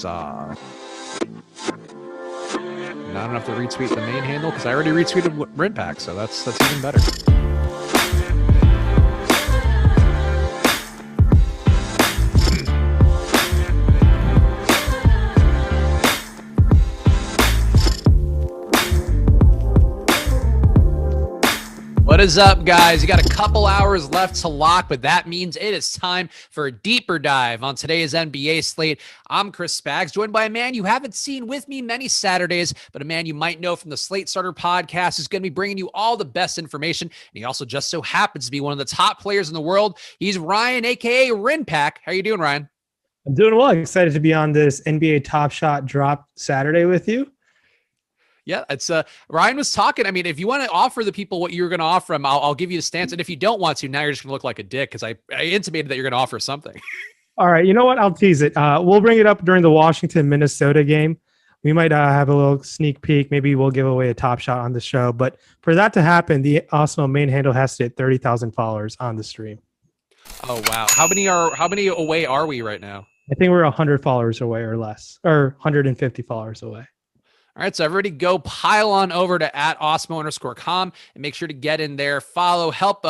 saw. Not enough to retweet the main handle because I already retweeted RynPak, so that's even better. What is up, guys? You got a couple hours left to lock, but that means it is time for a deeper dive on today's NBA slate. I'm Chris Spags, joined by a man you haven't seen with me many Saturdays, but a man you might know from the Slate Starter podcast who's going to be bringing you all the best information. And he also just so happens to be one of the top players in the world. He's Ryan, aka RynPak. How you doing, Ryan? I'm doing well. Excited to be on this NBA Top Shot drop Saturday with you. Yeah, it's Ryan was talking. I mean, if you want to offer the people what you're going to offer them, I'll give you the stance. And if you don't want to, now you're just going to look like a dick because I intimated that you're going to offer something. All right, you know what? I'll tease it. We'll bring it up during the Washington-Minnesota game. We might have a little sneak peek. Maybe we'll give away a top shot on the show. But for that to happen, the Awesemo main handle has to hit 30,000 followers on the stream. Oh wow! How many away are we right now? I think we're 100 followers away or less, or 150 followers away. All right, so everybody go pile on over to @Awesemo_com and make sure to get in there, follow, help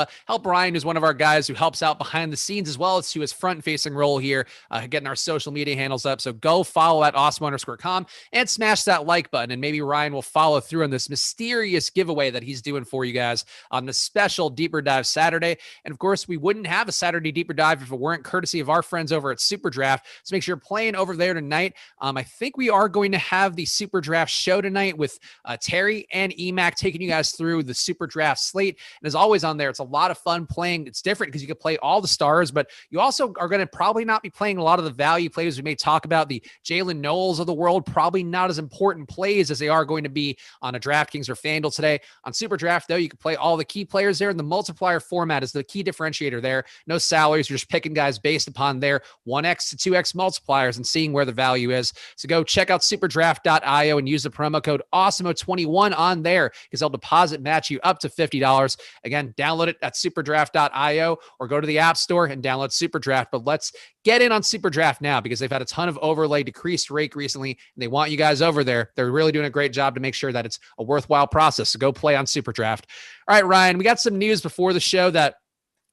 Ryan, who's one of our guys who helps out behind the scenes as well as to his front-facing role here, getting our social media handles up. So go follow @Awesemo_com and smash that like button, and maybe Ryan will follow through on this mysterious giveaway that he's doing for you guys on the special Deeper Dive Saturday. And of course, we wouldn't have a Saturday Deeper Dive if it weren't courtesy of our friends over at SuperDraft. So make sure you're playing over there tonight. I think we are going to have the SuperDraft show tonight with Terry and EMac taking you guys through the SuperDraft slate. And as always on there, it's a lot of fun playing. It's different because you can play all the stars, but you also are going to probably not be playing a lot of the value plays we may talk about. The Jalen Knowles of the world, probably not as important plays as they are going to be on a DraftKings or FanDuel today. On SuperDraft, though, you can play all the key players there, and the multiplier format is the key differentiator there. No salaries. You're just picking guys based upon their 1x to 2x multipliers and seeing where the value is. So go check out superdraft.io and use the promo code Awesemo21 on there because they'll deposit match you up to $50. Again, download it at superdraft.io or go to the App Store and download SuperDraft. But let's get in on SuperDraft now because they've had a ton of overlay decreased rate recently, and they want you guys over there. They're really doing a great job to make sure that it's a worthwhile process. So go play on SuperDraft. All right, Ryan, we got some news before the show that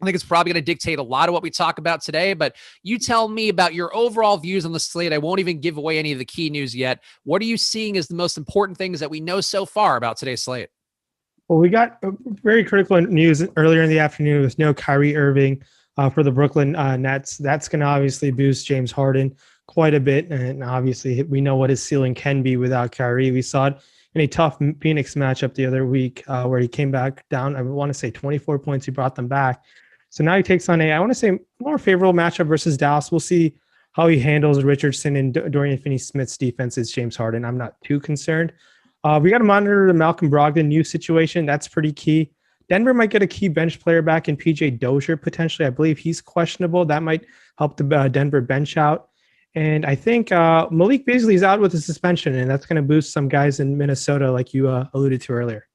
I think it's probably going to dictate a lot of what we talk about today, but you tell me about your overall views on the slate. I won't even give away any of the key news yet. What are you seeing as the most important things that we know so far about today's slate? Well, we got very critical news earlier in the afternoon with no Kyrie Irving for the Brooklyn Nets. That's going to obviously boost James Harden quite a bit, and obviously we know what his ceiling can be without Kyrie. We saw it in a tough Phoenix matchup the other week where he came back down, I want to say 24 points. He brought them back. So now he takes on I want to say, more favorable matchup versus Dallas. We'll see how he handles Richardson and Dorian Finney-Smith's defense as James Harden. I'm not too concerned. We got to monitor the Malcolm Brogdon news situation. That's pretty key. Denver might get a key bench player back in PJ Dozier potentially. I believe he's questionable. That might help the Denver bench out. And I think Malik Beasley is out with a suspension, and that's going to boost some guys in Minnesota like you alluded to earlier.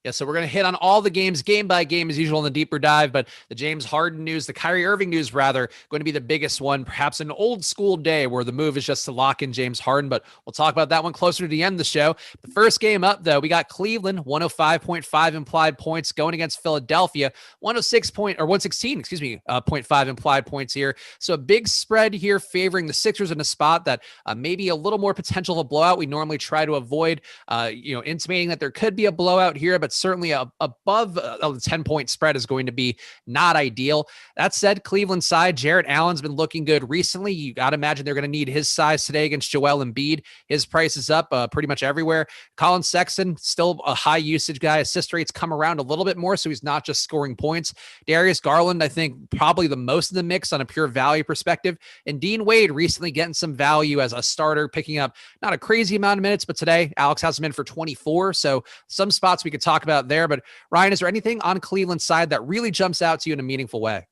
Yeah, so we're going to hit on all the games game by game as usual in the deeper dive, but the James Harden news, the Kyrie Irving news rather, going to be the biggest one, perhaps an old school day where the move is just to lock in James Harden, but we'll talk about that one closer to the end of the show. The first game up, though, we got Cleveland, 105.5 implied points going against Philadelphia, 116, 0.5 implied points here. So a big spread here favoring the Sixers in a spot that maybe a little more potential of a blowout. We normally try to avoid, intimating that there could be a blowout here, but certainly above the 10-point spread is going to be not ideal. That said, Cleveland side, Jarrett Allen's been looking good recently. You got to imagine they're going to need his size today against Joel Embiid. His price is up pretty much everywhere. Colin Sexton, still a high usage guy. Assist rates come around a little bit more, so he's not just scoring points. Darius Garland, I think, probably the most in the mix on a pure value perspective. And Dean Wade recently getting some value as a starter, picking up not a crazy amount of minutes, but today Alex has him in for 24. So some spots we could talk about there. But Ryan, is there anything on Cleveland's side that really jumps out to you in a meaningful way?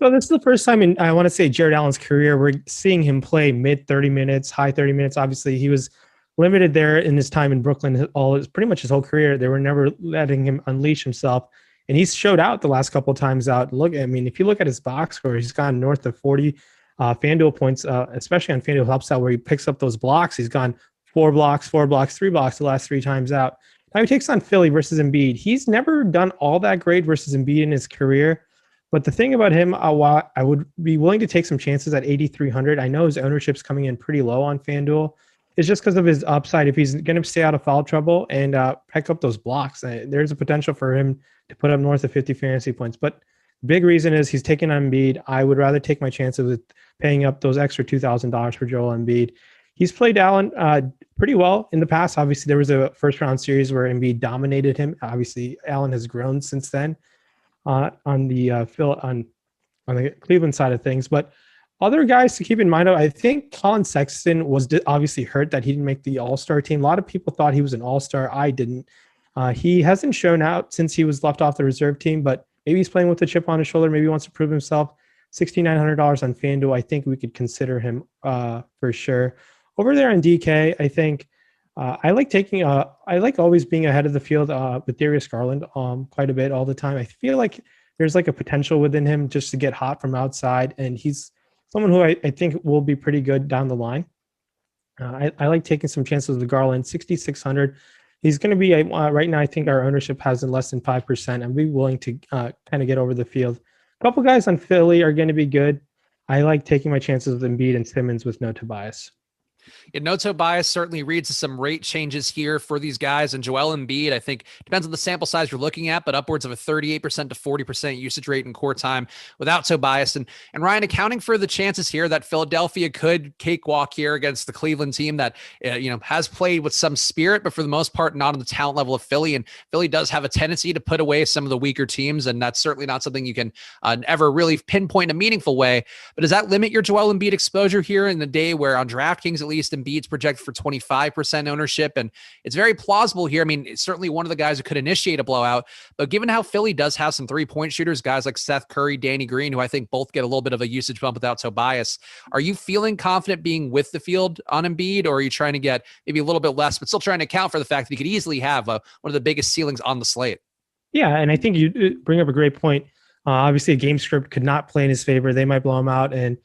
So this is the first time in, I want to say, Jarrett Allen's career we're seeing him play mid 30 minutes, high 30 minutes. Obviously, he was limited there in his time in Brooklyn, pretty much his whole career. They were never letting him unleash himself. And he's showed out the last couple of times out. Look, I mean, if you look at his box score, he's gone north of 40 FanDuel points, especially on FanDuel, helps out where he picks up those blocks. He's gone 4 blocks, 4 blocks, 3 blocks the last 3 times out. Now he takes on Philly versus Embiid. He's never done all that great versus Embiid in his career. But the thing about him, while I would be willing to take some chances at 8,300, I know his ownership's coming in pretty low on FanDuel. It's just because of his upside. If he's going to stay out of foul trouble and pick up those blocks, there's a potential for him to put up north of 50 fantasy points. But big reason is he's taking on Embiid. I would rather take my chances with paying up those extra $2,000 for Joel Embiid. He's played Allen pretty well in the past. Obviously, there was a first-round series where Embiid dominated him. Obviously, Allen has grown since then on the Cleveland side of things. But other guys to keep in mind, I think Colin Sexton was obviously hurt that he didn't make the All-Star team. A lot of people thought he was an All-Star. I didn't. He hasn't shown out since he was left off the reserve team, but maybe he's playing with a chip on his shoulder. Maybe he wants to prove himself. $6,900 on FanDuel. I think we could consider him for sure. Over there on DK, I think I like always being ahead of the field with Darius Garland quite a bit all the time. I feel like there's like a potential within him just to get hot from outside, and he's someone who I think will be pretty good down the line. I like taking some chances with Garland, 6,600. He's going to be right now. I think our ownership has in less than 5%. I'd be willing to kind of get over the field. A couple guys on Philly are going to be good. I like taking my chances with Embiid and Simmons with no Tobias. No Tobias certainly reads to some rate changes here for these guys. And Joel Embiid, I think, depends on the sample size you're looking at, but upwards of a 38% to 40% usage rate in core time without Tobias. And Ryan, accounting for the chances here that Philadelphia could cakewalk here against the Cleveland team that has played with some spirit, but for the most part, not on the talent level of Philly. And Philly does have a tendency to put away some of the weaker teams, and that's certainly not something you can ever really pinpoint in a meaningful way. But does that limit your Joel Embiid exposure here in the day where on DraftKings, at least, Embiid's projected for 25% ownership, and it's very plausible here. I mean, it's certainly one of the guys who could initiate a blowout, but given how Philly does have some 3-point shooters, guys like Seth Curry, Danny Green, who I think both get a little bit of a usage bump without Tobias, are you feeling confident being with the field on Embiid, or are you trying to get maybe a little bit less, but still trying to account for the fact that he could easily have one of the biggest ceilings on the slate? Yeah, and I think you bring up a great point. Obviously, a game script could not play in his favor. They might blow him out, and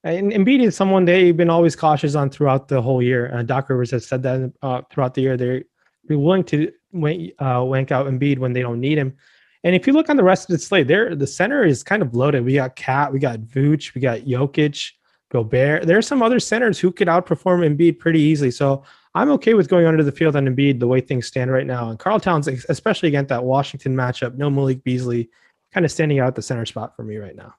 Embiid is someone they've been always cautious on throughout the whole year. Doc Rivers has said that throughout the year. They're willing to wank out Embiid when they don't need him. And if you look on the rest of the slate, the center is kind of loaded. We got Kat, we got Vooch, we got Jokic, Gobert. There are some other centers who could outperform Embiid pretty easily. So I'm okay with going under the field on Embiid the way things stand right now. And Karl Towns, especially against that Washington matchup, no Malik Beasley, kind of standing out at the center spot for me right now.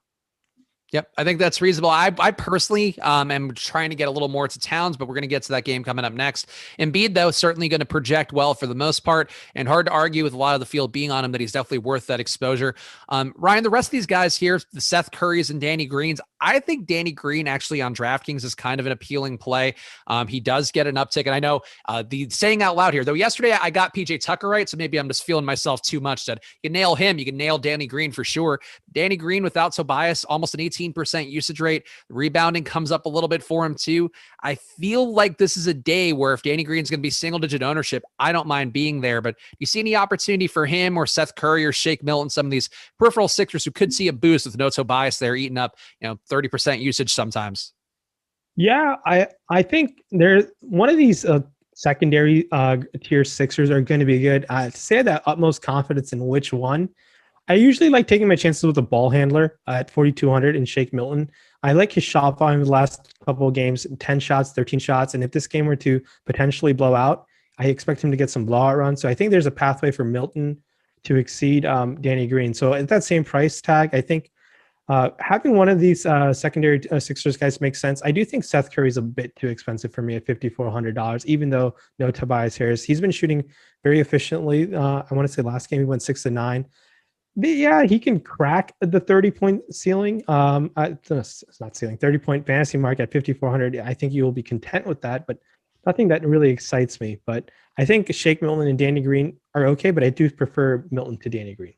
Yep, I think that's reasonable. I personally am trying to get a little more to Towns, but we're going to get to that game coming up next. Embiid, though, certainly going to project well for the most part, and hard to argue with a lot of the field being on him that he's definitely worth that exposure. Ryan, the rest of these guys here, the Seth Currys and Danny Greens, I think Danny Green actually on DraftKings is kind of an appealing play. He does get an uptick, and I know the saying out loud here, though yesterday I got PJ Tucker right, so maybe I'm just feeling myself too much that you can nail him, you can nail Danny Green for sure. Danny Green without Tobias, almost an 18% usage rate. Rebounding comes up a little bit for him too. I feel like this is a day where if Danny Green's going to be single-digit ownership, I don't mind being there, but do you see any opportunity for him or Seth Curry or Shake Milton, some of these peripheral Sixers who could see a boost with no Tobias there eating up, 30% usage sometimes? Yeah, I think there's one of these secondary tier Sixers are going to be good. To say that utmost confidence in which one, I usually like taking my chances with a ball handler at 4,200 and Shake Milton. I like his shot volume the last couple of games, 10 shots, 13 shots. And if this game were to potentially blow out, I expect him to get some blowout runs. So I think there's a pathway for Milton to exceed Danny Green. So at that same price tag, I think having one of these secondary Sixers guys makes sense. I do think Seth Curry is a bit too expensive for me at $5,400, even though no Tobias Harris. He's been shooting very efficiently. I want to say last game he went 6 to 9. But yeah, he can crack the 30-point ceiling. It's not ceiling, 30-point fantasy mark at 5,400. I think you will be content with that, but nothing that really excites me. But I think Shake Milton and Danny Green are okay, but I do prefer Milton to Danny Green.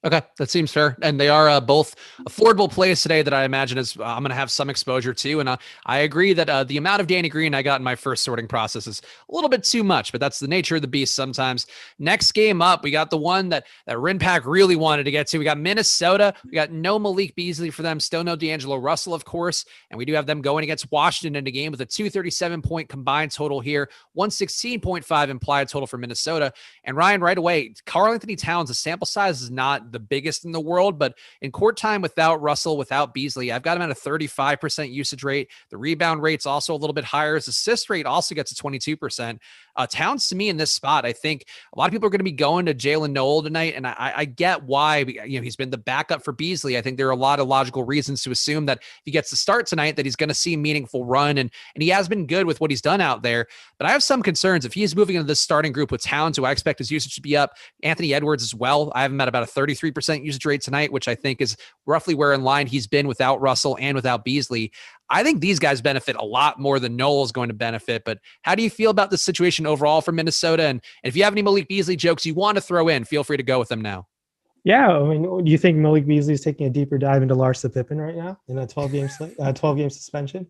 Okay, that seems fair. And they are both affordable plays today that I imagine is I'm going to have some exposure to. And I agree that the amount of Danny Green I got in my first sorting process is a little bit too much, but that's the nature of the beast sometimes. Next game up, we got the one that RynPak really wanted to get to. We got Minnesota. We got no Malik Beasley for them. Still no D'Angelo Russell, of course. And we do have them going against Washington in a game with a 237-point combined total here, 116.5 implied total for Minnesota. And Ryan, right away, Karl-Anthony Towns, the sample size is not the biggest in the world, but in court time without Russell, without Beasley, I've got him at a 35% usage rate. The rebound rate's also a little bit higher. His assist rate also gets to 22%. Towns, to me, in this spot, I think a lot of people are going to be going to Jalen Noel tonight, and I get why. He's been the backup for Beasley. I think there are a lot of logical reasons to assume that if he gets to start tonight, that he's going to see a meaningful run, and he has been good with what he's done out there. But I have some concerns if he is moving into this starting group with Towns, who I expect his usage to be up. Anthony Edwards as well. I have him at about a 33% usage rate tonight, which I think is roughly where in line he's been without Russell and without Beasley. I think these guys benefit a lot more than Noel is going to benefit. But how do you feel about the situation overall for Minnesota? And if you have any Malik Beasley jokes you want to throw in, feel free to go with them now. Yeah, I mean, do you think Malik Beasley is taking a deeper dive into Larsa Pippen right now in a 12-game suspension?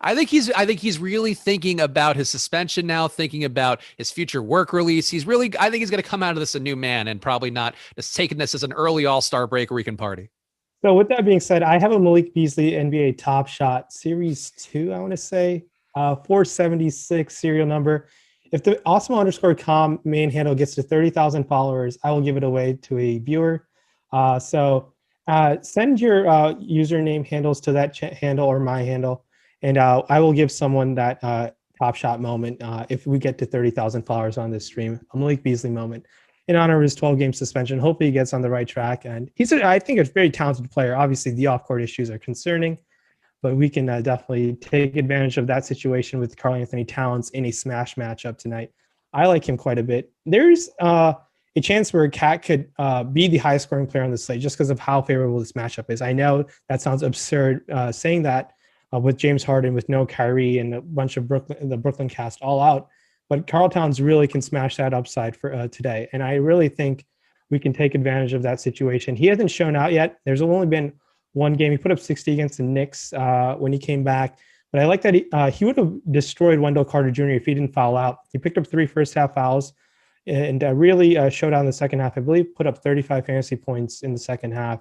I think he's really thinking about his suspension now, thinking about his future work release. I think he's going to come out of this a new man and probably not just taking this as an early All-Star break where he can party. So with that being said, I have a Malik Beasley NBA Top Shot Series 2, I want to say, 476 serial number. If the Awesemo_com main handle gets to 30,000 followers, I will give it away to a viewer. So send your username handles to that handle or my handle, and I will give someone that Top Shot moment if we get to 30,000 followers on this stream, a Malik Beasley moment, in honor of his 12-game suspension. Hopefully he gets on the right track. And I think, a very talented player. Obviously, the off-court issues are concerning, but we can definitely take advantage of that situation with Karl-Anthony Towns in a smash matchup tonight. I like him quite a bit. There's a chance where Cat could be the highest scoring player on the slate just because of how favorable this matchup is. I know that sounds absurd saying that with James Harden, with no Kyrie, and a bunch of the Brooklyn cast all out. But Karl Towns really can smash that upside for today. And I really think we can take advantage of that situation. He hasn't shown out yet. There's only been one game. He put up 60 against the Knicks when he came back. But I like that he would have destroyed Wendell Carter Jr. if he didn't foul out. He picked up 3 first-half fouls and really showed out in the second half. I believe put up 35 fantasy points in the second half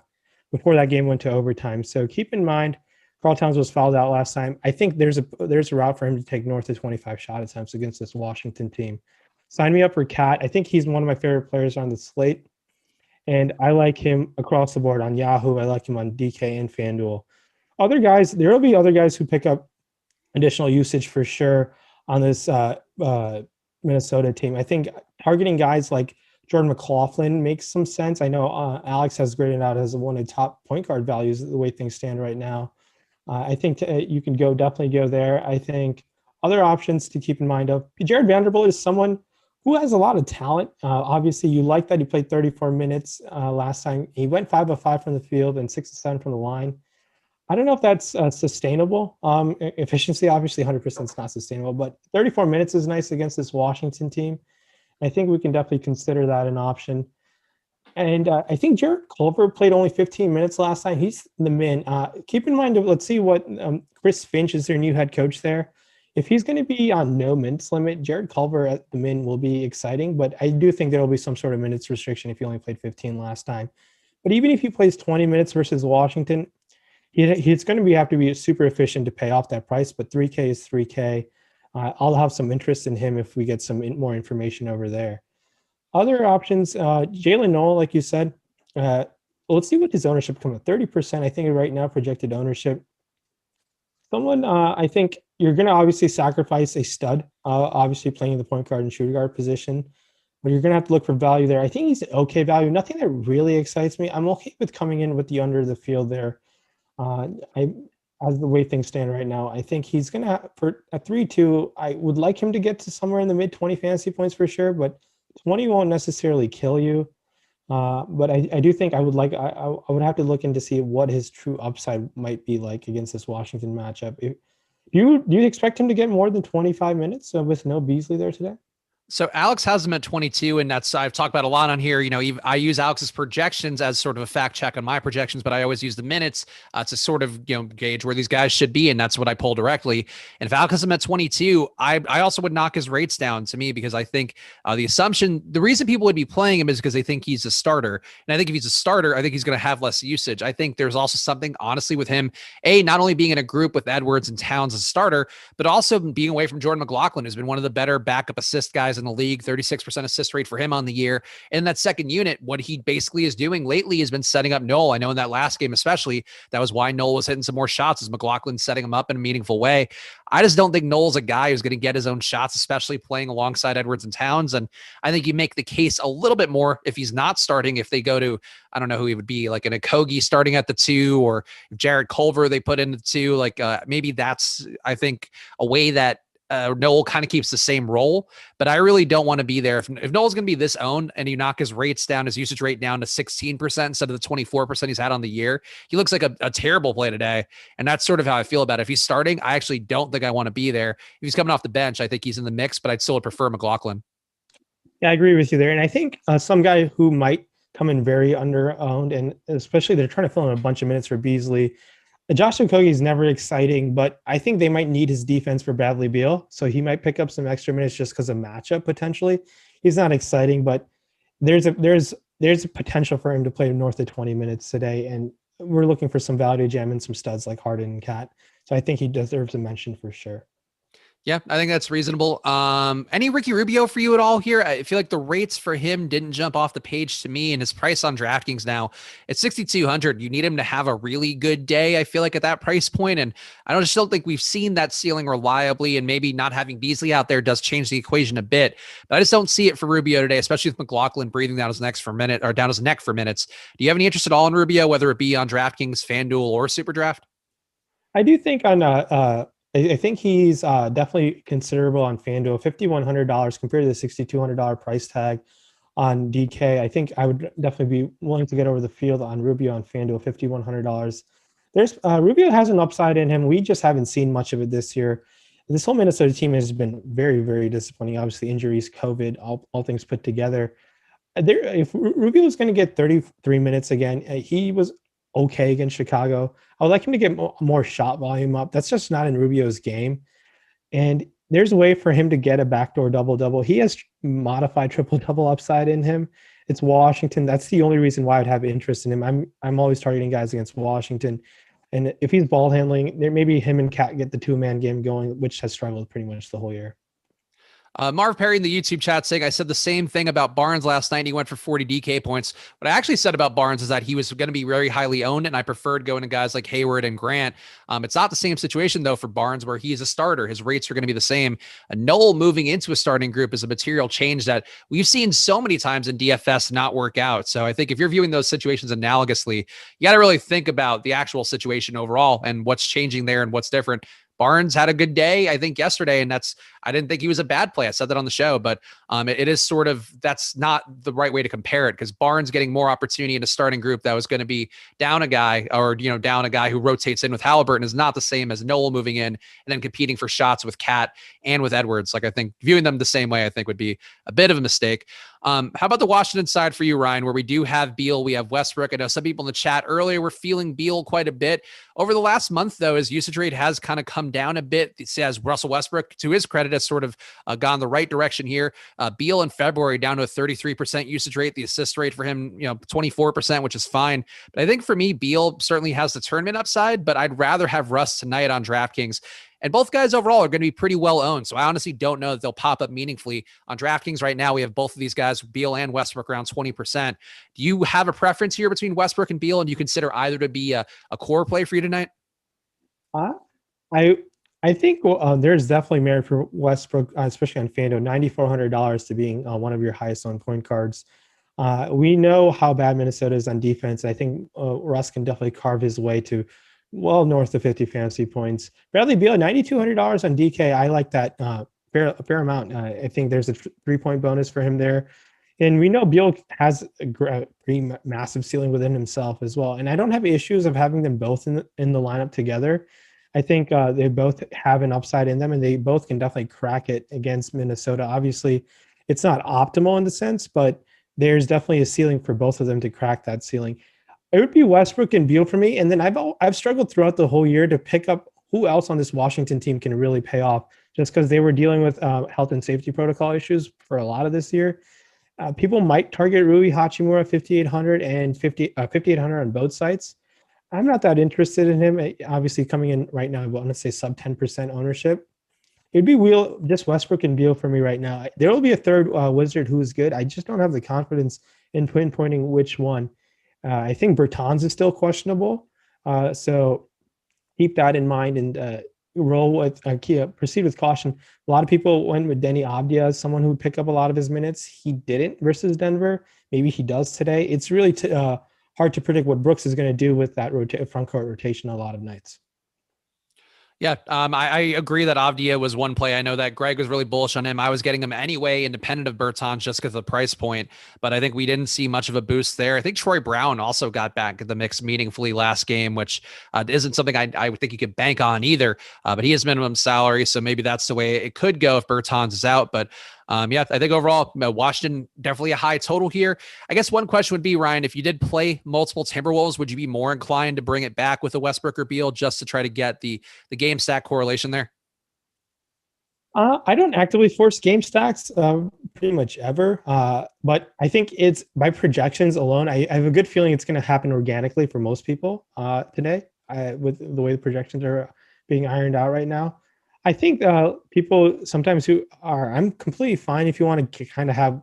before that game went to overtime. So keep in mind, Karl Towns was fouled out last time. I think there's a route for him to take north of 25 shot attempts against this Washington team. Sign me up for Cat. I think he's one of my favorite players on the slate. And I like him across the board on Yahoo. I like him on DK and FanDuel. Other guys, there will be other guys who pick up additional usage for sure on this Minnesota team. I think targeting guys like Jordan McLaughlin makes some sense. I know Alex has graded out as one of the top point guard values the way things stand right now. I think you can definitely go there. I think other options to keep in mind of Jared Vanderbilt is someone who has a lot of talent. Obviously, you like that he played 34 minutes last time. He went 5 of 5 from the field and 6 of 7 from the line. I don't know if that's sustainable. Efficiency, obviously, 100% is not sustainable, but 34 minutes is nice against this Washington team. I think we can definitely consider that an option. And I think Jarrett Culver played only 15 minutes last time. He's the min. Keep in mind, let's see what Chris Finch is their new head coach there. If he's going to be on no minutes limit, Jarrett Culver at the min will be exciting. But I do think there will be some sort of minutes restriction if he only played 15 last time. But even if he plays 20 minutes versus Washington, he's going to have to be super efficient to pay off that price. But 3K is 3K. I'll have some interest in him if we get some more information over there. Other options, Jalen Noel, like you said, let's see what his ownership comes at. 30%, I think, right now, projected ownership. Someone, I think you're going to obviously sacrifice a stud, obviously playing the point guard and shooting guard position, but you're going to have to look for value there. I think he's okay value. Nothing that really excites me. I'm okay with coming in with the under the field there. As the way things stand right now, I think he's going to have, for a 3-2, I would like him to get to somewhere in the mid-20 fantasy points for sure, but 20 won't necessarily kill you. But I do think I would have to look in to see what his true upside might be like against this Washington matchup. Do you expect him to get more than 25 minutes with no Beasley there today? So Alex has him at 22, and that's I've talked about a lot on here. I use Alex's projections as sort of a fact check on my projections, but I always use the minutes to sort of gauge where these guys should be, and that's what I pull directly. And if Alex has him at 22, I also would knock his rates down to me because I think the reason people would be playing him is because they think he's a starter, and I think if he's a starter, I think he's going to have less usage. I think there's also something honestly with him, not only being in a group with Edwards and Towns as a starter, but also being away from Jordan McLaughlin, who's been one of the better backup assist guys in the league, 36% assist rate for him on the year. In that second unit, what he basically is doing lately has been setting up Noel. I know in that last game, especially, that was why Noel was hitting some more shots, as McLaughlin setting him up in a meaningful way. I just don't think Noel's a guy who's going to get his own shots, especially playing alongside Edwards and Towns. And I think you make the case a little bit more if he's not starting, if they go to, I don't know who he would be, like an Kogi starting at the 2, or if Jared Culver they put in the 2, maybe that's, I think, a way that Noel kind of keeps the same role, but I really don't want to be there. If Noel's going to be this owned and you knock his rates down, his usage rate down to 16% instead of the 24% he's had on the year, he looks like a terrible play today. And that's sort of how I feel about it. If he's starting, I actually don't think I want to be there. If he's coming off the bench, I think he's in the mix, but I'd still prefer McLaughlin. Yeah, I agree with you there. And I think some guy who might come in very under-owned, and especially they're trying to fill in a bunch of minutes for Beasley. Josh Okogie is never exciting, but I think they might need his defense for Bradley Beal. So he might pick up some extra minutes just because of matchup potentially. He's not exciting, but there's a potential for him to play north of 20 minutes today. And we're looking for some value gem and some studs like Harden and Cat. So I think he deserves a mention for sure. Yeah, I think that's reasonable. Any Ricky Rubio for you at all here? I feel like the rates for him didn't jump off the page to me, and his price on DraftKings now at 6,200. You need him to have a really good day, I feel like, at that price point. And I still think we've seen that ceiling reliably, and maybe not having Beasley out there does change the equation a bit. But I just don't see it for Rubio today, especially with McLaughlin breathing down his neck for minutes. Do you have any interest at all in Rubio, whether it be on DraftKings, FanDuel, or SuperDraft? I do think I think he's definitely considerable on FanDuel, $5,100 compared to the $6,200 price tag on DK. I think I would definitely be willing to get over the field on Rubio on FanDuel, $5,100. Rubio has an upside in him. We just haven't seen much of it this year. This whole Minnesota team has been very, very disappointing. Obviously, injuries, COVID, all things put together. If Rubio is going to get 33 minutes again, he was okay against Chicago. I would like him to get more shot volume up. That's just not in Rubio's game. And there's a way for him to get a backdoor double-double. He has modified triple-double upside in him. It's Washington. That's the only reason why I'd have interest in him. I'm always targeting guys against Washington. And if he's ball handling, there maybe him and Cat get the 2-man game going, which has struggled pretty much the whole year. Marv Perry in the YouTube chat saying, I said the same thing about Barnes last night. He went for 40 DK points. What I actually said about Barnes is that he was going to be very highly owned, and I preferred going to guys like Hayward and Grant. It's not the same situation, though, for Barnes, where he's a starter. His rates are going to be the same. Noel moving into a starting group is a material change that we've seen so many times in DFS not work out. So I think if you're viewing those situations analogously, you got to really think about the actual situation overall and what's changing there and what's different. Barnes had a good day, I think, yesterday, and I didn't think he was a bad play. I said that on the show, but it is sort of, that's not the right way to compare it, because Barnes getting more opportunity in a starting group that was going to be down a guy, or down a guy who rotates in with Halliburton, is not the same as Noel moving in and then competing for shots with Cat and with Edwards. I think viewing them the same way, I think, would be a bit of a mistake. How about the Washington side for you, Ryan, where we do have Beal, we have Westbrook? I know some people in the chat earlier were feeling Beal quite a bit. Over the last month, though, his usage rate has kind of come down a bit. It says Russell Westbrook, to his credit, has sort of gone the right direction here. Beal in February down to a 33% usage rate. The assist rate for him, 24%, which is fine. But I think for me, Beal certainly has the tournament upside, but I'd rather have Russ tonight on DraftKings. And both guys overall are going to be pretty well owned. So I honestly don't know that they'll pop up meaningfully on DraftKings right now. We have both of these guys, Beal and Westbrook, around 20%. Do you have a preference here between Westbrook and Beal, and do you consider either to be a core play for you tonight? I think there's definitely merit for Westbrook, especially on FanDuel, $9,400 to being one of your highest owned point guards. We know how bad Minnesota is on defense. I think Russ can definitely carve his way to well north of 50 fantasy points. Bradley Beal, $9,200 on DK. I like that fair amount. I think there's a 3-point bonus for him there. And we know Beal has a pretty massive ceiling within himself as well. And I don't have issues of having them both in the lineup together. I think they both have an upside in them, and they both can definitely crack it against Minnesota. Obviously, it's not optimal in the sense, but there's definitely a ceiling for both of them to crack that ceiling. It would be Westbrook and Beal for me. And then I've struggled throughout the whole year to pick up who else on this Washington team can really pay off, just because they were dealing with health and safety protocol issues for a lot of this year. People might target Rui Hachimura 5,800 and 5,800 on both sites. I'm not that interested in him. Obviously, coming in right now, I want to say sub 10% ownership. It'd be just Westbrook and Beal for me right now. There will be a third Wizard who is good. I just don't have the confidence in pinpointing which one. I think Bertans is still questionable. So keep that in mind and proceed with caution. A lot of people went with Denny Avdia as someone who would pick up a lot of his minutes. He didn't versus Denver. Maybe he does today. It's really hard to predict what Brooks is going to do with that front court rotation a lot of nights. Yeah, I agree that Avdia was one play. I know that Greg was really bullish on him. I was getting him anyway, independent of Bertans, just because of the price point. But I think we didn't see much of a boost there. I think Troy Brown also got back at the mix meaningfully last game, which isn't something I would think you could bank on either. But he has minimum salary, so maybe that's the way it could go if Bertans is out. But yeah, I think overall, Washington, definitely a high total here. I guess one question would be, Ryan, if you did play multiple Timberwolves, would you be more inclined to bring it back with a Westbrook or Beal just to try to get the game stack correlation there? I don't actively force game stacks pretty much ever, but I think it's by projections alone. I have a good feeling it's going to happen organically for most people today with the way the projections are being ironed out right now. I think people sometimes I'm completely fine if you want to kind of have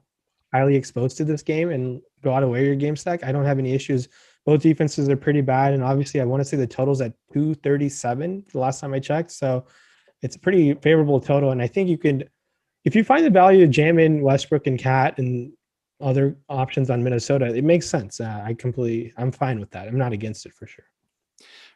highly exposed to this game and go out of way your game stack. I don't have any issues. Both defenses are pretty bad. And obviously I want to say the total's at 237 the last time I checked. So it's a pretty favorable total. And I think you could, if you find the value to jam in Westbrook and Cat and other options on Minnesota, it makes sense. I'm fine with that. I'm not against it for sure.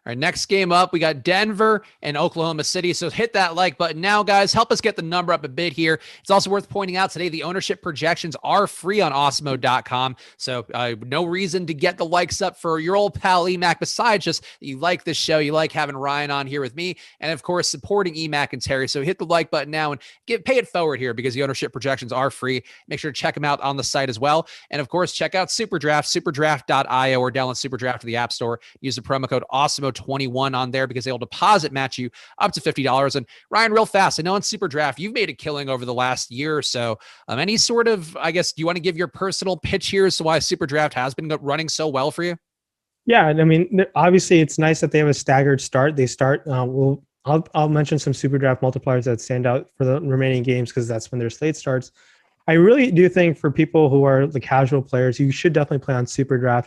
All right, next game up, we got Denver and Oklahoma City. So hit that like button now, guys. Help us get the number up a bit here. It's also worth pointing out today the ownership projections are free on Awesemo.com. So no reason to get the likes up for your old pal EMac, besides just that you like this show, you like having Ryan on here with me, and of course supporting EMac and Terry. So hit the like button now and pay it forward here because the ownership projections are free. Make sure to check them out on the site as well. And of course, check out SuperDraft, superdraft.io, or download SuperDraft to the App Store. Use the promo code Awesemo21 on there because they'll deposit match you up to $50. And Ryan, real fast, I know in SuperDraft you've made a killing over the last year or so. Any sort of, I guess, do you want to give your personal pitch here as to why SuperDraft has been running so well for you? Yeah, I mean, obviously it's nice that they have a staggered start. They start. I'll mention some SuperDraft multipliers that stand out for the remaining games because that's when their slate starts. I really do think for people who are the casual players, you should definitely play on SuperDraft.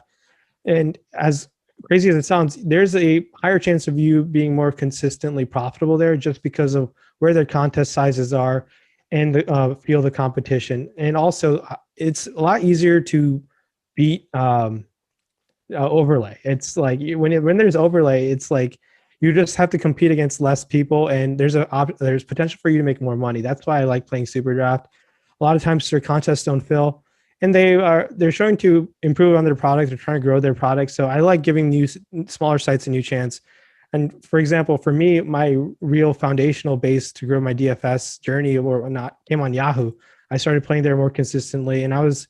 And as crazy as it sounds, there's a higher chance of you being more consistently profitable there just because of where their contest sizes are and the feel of the competition. And also, it's a lot easier to beat overlay. It's like when there's overlay, it's like you just have to compete against less people, and there's potential for you to make more money. That's why I like playing SuperDraft. A lot of times their contests don't fill, and they're showing to improve on their product. They're trying to grow their product. So I like giving new smaller sites a new chance. And for example, for me, my real foundational base to grow my DFS journey or not came on Yahoo. I started playing there more consistently, and I was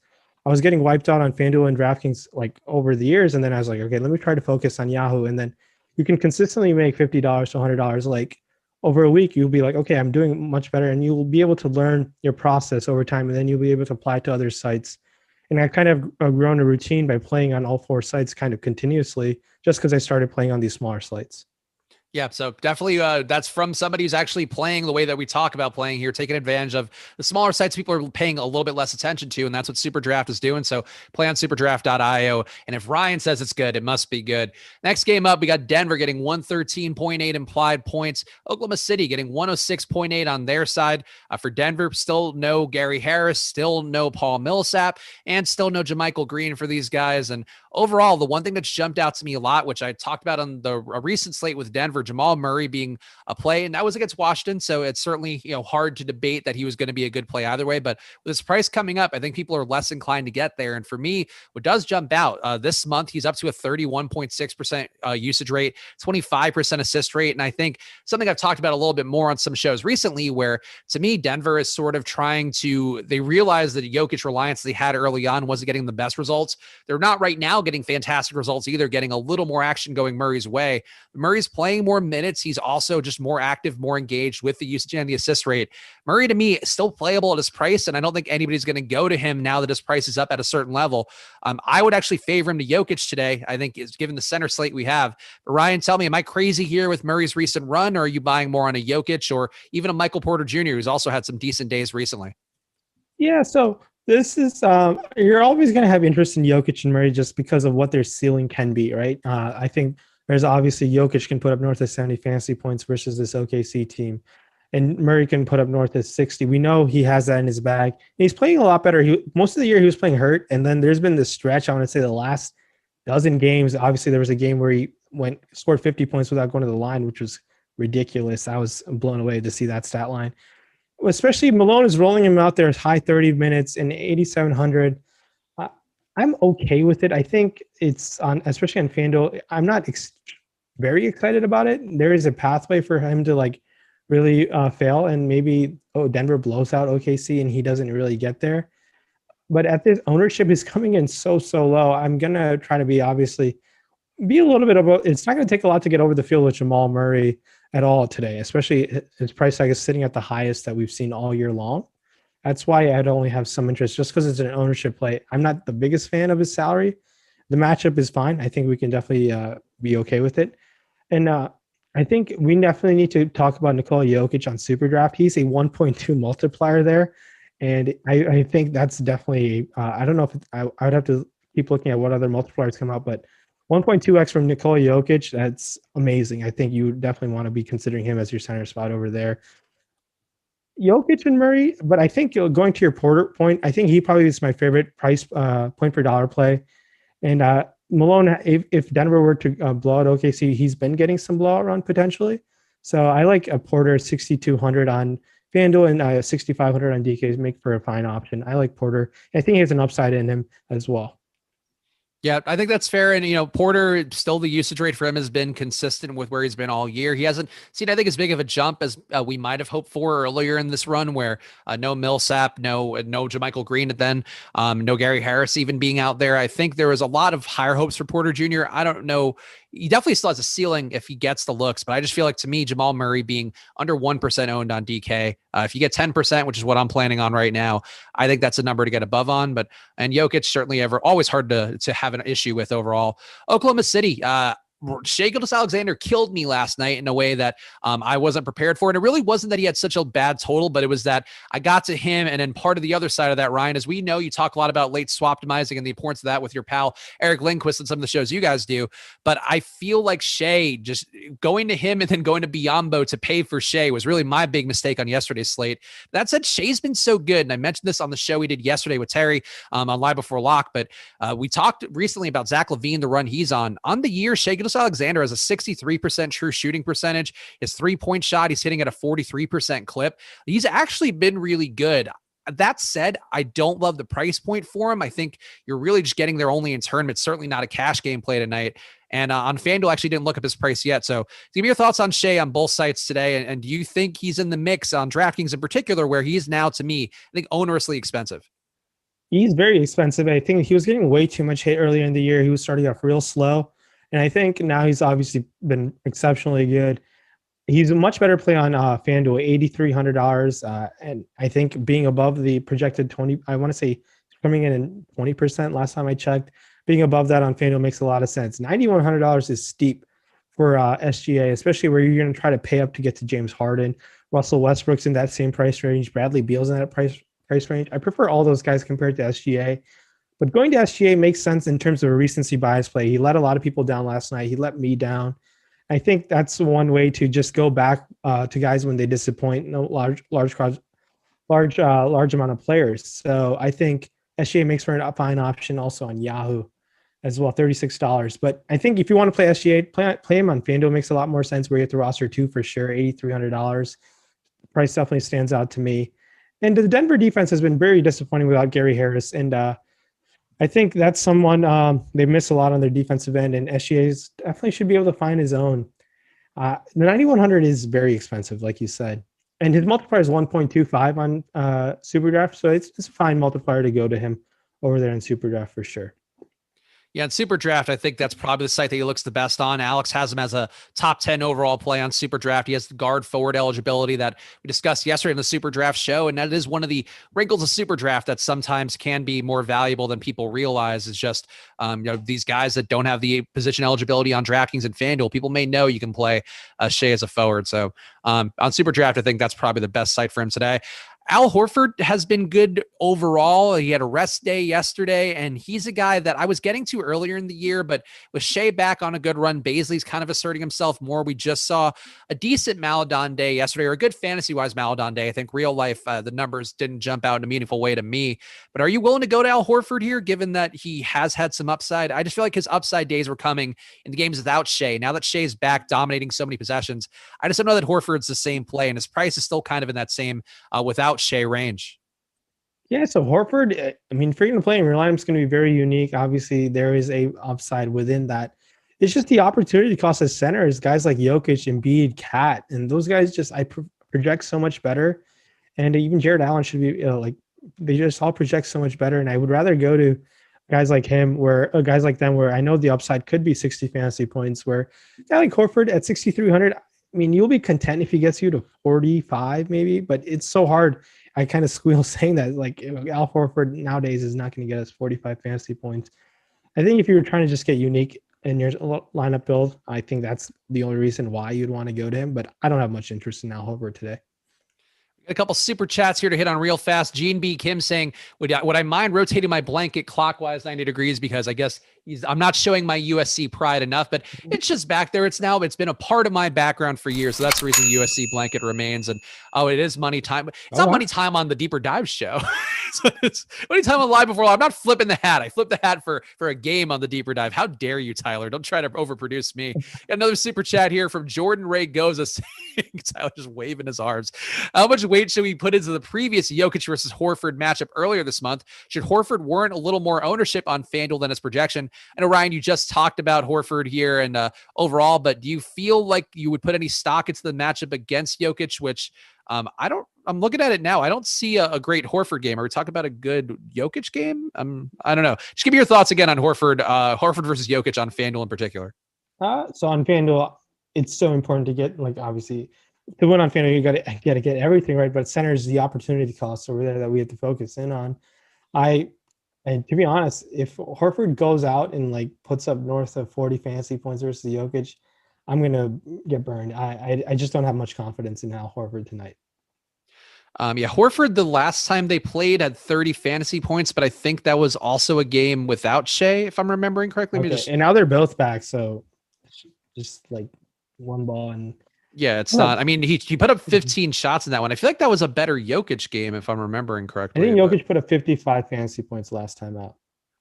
getting wiped out on FanDuel and DraftKings like over the years. And then I was like, okay, let me try to focus on Yahoo. And then you can consistently make $50 to $100. Like over a week, you'll be like, okay, I'm doing much better. And you will be able to learn your process over time. And then you'll be able to apply to other sites. And I kind of grown a routine by playing on all four sites kind of continuously just because I started playing on these smaller sites. Yeah, so definitely that's from somebody who's actually playing the way that we talk about playing here, taking advantage of the smaller sites people are paying a little bit less attention to, and that's what SuperDraft is doing. So play on superdraft.io, and if Ryan says it's good, it must be good. Next game up, we got Denver getting 113.8 implied points. Oklahoma City getting 106.8 on their side. For Denver, still no Gary Harris, still no Paul Millsap, and still no JaMychal Green for these guys. And overall, the one thing that's jumped out to me a lot, which I talked about on the recent slate with Denver Jamal Murray being a play, and that was against Washington. So it's certainly, hard to debate that he was going to be a good play either way. But with his price coming up, I think people are less inclined to get there. And for me, what does jump out this month, he's up to a 31.6% usage rate, 25% assist rate. And I think something I've talked about a little bit more on some shows recently, where to me, Denver is sort of they realized that Jokic reliance they had early on wasn't getting the best results. They're not right now getting fantastic results either, getting a little more action going Murray's way. Murray's playing more minutes. He's also just more active, more engaged with the usage and the assist rate. Murray, to me, is still playable at his price, and I don't think anybody's going to go to him now that his price is up at a certain level. I would actually favor him to Jokic today, I think, is given the center slate we have. But Ryan, tell me, am I crazy here with Murray's recent run, or are you buying more on a Jokic or even a Michael Porter Jr., who's also had some decent days recently? Yeah, so this is you're always going to have interest in Jokic and Murray just because of what their ceiling can be, right? I think there's obviously Jokic can put up north of 70 fantasy points versus this OKC team, and Murray can put up north of 60. We know he has that in his bag. He's playing a lot better. Most of the year he was playing hurt, and then there's been this stretch. I want to say the last dozen games. Obviously, there was a game where he scored 50 points without going to the line, which was ridiculous. I was blown away to see that stat line. Especially Malone is rolling him out there as high 30 minutes and 8,700. I'm okay with it. I think it's especially on FanDuel. I'm not very excited about it. There is a pathway for him to really fail, and maybe Denver blows out OKC and he doesn't really get there. But at this ownership is coming in so low. I'm gonna try to be a little bit about. It's not gonna take a lot to get over the field with Jamal Murray at all today, especially his price tag is sitting at the highest that we've seen all year long. That's why I'd only have some interest just because it's an ownership play. I'm not the biggest fan of his salary. The matchup is fine. I think we can definitely be okay with it. And I think we definitely need to talk about Nikola Jokic on SuperDraft. He's a 1.2 multiplier there. And I think that's definitely, I don't know if I would have to keep looking at what other multipliers come out, but 1.2x from Nikola Jokic, that's amazing. I think you definitely want to be considering him as your center spot over there. Jokic and Murray, but I think going to your Porter point, I think he probably is my favorite price point per dollar play. And Malone, if Denver were to blow out OKC, he's been getting some blowout run potentially. So I like a Porter 6,200 on FanDuel and 6,500 on DKs make for a fine option. I like Porter. I think he has an upside in him as well. Yeah, I think that's fair. And, Porter, still the usage rate for him has been consistent with where he's been all year. He hasn't seen, I think, as big of a jump as we might have hoped for earlier in this run, where no Millsap, no JaMychal Green, and then no Gary Harris even being out there. I think there was a lot of higher hopes for Porter Jr. I don't know. He definitely still has a ceiling if he gets the looks, but I just feel like, to me, Jamal Murray being under 1% owned on DK, if you get 10%, which is what I'm planning on right now, I think that's a number to get above on. And Jokic certainly always hard to have an issue with overall. Oklahoma City, Shai Gilgeous-Alexander killed me last night in a way that I wasn't prepared for. And it really wasn't that he had such a bad total, but it was that I got to him. And then part of the other side of that, Ryan, as we know, you talk a lot about late swap optimizing and the importance of that with your pal Eric Lindquist and some of the shows you guys do. But I feel like Shai, just going to him and then going to Biyombo to pay for Shai, was really my big mistake on yesterday's slate. That said, Shai's been so good. And I mentioned this on the show we did yesterday with Terry on Live Before Lock. But we talked recently about Zach LaVine, the run he's on. On the year, Shai Gilgeous-Alexander has a 63% true shooting percentage. His 3-point shot, he's hitting at a 43% clip. He's actually been really good. That said, I don't love the price point for him. I think you're really just getting there only in tournament. Certainly not a cash game play tonight. And on FanDuel, actually didn't look up his price yet. So give me your thoughts on Shai on both sites today. And do you think he's in the mix on DraftKings in particular, where he is now, to me, I think onerously expensive? He's very expensive. I think he was getting way too much hate earlier in the year. He was starting off real slow. And I think now he's obviously been exceptionally good. He's a much better play on FanDuel, $8,300. And I think being above the projected 20, I want to say coming in 20% last time I checked, being above that on FanDuel makes a lot of sense. $9,100 is steep for SGA, especially where you're going to try to pay up to get to James Harden. Russell Westbrook's in that same price range. Bradley Beal's in that price range. I prefer all those guys compared to SGA. But going to SGA makes sense in terms of a recency bias play. He let a lot of people down last night. He let me down. I think that's one way to just go back to guys when they disappoint. No large amount of players. So I think SGA makes for a fine option also on Yahoo. as well, $36. But I think if you want to play SGA, play him on FanDuel. Makes a lot more sense where you have to roster two for sure, $8,300. Price definitely stands out to me. And the Denver defense has been very disappointing without Gary Harris. And I think that's someone they miss a lot on their defensive end, and SGA definitely should be able to find his own. The 9,100 is very expensive, like you said. And his multiplier is 1.25 on SuperDraft. So it's a fine multiplier to go to him over there in SuperDraft for sure. Yeah, in SuperDraft, I think that's probably the site that he looks the best on. Alex has him as a top 10 overall play on SuperDraft. He has the guard forward eligibility that we discussed yesterday in the SuperDraft show, and that is one of the wrinkles of SuperDraft that sometimes can be more valuable than people realize. Is just these guys that don't have the position eligibility on DraftKings and FanDuel. People may know you can play Shea as a forward. So on SuperDraft, I think that's probably the best site for him today. Al Horford has been good overall. He had a rest day yesterday, and he's a guy that I was getting to earlier in the year, but with Shea back on a good run, Bazley's kind of asserting himself more. We just saw a decent Maladon day yesterday, or a good fantasy-wise Maladon day. I think real life, the numbers didn't jump out in a meaningful way to me. But are you willing to go to Al Horford here, given that he has had some upside? I just feel like his upside days were coming in the games without Shea. Now that Shea's back dominating so many possessions, I just don't know that Horford's the same play, and his price is still kind of in that same without Shea range. Yeah, so Horford, I mean, if you're going to play him, your lineup's going to be very unique. Obviously, there is a upside within that. It's just the opportunity cost as center is guys like Jokic, Embiid, Cat, and those guys just project so much better. And even Jared Allen should be they just all project so much better. And I would rather go to guys like him, guys like them, where I know the upside could be 60 fantasy points. Where a guy like Horford at 6,300, I mean, you'll be content if he gets you to 45 maybe, but it's so hard. I kind of squeal saying that, like, Al Horford nowadays is not going to get us 45 fantasy points. I think if you were trying to just get unique in your lineup build, I think that's the only reason why you'd want to go to him. But I don't have much interest in Al Horford today. A couple super chats here to hit on real fast. Gene B. Kim saying, would I mind rotating my blanket clockwise 90 degrees? Because I guess I'm not showing my USC pride enough, but it's just back there. It's been a part of my background for years. So that's the reason USC blanket remains. And it is money time. It's not money time on the Deeper Dive show. It's money time on Live Before Live. I'm not flipping the hat. I flipped the hat for a game on the Deeper Dive. How dare you, Tyler? Don't try to overproduce me. Got another super chat here from Jordan Ray Goza saying, Tyler just waving his arms. How much weight should we put into the previous Jokic versus Horford matchup earlier this month? Should Horford warrant a little more ownership on FanDuel than his projection? I know, Ryan, you just talked about Horford here and overall, but do you feel like you would put any stock into the matchup against Jokic, which I'm looking at it now. I don't see a great Horford game. Are we talking about a good Jokic game? I don't know. Just give me your thoughts again on Horford versus Jokic on FanDuel in particular. So on FanDuel, it's so important to get, obviously, to win on FanDuel, you got to get everything right, but center is the opportunity cost over there that we have to focus in on. And to be honest, if Horford goes out and puts up north of 40 fantasy points versus Jokic, I'm going to get burned. I just don't have much confidence in Al Horford tonight. Horford, the last time they played, had 30 fantasy points, but I think that was also a game without Shea, if I'm remembering correctly. Okay. And now they're both back, so just one ball and... Yeah, it's not. I mean, he put up 15 shots in that one. I feel like that was a better Jokic game, if I'm remembering correctly. I think Jokic put up 55 fantasy points last time out.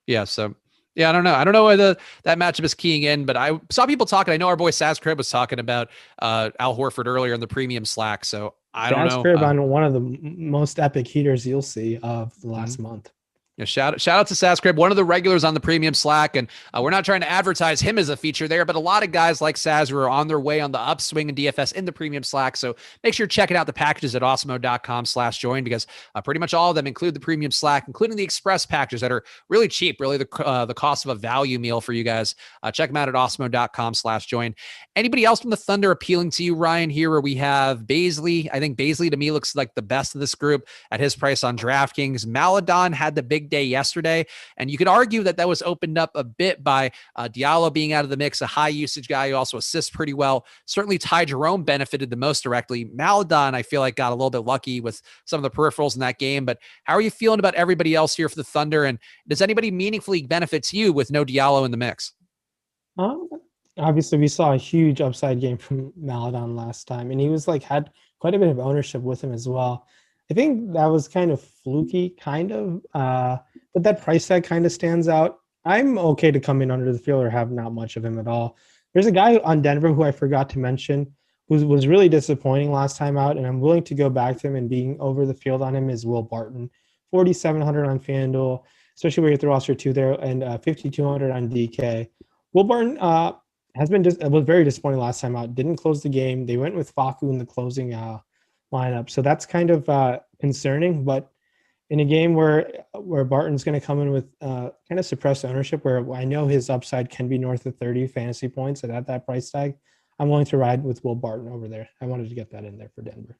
Yeah, so yeah, I don't know. I don't know why that matchup is keying in, but I saw people talking. I know our boy Saz Crib was talking about Al Horford earlier in the premium Slack. So I don't know. Saz Crib on one of the most epic heaters you'll see of the last month. Yeah, shout out to Saz Crib, one of the regulars on the premium Slack, and we're not trying to advertise him as a feature there, but a lot of guys like Saz who are on their way on the upswing in DFS in the premium Slack. So make sure you're checking out the packages at awesemo.com/join, because pretty much all of them include the premium Slack, including the express packages that are really cheap, really the cost of a value meal for you guys. Check them out at awesemo.com/join. Anybody else from the Thunder appealing to you, Ryan, here where we have Bazley? I think Bazley to me looks like the best of this group at his price on DraftKings. Maladon had the big day yesterday, and you could argue that was opened up a bit by Diallo being out of the mix, a high usage guy who also assists pretty well. Certainly Ty Jerome benefited the most directly. Maladon, I feel like, got a little bit lucky with some of the peripherals in that game, but how are you feeling about everybody else here for the Thunder, and does anybody meaningfully benefit you with no Diallo in the mix? Obviously we saw a huge upside game from Maladon last time, and he was had quite a bit of ownership with him as well. I think that was kind of fluky, but that price tag kind of stands out. I'm okay to come in under the field or have not much of him at all. There's a guy on Denver who I forgot to mention who was really disappointing last time out, and I'm willing to go back to him and being over the field on him is Will Barton. 4,700 on FanDuel, especially where you throw roster two there, and 5,200 on DK. Will Barton has been was very disappointing last time out. Didn't close the game. They went with Facu in the closing lineup, so that's kind of concerning. But in a game where Barton's going to come in with kind of suppressed ownership, where I know his upside can be north of 30 fantasy points, and at that price tag, I'm willing to ride with Will Barton over there. I wanted to get that in there for Denver.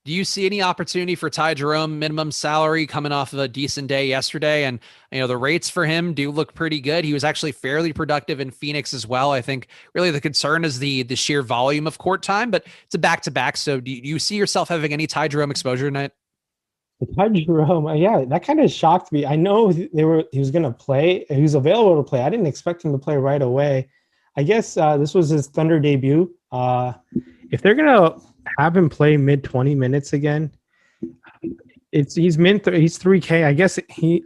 Do you see any opportunity for Ty Jerome minimum salary coming off of a decent day yesterday? And, the rates for him do look pretty good. He was actually fairly productive in Phoenix as well. I think really the concern is the sheer volume of court time, but it's a back-to-back. So do you see yourself having any Ty Jerome exposure tonight? The Ty Jerome, yeah, that kind of shocked me. I know he was going to play. He was available to play. I didn't expect him to play right away. I guess this was his Thunder debut. If they're going to have him play mid 20 minutes again, he's 3K. I guess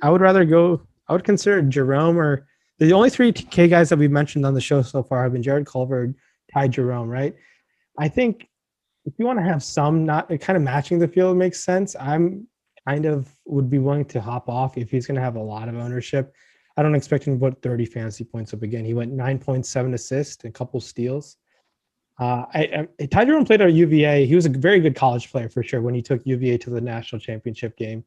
I would consider Jerome, or the only 3K guys that we've mentioned on the show so far have been Jared Culver, Ty Jerome, right? I think if you want to have some not kind of matching the field makes sense. I'm kind of would be willing to hop off if he's going to have a lot of ownership. I don't expect him to put 30 fantasy points up again. He went 9.7 assists, a couple steals. Ty Jerome played at UVA. He was a very good college player for sure when he took UVA to the national championship game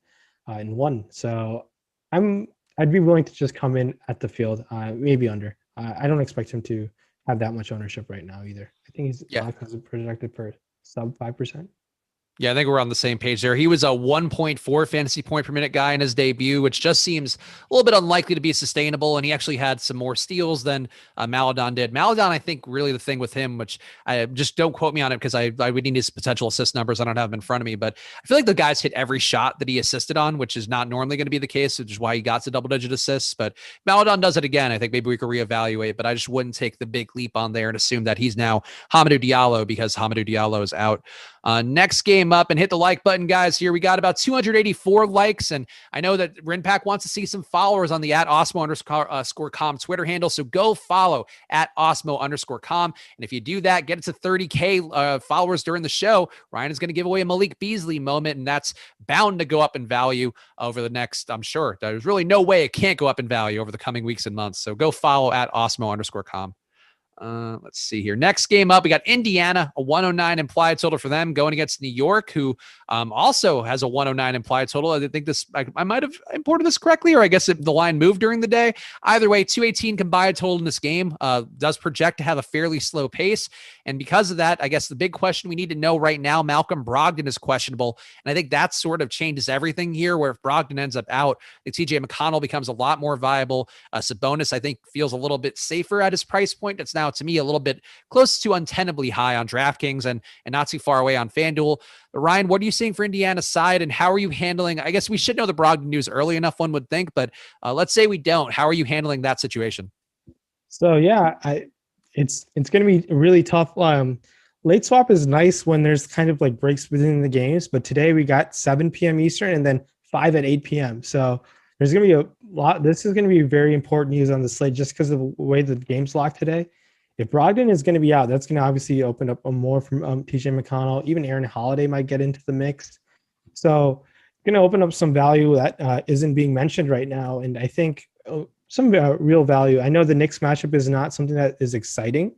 and won. So I'd be willing to just come in at the field, maybe under. I don't expect him to have that much ownership right now either. I think he's projected for sub 5%. Yeah, I think we're on the same page there. He was a 1.4 fantasy point per minute guy in his debut, which just seems a little bit unlikely to be sustainable. And he actually had some more steals than Maladon did. Maladon, I think really the thing with him, which I just don't quote me on it because I would need his potential assist numbers. I don't have them in front of me, but I feel like the guys hit every shot that he assisted on, which is not normally going to be the case, which is why he got to double-digit assists. But Maladon does it again. I think maybe we could reevaluate, but I just wouldn't take the big leap on there and assume that he's now Hamidou Diallo because Hamidou Diallo is out. Next game up, and hit the like button, guys. Here we got about 284 likes, and I know that RynPak wants to see some followers on the @Awesemo_com Twitter handle, so go follow @Awesemo_com, and if you do that, get it to 30K followers during the show. Ryan is going to give away a Malik Beasley moment, and that's bound to go up in value over the next, I'm sure. There's really no way it can't go up in value over the coming weeks and months, so go follow @Awesemo_com. Let's see here. Next game up, we got Indiana, a 109 implied total for them going against New York, who also has a 109 implied total. I think I might have imported this correctly, or I guess the line moved during the day. Either way, 218 combined total in this game does project to have a fairly slow pace. And because of that, I guess the big question we need to know right now, Malcolm Brogdon is questionable. And I think that sort of changes everything here, where if Brogdon ends up out, the TJ McConnell becomes a lot more viable. Sabonis, I think, feels a little bit safer at his price point. It's now, to me, a little bit close to untenably high on DraftKings and not too far away on FanDuel. But Ryan, what are you seeing for Indiana's side, and how are you handling? I guess we should know the Brogdon news early enough, one would think, but let's say we don't. How are you handling that situation? So yeah, it's going to be really tough. Late swap is nice when there's kind of like breaks within the games, but today we got 7 p.m. Eastern and then 5 at 8 p.m. So there's going to be a lot. This is going to be very important news on the slate just because of the way the game's locked today. If Brogdon is going to be out, that's going to obviously open up more from TJ McConnell. Even Aaron Holiday might get into the mix. So going to open up some value that isn't being mentioned right now. And I think some real value. I know the Knicks matchup is not something that is exciting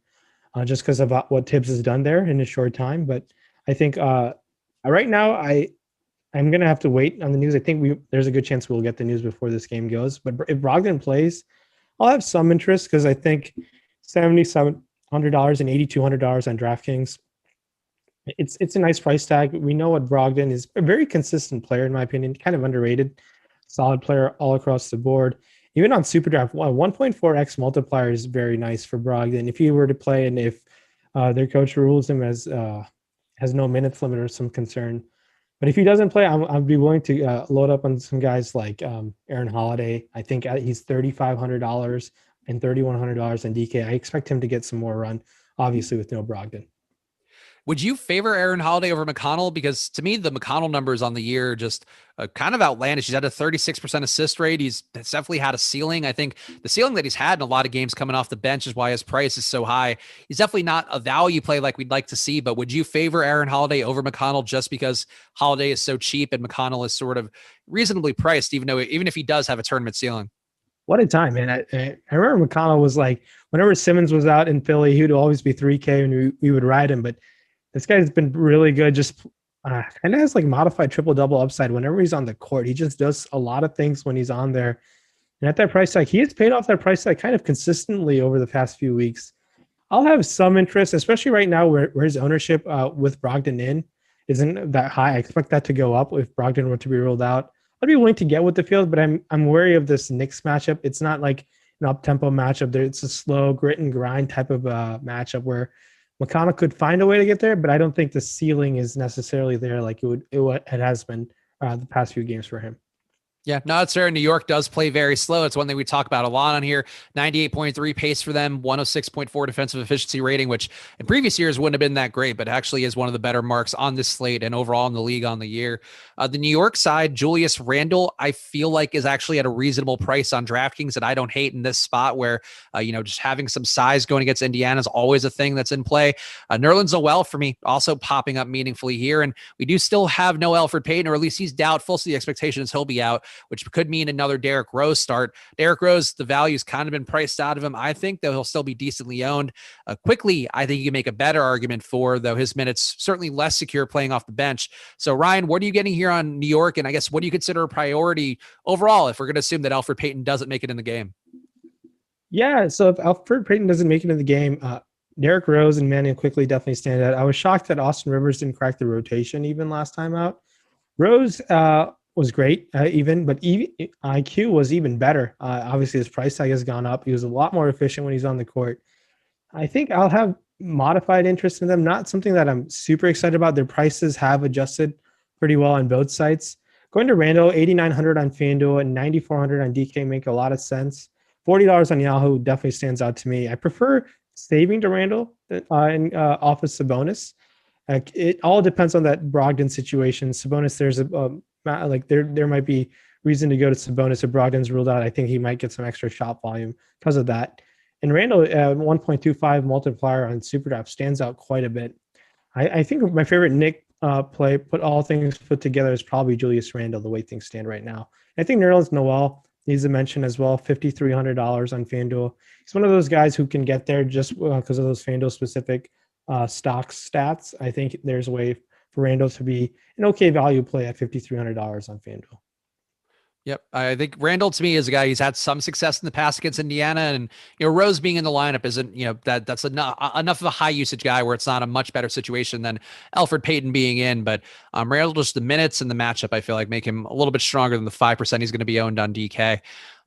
just because of what Tibbs has done there in a short time. But I think right now I'm going to have to wait on the news. I think there's a good chance we'll get the news before this game goes. But if Brogdon plays, I'll have some interest because I think $7,700 and $8,200 on DraftKings. It's a nice price tag. We know what Brogdon is, a very consistent player in my opinion, kind of underrated, solid player all across the board. Even on SuperDraft, 1.4x multiplier is very nice for Brogdon. If he were to play and if their coach rules him as has no minutes limit or some concern. But if he doesn't play, I'd be willing to load up on some guys like Aaron Holiday. I think he's $3,500 and $3,100 on DK. I expect him to get some more run, obviously with no Brogdon. Would you favor Aaron Holiday over McConnell? Because to me, the McConnell numbers on the year are just kind of outlandish. He's had a 36% assist rate. He's definitely had a ceiling. I think the ceiling that he's had in a lot of games coming off the bench is why his price is so high. He's definitely not a value play like we'd like to see, but would you favor Aaron Holiday over McConnell just because Holiday is so cheap and McConnell is sort of reasonably priced, even if he does have a tournament ceiling? What a time, man. I remember McConnell was like, whenever Simmons was out in Philly, he would always be 3K and we would ride him. But this guy's been really good. Just kind of has like modified triple-double upside whenever he's on the court. He just does a lot of things when he's on there. And at that price tag, he has paid off that price tag kind of consistently over the past few weeks. I'll have some interest, especially right now where his ownership with Brogdon in isn't that high. I expect that to go up if Brogdon were to be ruled out. I'd be willing to get with the field, but I'm wary of this Knicks matchup. It's not like an up-tempo matchup. It's a slow grit and grind type of matchup where McConnell could find a way to get there, but I don't think the ceiling is necessarily there like it has been the past few games for him. Yeah, no, it's fair. New York does play very slow. It's one thing we talk about a lot on here. 98.3 pace for them, 106.4 defensive efficiency rating, which in previous years wouldn't have been that great, but actually is one of the better marks on this slate and overall in the league on the year. The New York side, Julius Randle, I feel like is actually at a reasonable price on DraftKings that I don't hate in this spot where, just having some size going against Indiana is always a thing that's in play. Nerlens Noel for me also popping up meaningfully here. And we do still have no Elfrid Payton, or at least he's doubtful. So the expectation is he'll be out, which could mean another Derrick Rose start. Derrick Rose, the value's kind of been priced out of him. I think that he'll still be decently owned. Quickly, I think you can make a better argument for, though his minutes certainly less secure playing off the bench. So Ryan, what are you getting here on New York? And I guess what do you consider a priority overall if we're going to assume that Elfrid Payton doesn't make it in the game? Yeah, so if Elfrid Payton doesn't make it in the game, Derrick Rose and Manning quickly definitely stand out. I was shocked that Austin Rivers didn't crack the rotation even last time out. Rose was great, but IQ was even better. Obviously, his price tag has gone up. He was a lot more efficient when he's on the court. I think I'll have modified interest in them. Not something that I'm super excited about. Their prices have adjusted pretty well on both sites. Going to Randall, 8,900 on FanDuel and 9,400 on DK make a lot of sense. $40 on Yahoo definitely stands out to me. I prefer saving to Randall and off of Sabonis. It all depends on that Brogdon situation. Sabonis, there's there might be reason to go to Sabonis if Brogdon's ruled out. I think he might get some extra shot volume because of that. And Randall, 1.25 multiplier on SuperDraft stands out quite a bit. I think my favorite Nick play, put all things put together, is probably Julius Randle, the way things stand right now. I think Nerlens Noel needs to mention as well, $5,300 on FanDuel. He's one of those guys who can get there just because of those FanDuel specific stock stats. I think there's a way for Randall to be an okay value play at $5,300 on FanDuel. Yep. I think Randall to me is a guy who's had some success in the past against Indiana, and Rose being in the lineup isn't, that's enough of a high usage guy where it's not a much better situation than Elfrid Payton being in. But Randall, just the minutes and the matchup, I feel like make him a little bit stronger than the 5% he's going to be owned on DK.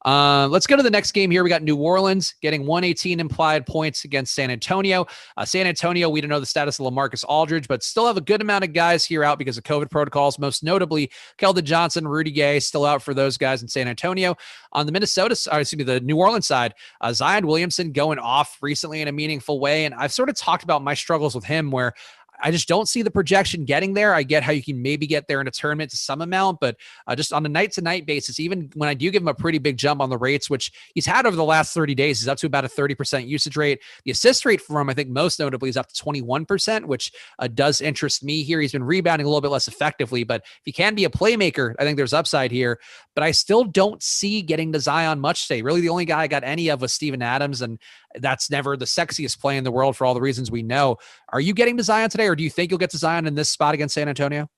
Let's go to the next game here. We got New Orleans getting 118 implied points against San Antonio. San Antonio, we don't know the status of LaMarcus Aldridge, but still have a good amount of guys here out because of COVID protocols, most notably Keldon Johnson, Rudy Gay, still out for those guys in San Antonio. On the the New Orleans side, Zion Williamson going off recently in a meaningful way. And I've sort of talked about my struggles with him where I just don't see the projection getting there. I get how you can maybe get there in a tournament to some amount, but just on a night-to-night basis, even when I do give him a pretty big jump on the rates, which he's had over the last 30 days, he's up to about a 30% usage rate. The assist rate for him, I think most notably, is up to 21%, which does interest me here. He's been rebounding a little bit less effectively, but if he can be a playmaker, I think there's upside here. But I still don't see getting to Zion much today. Really, the only guy I got any of was Steven Adams, and that's never the sexiest play in the world for all the reasons we know. Are you getting to Zion today, or do you think you'll get to Zion in this spot against San Antonio?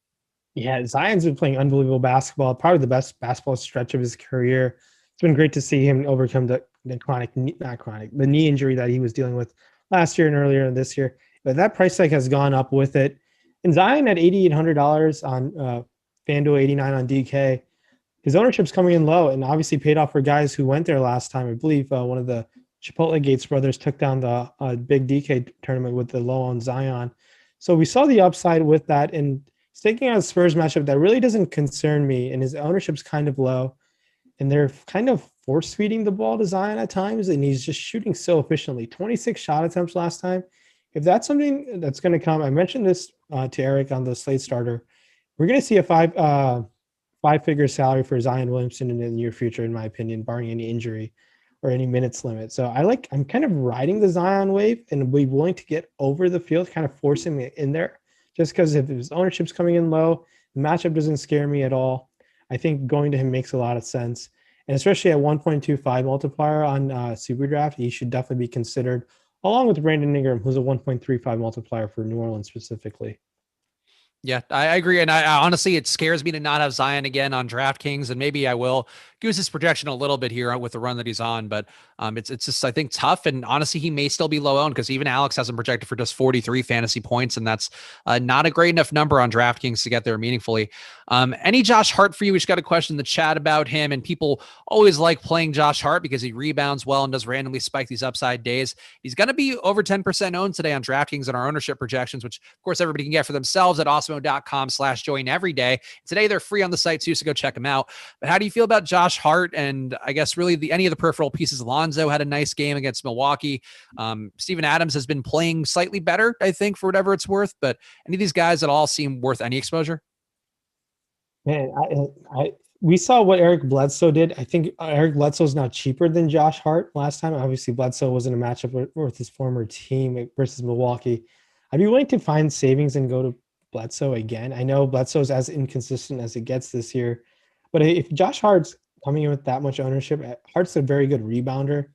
Yeah, Zion's been playing unbelievable basketball, probably the best basketball stretch of his career. It's been great to see him overcome the knee injury that he was dealing with last year and earlier this year. But that price tag has gone up with it. And Zion at $8,800 on FanDuel, $89 on DK. His ownership's coming in low and obviously paid off for guys who went there last time. I believe one of the Chipotle Gates brothers took down the big DK tournament with the low on Zion. So we saw the upside with that, and he's taking out a Spurs matchup that really doesn't concern me, and his ownership's kind of low, and they're kind of force-feeding the ball to Zion at times, and he's just shooting so efficiently. 26 shot attempts last time. if that's something that's going to come, I mentioned this to Eric on the slate starter. We're going to see a five-figure salary for Zion Williamson in the near future, in my opinion, barring any injury or any minutes limit. So I'm kind of riding the Zion wave and be willing to get over the field, kind of force him in there, just because if his ownership's coming in low, the matchup doesn't scare me at all. I think going to him makes a lot of sense. And especially at 1.25 multiplier on SuperDraft, he should definitely be considered, along with Brandon Ingram, who's a 1.35 multiplier for New Orleans specifically. Yeah, I agree. And I honestly, it scares me to not have Zion again on DraftKings, and maybe I will goose his projection a little bit here with the run that he's on. But it's just, I think, tough. And honestly, he may still be low owned because even Alex has him projected for just 43 fantasy points. And that's not a great enough number on DraftKings to get there meaningfully. Any Josh Hart for you? We just got a question in the chat about him. And people always like playing Josh Hart because he rebounds well and does randomly spike these upside days. He's going to be over 10% owned today on DraftKings and our ownership projections, which of course everybody can get for themselves at awesemo.com/join every day. Today they're free on the site too, so go check them out. But how do you feel about Josh Hart? And I guess really any of the peripheral pieces? Alonzo had a nice game against Milwaukee. Steven Adams has been playing slightly better, I think, for whatever it's worth. But any of these guys at all seem worth any exposure? Man, we saw what Eric Bledsoe did. I think Eric Bledsoe is now cheaper than Josh Hart last time. Obviously, Bledsoe was in a matchup with his former team versus Milwaukee. I'd be willing to find savings and go to Bledsoe again. I know Bledsoe's as inconsistent as it gets this year, but if Josh Hart's coming in with that much ownership, Hart's a very good rebounder.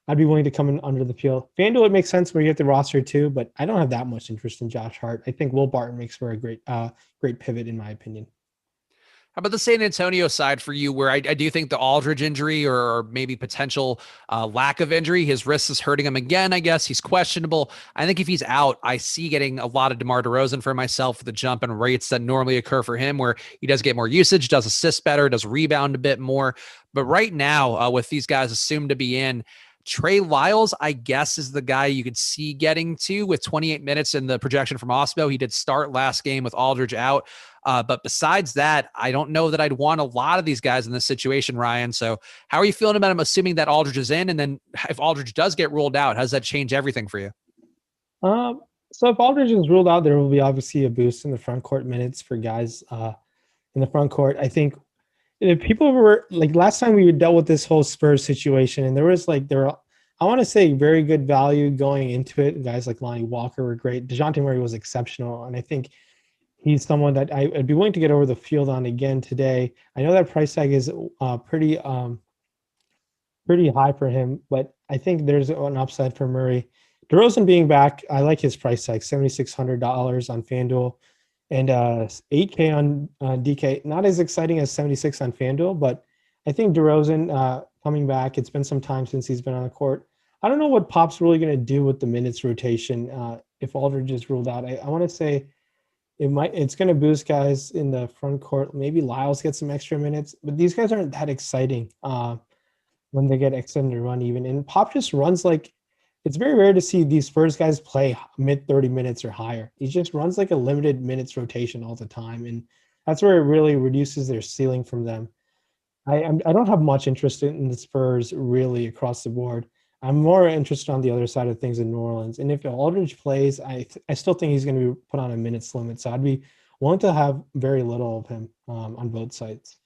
I'd be willing to come in under the field. FanDuel, it makes sense where you get the roster too, but I don't have that much interest in Josh Hart. I think Will Barton makes for a great pivot in my opinion. How about the San Antonio side for you, where I do think the Aldridge injury or maybe potential lack of injury, his wrist is hurting him again, I guess. He's questionable. I think if he's out, I see getting a lot of DeMar DeRozan for myself with the jump in rates that normally occur for him, where he does get more usage, does assist better, does rebound a bit more. But right now, with these guys assumed to be in, Trey Lyles, I guess, is the guy you could see getting to with 28 minutes in the projection from Awesemo. He did start last game with Aldridge out. But besides that, I don't know that I'd want a lot of these guys in this situation, Ryan. So how are you feeling about him, assuming that Aldridge is in? And then if Aldridge does get ruled out, how does that change everything for you? So if Aldridge is ruled out, there will be obviously a boost in the front court minutes for guys in the front court. I think if people were like last time we dealt with this whole Spurs situation, and there were I want to say very good value going into it. Guys like Lonnie Walker were great. DeJounte Murray was exceptional, and I think he's someone that I'd be willing to get over the field on again today. I know that price tag is pretty high for him, but I think there's an upside for Murray. DeRozan being back, I like his price tag, $7,600 on FanDuel and $8K on DK. Not as exciting as 76 on FanDuel, but I think DeRozan coming back. It's been some time since he's been on the court. I don't know what Pop's really going to do with the minutes rotation if Aldridge is ruled out. I want to say it's going to boost guys in the front court. Maybe Lyles gets some extra minutes, but these guys aren't that exciting when they get extended run even. And Pop just runs like, it's very rare to see these Spurs guys play mid 30 minutes or higher. He just runs like a limited minutes rotation all the time. And that's where it really reduces their ceiling from them. I don't have much interest in the Spurs really across the board. I'm more interested on the other side of things in New Orleans. And if Aldridge plays, I still think he's going to be put on a minutes limit. So I'd be willing to have very little of him on both sides.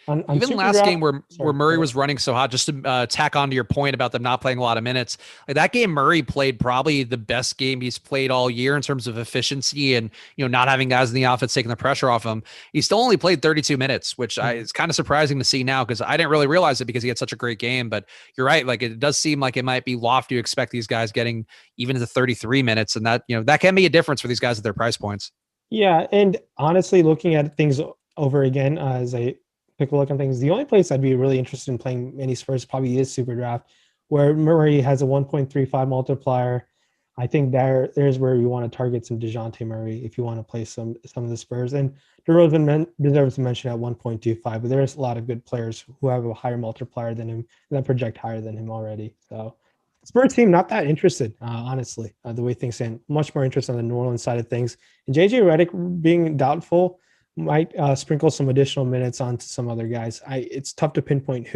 Even last game where Murray was running so hot, just to tack on to your point about them not playing a lot of minutes, like that game Murray played probably the best game he's played all year in terms of efficiency and, not having guys in the offense taking the pressure off him. He still only played 32 minutes, which is kind of surprising to see now because I didn't really realize it because he had such a great game. But you're right. Like it does seem like it might be lofty to expect these guys getting even to 33 minutes. And that, that can be a difference for these guys at their price points. Yeah. And honestly, looking at things over again, as I take a look on things, the only place I'd be really interested in playing many Spurs probably is SuperDraft, where Murray has a 1.35 multiplier. I think there's where you want to target some DeJounte Murray if you want to play some of the Spurs. And DeRozan deserves to mention at 1.25, but there's a lot of good players who have a higher multiplier than him that project higher than him already. So Spurs team not that interested, honestly, the way things stand. Much more interest on the New Orleans side of things. And JJ Redick being doubtful might sprinkle some additional minutes onto some other guys. It's tough to pinpoint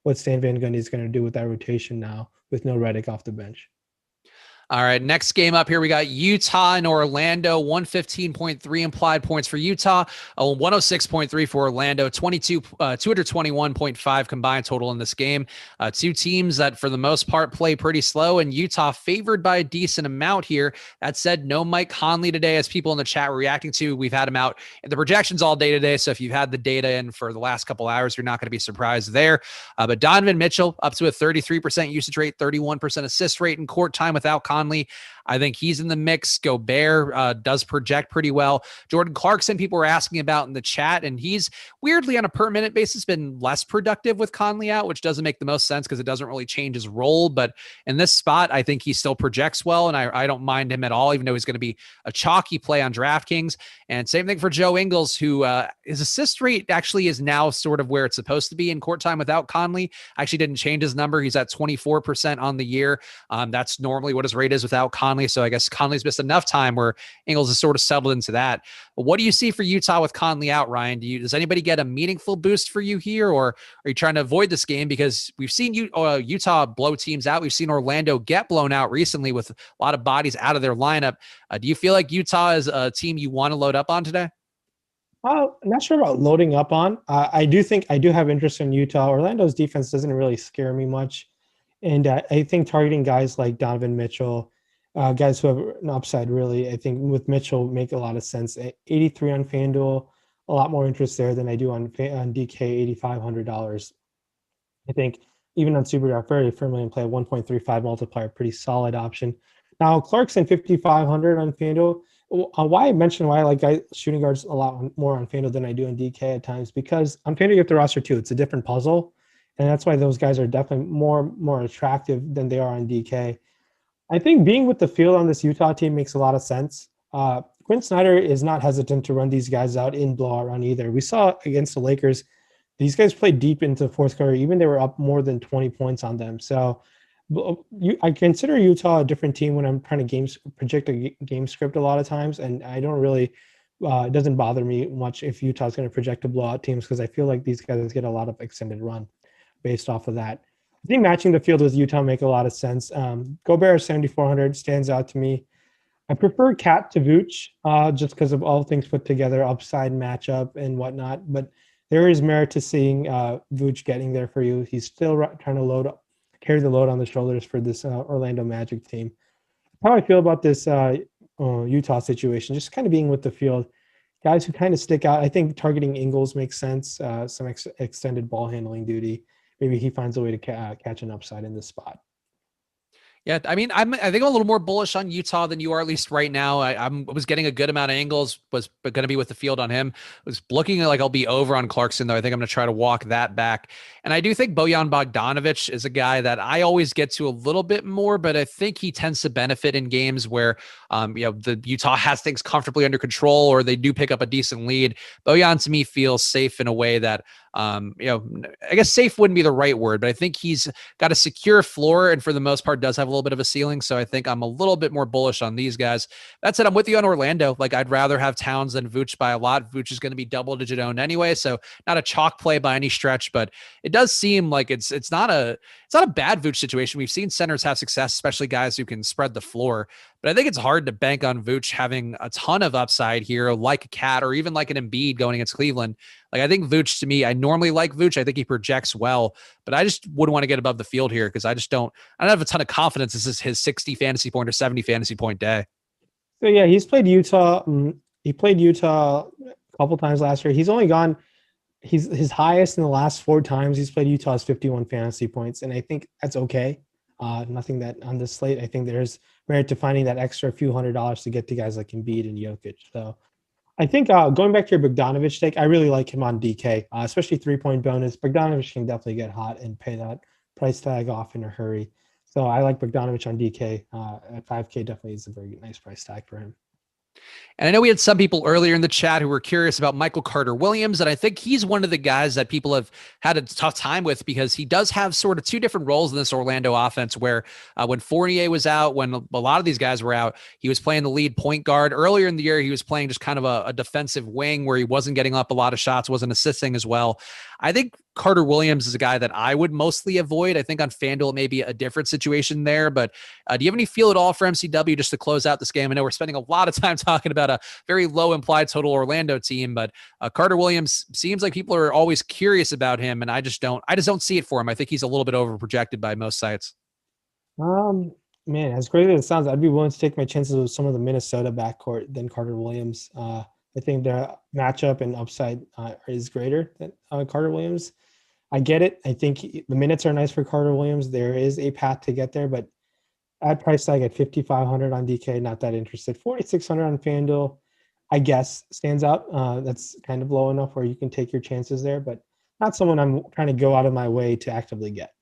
what Stan Van Gundy is going to do with that rotation now with no Redick off the bench. All right, next game up here, we got Utah and Orlando, 115.3 implied points for Utah, 106.3 for Orlando, 221.5 combined total in this game. Two teams that, for the most part, play pretty slow, and Utah favored by a decent amount here. That said, no Mike Conley today, as people in the chat were reacting to. We've had him out in the projections all day today, so if you've had the data in for the last couple hours, you're not going to be surprised there. But Donovan Mitchell, up to a 33% usage rate, 31% assist rate in court time without Conley. I think he's in the mix. Gobert does project pretty well. Jordan Clarkson, people were asking about in the chat, and he's weirdly on a per minute basis been less productive with Conley out, which doesn't make the most sense because it doesn't really change his role. But in this spot, I think he still projects well, and I don't mind him at all, even though he's going to be a chalky play on DraftKings. And same thing for Joe Ingles, who his assist rate actually is now sort of where it's supposed to be in court time without Conley. Actually didn't change his number. He's at 24% on the year. That's normally what his rate is without Conley. So I guess Conley's missed enough time where Ingles has sort of settled into that. But what do you see for Utah with Conley out, Ryan? Does anybody get a meaningful boost for you here, or are you trying to avoid this game? Because we've seen Utah blow teams out. We've seen Orlando get blown out recently with a lot of bodies out of their lineup. Do you feel like Utah is a team you want to load up on today? I'm not sure about loading up on. I do think I do have interest in Utah. Orlando's defense doesn't really scare me much. And I think targeting guys like Donovan Mitchell, guys who have an upside, really, I think with Mitchell make a lot of sense. 83 on FanDuel, a lot more interest there than I do on DK, $8,500. I think even on SuperDraft, very firmly in play, 1.35 multiplier, pretty solid option. Now, Clarkson, 5,500 on FanDuel. Why I mentioned why I like guys shooting guards a lot more on FanDuel than I do on DK at times, because on FanDuel you have the roster too. It's a different puzzle, and that's why those guys are definitely more attractive than they are on DK. I think being with the field on this Utah team makes a lot of sense. Quinn Snyder is not hesitant to run these guys out in blowout run either. We saw against the Lakers, these guys played deep into the fourth quarter, even they were up more than 20 points on them. So I consider Utah a different team when I'm trying to project a game script a lot of times, and I don't really it doesn't bother me much if Utah's going to project to blowout teams, because I feel like these guys get a lot of extended run based off of that. I think matching the field with Utah make a lot of sense. Gobert 7,400 stands out to me. I prefer Cat to Vooch just because of all things put together, upside matchup and whatnot. But there is merit to seeing Vooch getting there for you. He's still trying to carry the load on the shoulders for this Orlando Magic team. How I feel about this Utah situation, just kind of being with the field, guys who kind of stick out. I think targeting Ingles makes sense. Some extended ball handling duty. Maybe he finds a way to catch an upside in this spot. Yeah, I mean, I think I'm a little more bullish on Utah than you are, at least right now. I was getting a good amount of angles, was going to be with the field on him. Was looking like I'll be over on Clarkson, though. I think I'm going to try to walk that back. And I do think Bojan Bogdanovic is a guy that I always get to a little bit more, but I think he tends to benefit in games where, the Utah has things comfortably under control, or they do pick up a decent lead. Bojan, to me, feels safe in a way that, I guess safe wouldn't be the right word, but I think he's got a secure floor and for the most part does have a little bit of a ceiling. So I think I'm a little bit more bullish on these guys. That said, I'm with you on Orlando. Like, I'd rather have Towns than Vooch by a lot. Vooch is going to be double-digit owned anyway, so not a chalk play by any stretch, but it does seem like it's not a bad Vooch situation. We've seen centers have success, especially guys who can spread the floor. But I think it's hard to bank on Vooch having a ton of upside here, like a Cat or even like an Embiid going against Cleveland. Like, I think Vooch, to me, I normally like Vooch. I think he projects well, but I just wouldn't want to get above the field here because I don't have a ton of confidence this is his 60 fantasy point or 70 fantasy point day. So yeah, he's played Utah. He played Utah a couple times last year. He's only gone. His highest in the last 4 times he's played Utah is 51 fantasy points, and I think that's okay. Nothing that on this slate. I think there's merit to finding that extra few $100s to get to guys like Embiid and Jokic. So I think going back to your Bogdanovic take, I really like him on DK, especially 3-point bonus. Bogdanovic can definitely get hot and pay that price tag off in a hurry. So I like Bogdanovic on DK at 5K. Definitely is a very nice price tag for him. And I know we had some people earlier in the chat who were curious about Michael Carter-Williams, and I think he's one of the guys that people have had a tough time with because he does have sort of 2 different roles in this Orlando offense where when Fournier was out, when a lot of these guys were out, he was playing the lead point guard. Earlier in the year, he was playing just kind of a defensive wing where he wasn't getting up a lot of shots, wasn't assisting as well. I think Carter Williams is a guy that I would mostly avoid. I think on FanDuel, it may be a different situation there, but do you have any feel at all for MCW just to close out this game? I know we're spending a lot of time talking about a very low implied total Orlando team, but Carter Williams seems like people are always curious about him, and I just don't see it for him. I think he's a little bit over projected by most sites. Man, as great as it sounds, I'd be willing to take my chances with some of the Minnesota backcourt than Carter Williams. I think the matchup and upside is greater than Carter Williams. I get it. I think the minutes are nice for Carter Williams. There is a path to get there, but at price tag at 5,500 on DK, not that interested. 4,600 on FanDuel, I guess, stands out. That's kind of low enough where you can take your chances there, but not someone I'm trying to go out of my way to actively get.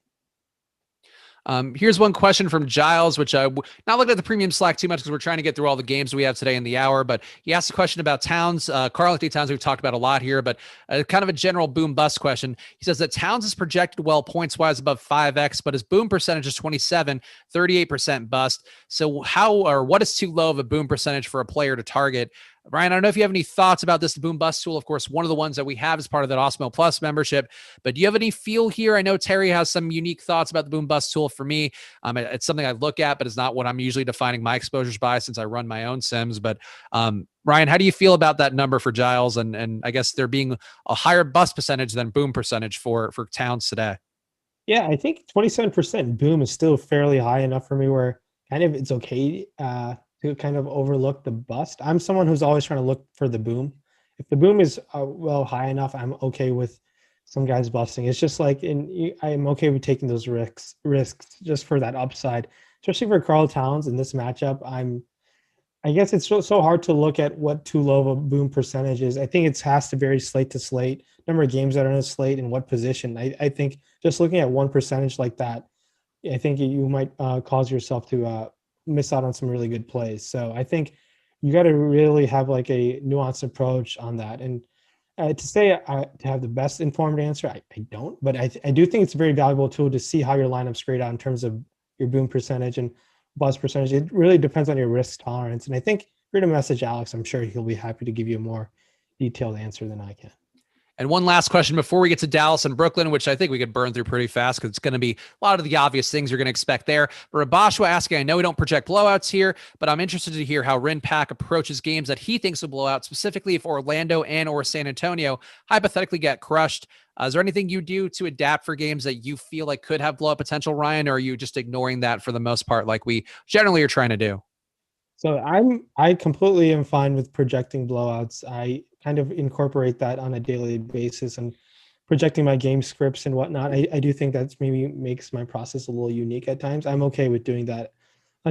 Here's one question from Giles, which not looking at the premium Slack too much because we're trying to get through all the games we have today in the hour, but he asked a question about Towns. Karl-Anthony Towns, we've talked about a lot here, but kind of a general boom bust question. He says that Towns is projected well points wise above 5x, but his boom percentage is 27, 38% bust. So what is too low of a boom percentage for a player to target? Ryan, I don't know if you have any thoughts about this, the boom bust tool. Of course, one of the ones that we have as part of that Awesemo Plus membership, but do you have any feel here? I know Terry has some unique thoughts about the boom bust tool. For me, it's something I look at, but it's not what I'm usually defining my exposures by since I run my own sims. But Ryan, how do you feel about that number for Giles? And I guess there being a higher bust percentage than boom percentage for Towns today. Yeah, I think 27% boom is still fairly high enough for me where kind of it's okay to kind of overlook the bust. I'm someone who's always trying to look for the boom. If the boom is high enough, I'm okay with some guys busting. It's just like I'm okay with taking those risks just for that upside, especially for Karl Towns in this matchup. I guess it's so hard to look at what too low of a boom percentage is. I think it has to vary slate to slate, number of games that are in a slate and what position. I think just looking at one percentage like that, I think you might cause yourself to miss out on some really good plays. So I think you got to really have like a nuanced approach on that. And to say to have the best informed answer, I don't, but I do think it's a very valuable tool to see how your lineups grade out in terms of your boom percentage and buzz percentage. It really depends on your risk tolerance. And I think if you're to message Alex, I'm sure he'll be happy to give you a more detailed answer than I can. And one last question before we get to Dallas and Brooklyn, which I think we could burn through pretty fast because it's going to be a lot of the obvious things you're going to expect there. But Rabashua asking, I know we don't project blowouts here, but I'm interested to hear how RynPak approaches games that he thinks will blow out, specifically if Orlando and or San Antonio hypothetically get crushed. Is there anything you do to adapt for games that you feel like could have blowout potential, Ryan, or are you just ignoring that for the most part like we generally are trying to do? So I completely am fine with projecting blowouts. I kind of incorporate that on a daily basis and projecting my game scripts and whatnot. I do think that maybe makes my process a little unique at times. I'm okay with doing that.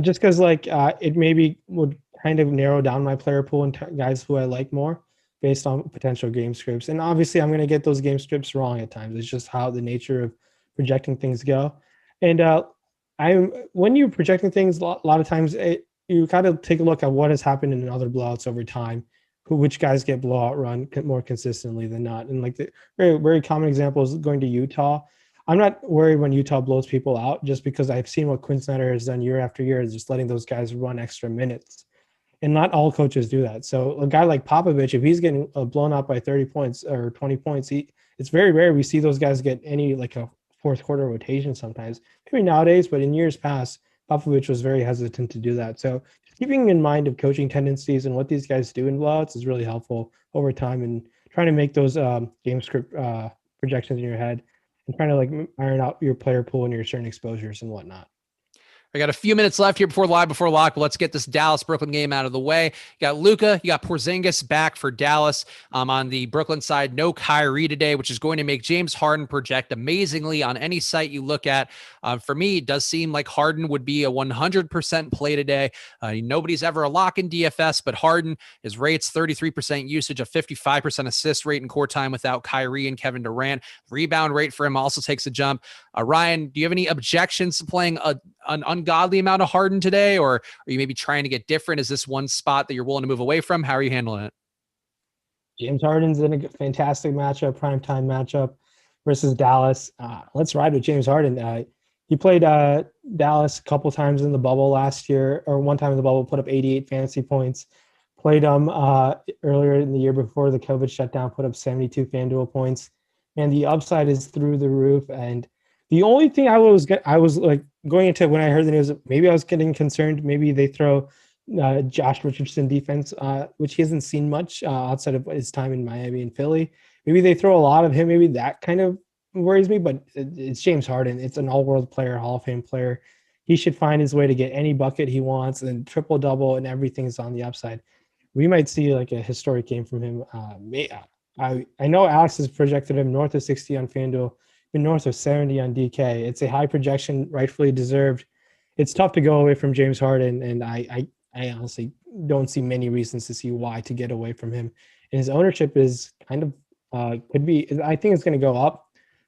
Just because it maybe would kind of narrow down my player pool and guys who I like more based on potential game scripts. And obviously I'm going to get those game scripts wrong at times. It's just how the nature of projecting things go. And when you're projecting things, a lot of times you got to take a look at what has happened in other blowouts over time, which guys get blowout run more consistently than not. And like the very, very common example is going to Utah. I'm not worried when Utah blows people out just because I've seen what Quinn Snyder has done year after year, is just letting those guys run extra minutes. And not all coaches do that. So a guy like Popovich, if he's getting blown out by 30 points or 20 points, it's very rare we see those guys get any like a fourth quarter rotation sometimes. Maybe nowadays, but in years past, Popovich was very hesitant to do that. So keeping in mind of coaching tendencies and what these guys do in blowouts is really helpful over time, and trying to make those game script projections in your head and trying to like iron out your player pool and your certain exposures and whatnot. I got a few minutes left here before lock, but let's get this Dallas-Brooklyn game out of the way. You got Luka, you got Porzingis back for Dallas. On the Brooklyn side, no Kyrie today, which is going to make James Harden project amazingly on any site you look at. For me, it does seem like Harden would be a 100% play today. Nobody's ever a lock in DFS, but Harden, his rates, 33% usage, a 55% assist rate in core time without Kyrie and Kevin Durant. Rebound rate for him also takes a jump. Ryan, do you have any objections to playing an ungodly amount of Harden today, or are you maybe trying to get different? Is this one spot that you're willing to move away from? How are you handling it? James Harden's in a fantastic matchup, primetime matchup versus Dallas. Let's ride with James Harden. He played Dallas a couple times in the bubble last year, or one time in the bubble, put up 88 fantasy points. Played earlier in the year before the COVID shutdown, put up 72 FanDuel points. and the upside is through the roof. And the only thing I was like going into when I heard the news, maybe I was getting concerned. Maybe they throw Josh Richardson defense, which he hasn't seen much outside of his time in Miami and Philly. Maybe they throw a lot of him. Maybe that kind of worries me. But it's James Harden. It's an all-world player, Hall of Fame player. He should find his way to get any bucket he wants, and triple double, and everything's on the upside. We might see like a historic game from him. I know Alex has projected him north of 60 on FanDuel, even north of 70 on DK. It's a high projection, rightfully deserved. It's tough to go away from James Harden, and I honestly don't see many reasons to see why to get away from him. And his ownership is kind of could be. I think it's going to go up.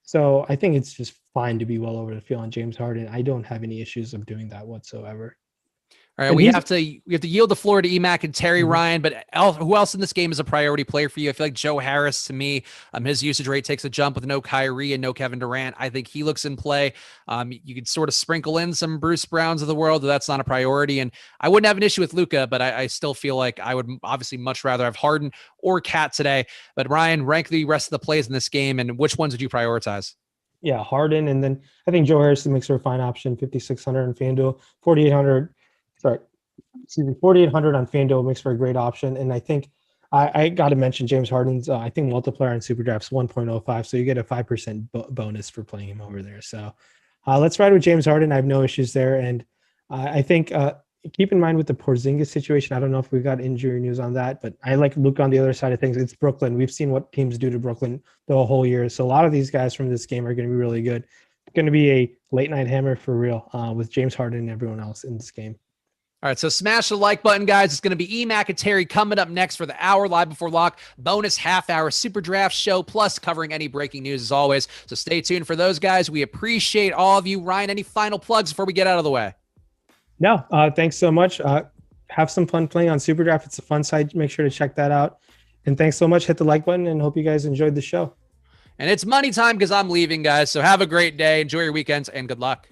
So I think it's just fine to be well over the field on James Harden. I don't have any issues of doing that whatsoever. All right, we have to yield the floor to EMac and Terry Ryan, but who else in this game is a priority player for you? I feel like Joe Harris, to me, his usage rate takes a jump with no Kyrie and no Kevin Durant. I think he looks in play. You could sort of sprinkle in some Bruce Browns of the world, but that's not a priority. And I wouldn't have an issue with Luka, but I still feel like I would obviously much rather have Harden or Cat today. But Ryan, rank the rest of the plays in this game, and which ones would you prioritize? Yeah, Harden, and then I think Joe Harris makes her a fine option, 5,600 on FanDuel, 4,800. Sorry, 4,800 on FanDuel makes for a great option. And I think I got to mention James Harden's, I think multiplier on SuperDraft's 1.05. So you get a 5% bonus for playing him over there. So let's ride with James Harden. I have no issues there. And I think keep in mind with the Porzingis situation, I don't know if we've got injury news on that, but I like Luke on the other side of things. It's Brooklyn. We've seen what teams do to Brooklyn the whole year. So a lot of these guys from this game are going to be really good. It's going to be a late night hammer for real with James Harden and everyone else in this game. All right, so smash the like button, guys. It's going to be EMac and Terry coming up next for the hour live before lock bonus half-hour super draft show, plus covering any breaking news as always. So stay tuned for those guys. We appreciate all of you. Ryan, any final plugs before we get out of the way? No, thanks so much. Have some fun playing on SuperDraft. It's a fun site. Make sure to check that out. And thanks so much. Hit the like button, and hope you guys enjoyed the show. And it's money time because I'm leaving, guys. So have a great day. Enjoy your weekends, and good luck.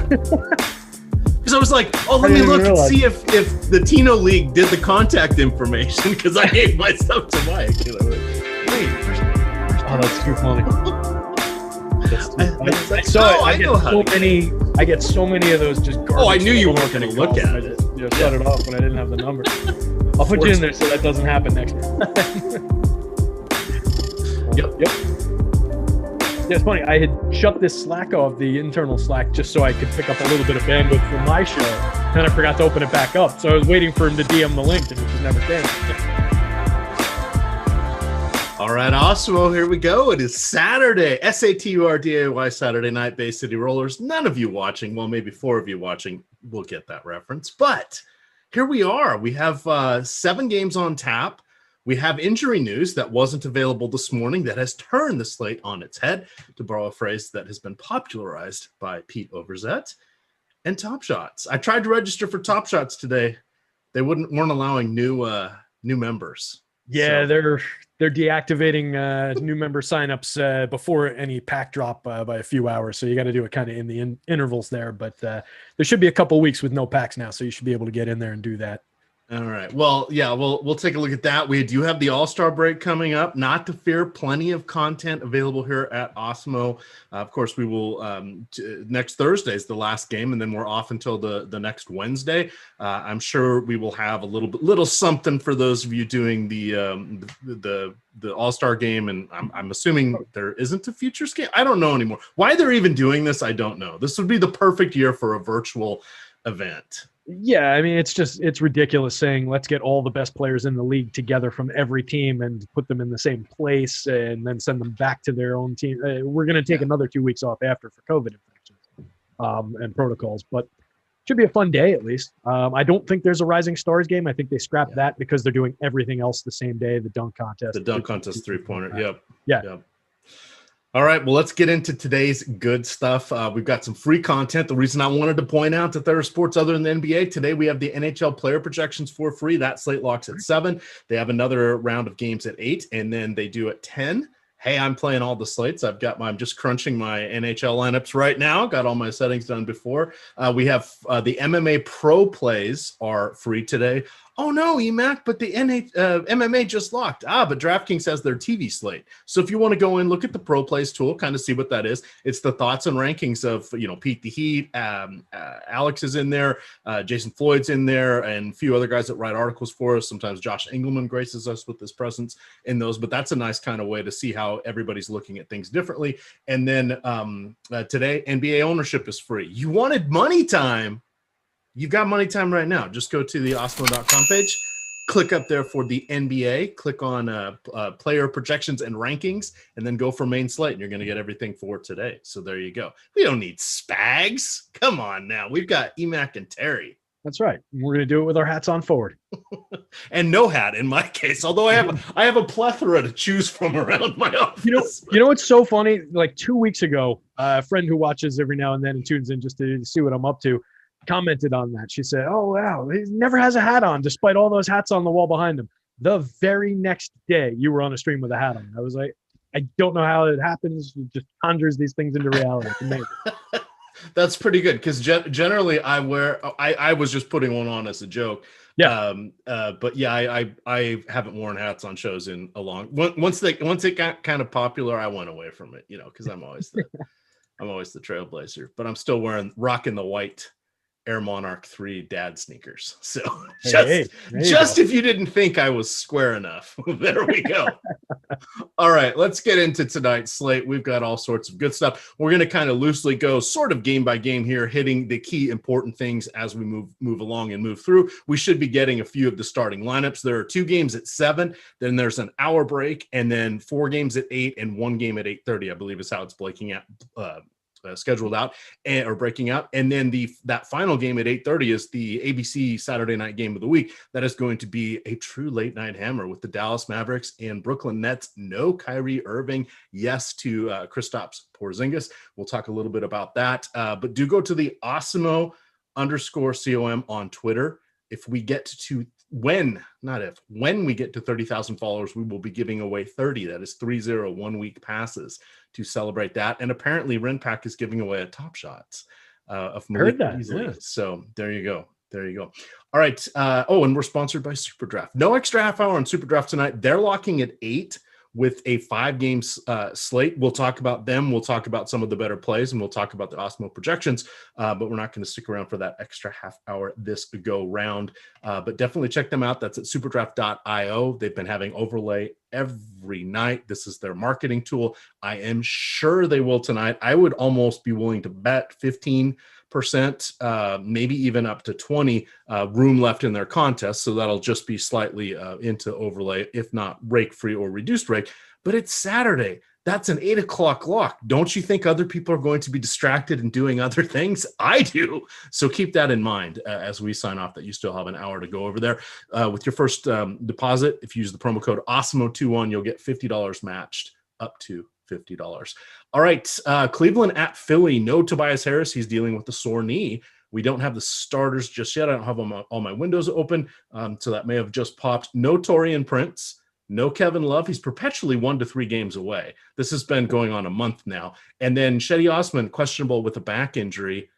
Because I was like, oh, let me look and see if the Tino League did the contact information, because I gave my stuff to Mike. And I went, wait, oh, that's too funny. I get so many of those just garbage. Oh, I knew you weren't going to look at it. I just shut it off when I didn't have the number. I'll put you in there so that doesn't happen next time. Yep. Yeah, it's funny. I had shut this Slack off, the internal Slack, just so I could pick up a little bit of bandwidth for my show. Then I forgot to open it back up. So I was waiting for him to DM the link, and it just never came. All right, Awesemo, here we go. It is Saturday, SATURDAY Saturday night, Bay City Rollers. None of you watching, well, maybe 4 of you watching will get that reference. But here we are. We have 7 games on tap. We have injury news that wasn't available this morning that has turned the slate on its head, to borrow a phrase that has been popularized by Pete Overzet, and Top Shots. I tried to register for Top Shots today. They weren't allowing new members. Yeah, so they're deactivating new member signups before any pack drop by a few hours. So you got to do it kind of in the intervals there. But there should be a couple weeks with no packs now, so you should be able to get in there and do that. All right. Well, yeah, we'll take a look at that. We do have the All-Star break coming up. Not to fear, plenty of content available here at Awesemo. Of course, we will next Thursday is the last game, and then we're off until the next Wednesday. I'm sure we will have a little something for those of you doing the All-Star game, and I'm assuming there isn't a futures game. I don't know anymore. Why they're even doing this, I don't know. This would be the perfect year for a virtual event. Yeah, I mean, it's ridiculous saying let's get all the best players in the league together from every team and put them in the same place and then send them back to their own team. We're going to take another 2 weeks off after for COVID infections and protocols, but should be a fun day at least. I don't think there's a Rising Stars game. I think they scrapped that because they're doing everything else the same day. The dunk contest. The dunk contest 3-pointer. Yep. Yeah. Yep. All right, well, let's get into today's good stuff. We've got some free content. The reason I wanted to point out that there are sports other than the NBA, today we have the NHL player projections for free. That slate locks at 7. They have another round of games at 8, and then they do at 10. Hey, I'm playing all the slates. I'm just crunching my NHL lineups right now. Got all my settings done before. We have the MMA Pro plays are free today. Oh no, EMac, but the MMA just locked. But DraftKings has their TV slate. So if you want to go in, look at the Pro Plays tool, kind of see what that is. It's the thoughts and rankings of, Pete the Heat, Alex is in there, Jason Floyd's in there, and a few other guys that write articles for us. Sometimes Josh Engelman graces us with his presence in those, but that's a nice kind of way to see how everybody's looking at things differently. And then today, NBA ownership is free. You wanted money time. You've got money time right now. Just go to the Awesemo.com page, click up there for the NBA, click on player projections and rankings, and then go for main slate, and you're going to get everything for today. So there you go. We don't need Spags. Come on now. We've got EMac and Terry. That's right. We're going to do it with our hats on forward. And no hat in my case, although I have a plethora to choose from around my office. You know what's so funny? Like 2 weeks ago, a friend who watches every now and then and tunes in just to see what I'm up to commented on that. She said, "Oh wow, he never has a hat on despite all those hats on the wall behind him." The very next day you were on a stream with a hat on. I was like, I don't know how it happens. It just conjures these things into reality. It's amazing. That's pretty good because generally I was just putting one on as a joke. Yeah. But yeah, I haven't worn hats on shows in a long. Once it got kind of popular, I went away from it. Because I'm always the trailblazer. But I'm still rocking the white Air Monarch 3 dad sneakers. So just if you didn't think I was square enough, there we go. All right, let's get into tonight's slate. We've got all sorts of good stuff. We're going to kind of loosely go sort of game by game here, hitting the key important things as we move along and move through. We should be getting a few of the starting lineups. There are 2 games at 7, then there's an hour break, and then 4 games at 8 and 1 game at 8:30, I believe is how it's scheduled out or breaking out. And then that final game at 8:30 is the ABC Saturday night game of the week. That is going to be a true late night hammer with the Dallas Mavericks and Brooklyn Nets. No Kyrie Irving. Yes to Kristaps Porzingis. We'll talk a little bit about that. But do go to the Awesemo_COM on Twitter. If we get to when we get to 30,000 followers, we will be giving away 30. That is 30 1-week passes to celebrate that. And apparently RynPak is giving away a Top Shots of Malik Beasley. Yeah. So there you go. All right. And we're sponsored by SuperDraft. No extra half hour on SuperDraft tonight. They're locking at 8 with a 5-game slate. We'll talk about them. We'll talk about some of the better plays, and we'll talk about the Awesemo projections, but we're not going to stick around for that extra half hour this go round. But definitely check them out. That's at superdraft.io. They've been having overlay every night. This is their marketing tool. I am sure they will tonight. I would almost be willing to bet 15%, maybe even up to 20 room left in their contest. So that'll just be slightly into overlay, if not rake free or reduced rake. But it's Saturday. That's an 8 o'clock lock. Don't you think other people are going to be distracted and doing other things? I do. So keep that in mind as we sign off, that you still have an hour to go over there. With your first deposit, if you use the promo code Awesemo21, you'll get $50 matched up to $50. All right. Cleveland at Philly. No Tobias Harris. He's dealing with the sore knee. We don't have the starters just yet. I don't have all my windows open. So that may have just popped. No Torian Prince. No Kevin Love. He's perpetually 1 to 3 games away. This has been going on a month now. And then Shetty Osman, questionable with a back injury.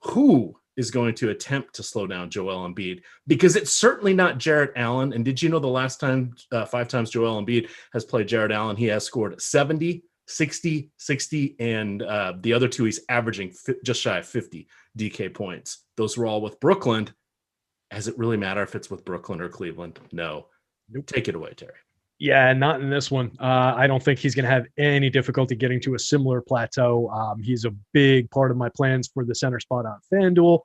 Who is going to attempt to slow down Joel Embiid, because it's certainly not Jarrett Allen. And did you know the last time 5 times Joel Embiid has played Jarrett Allen, he has scored 70, 60, 60, and the other 2 he's averaging just shy of 50 DK points. Those were all with Brooklyn. Does it really matter if it's with Brooklyn or Cleveland? No. Nope. Take it away, Terry. Yeah, not in this one. I don't think he's going to have any difficulty getting to a similar plateau. He's a big part of my plans for the center spot on FanDuel.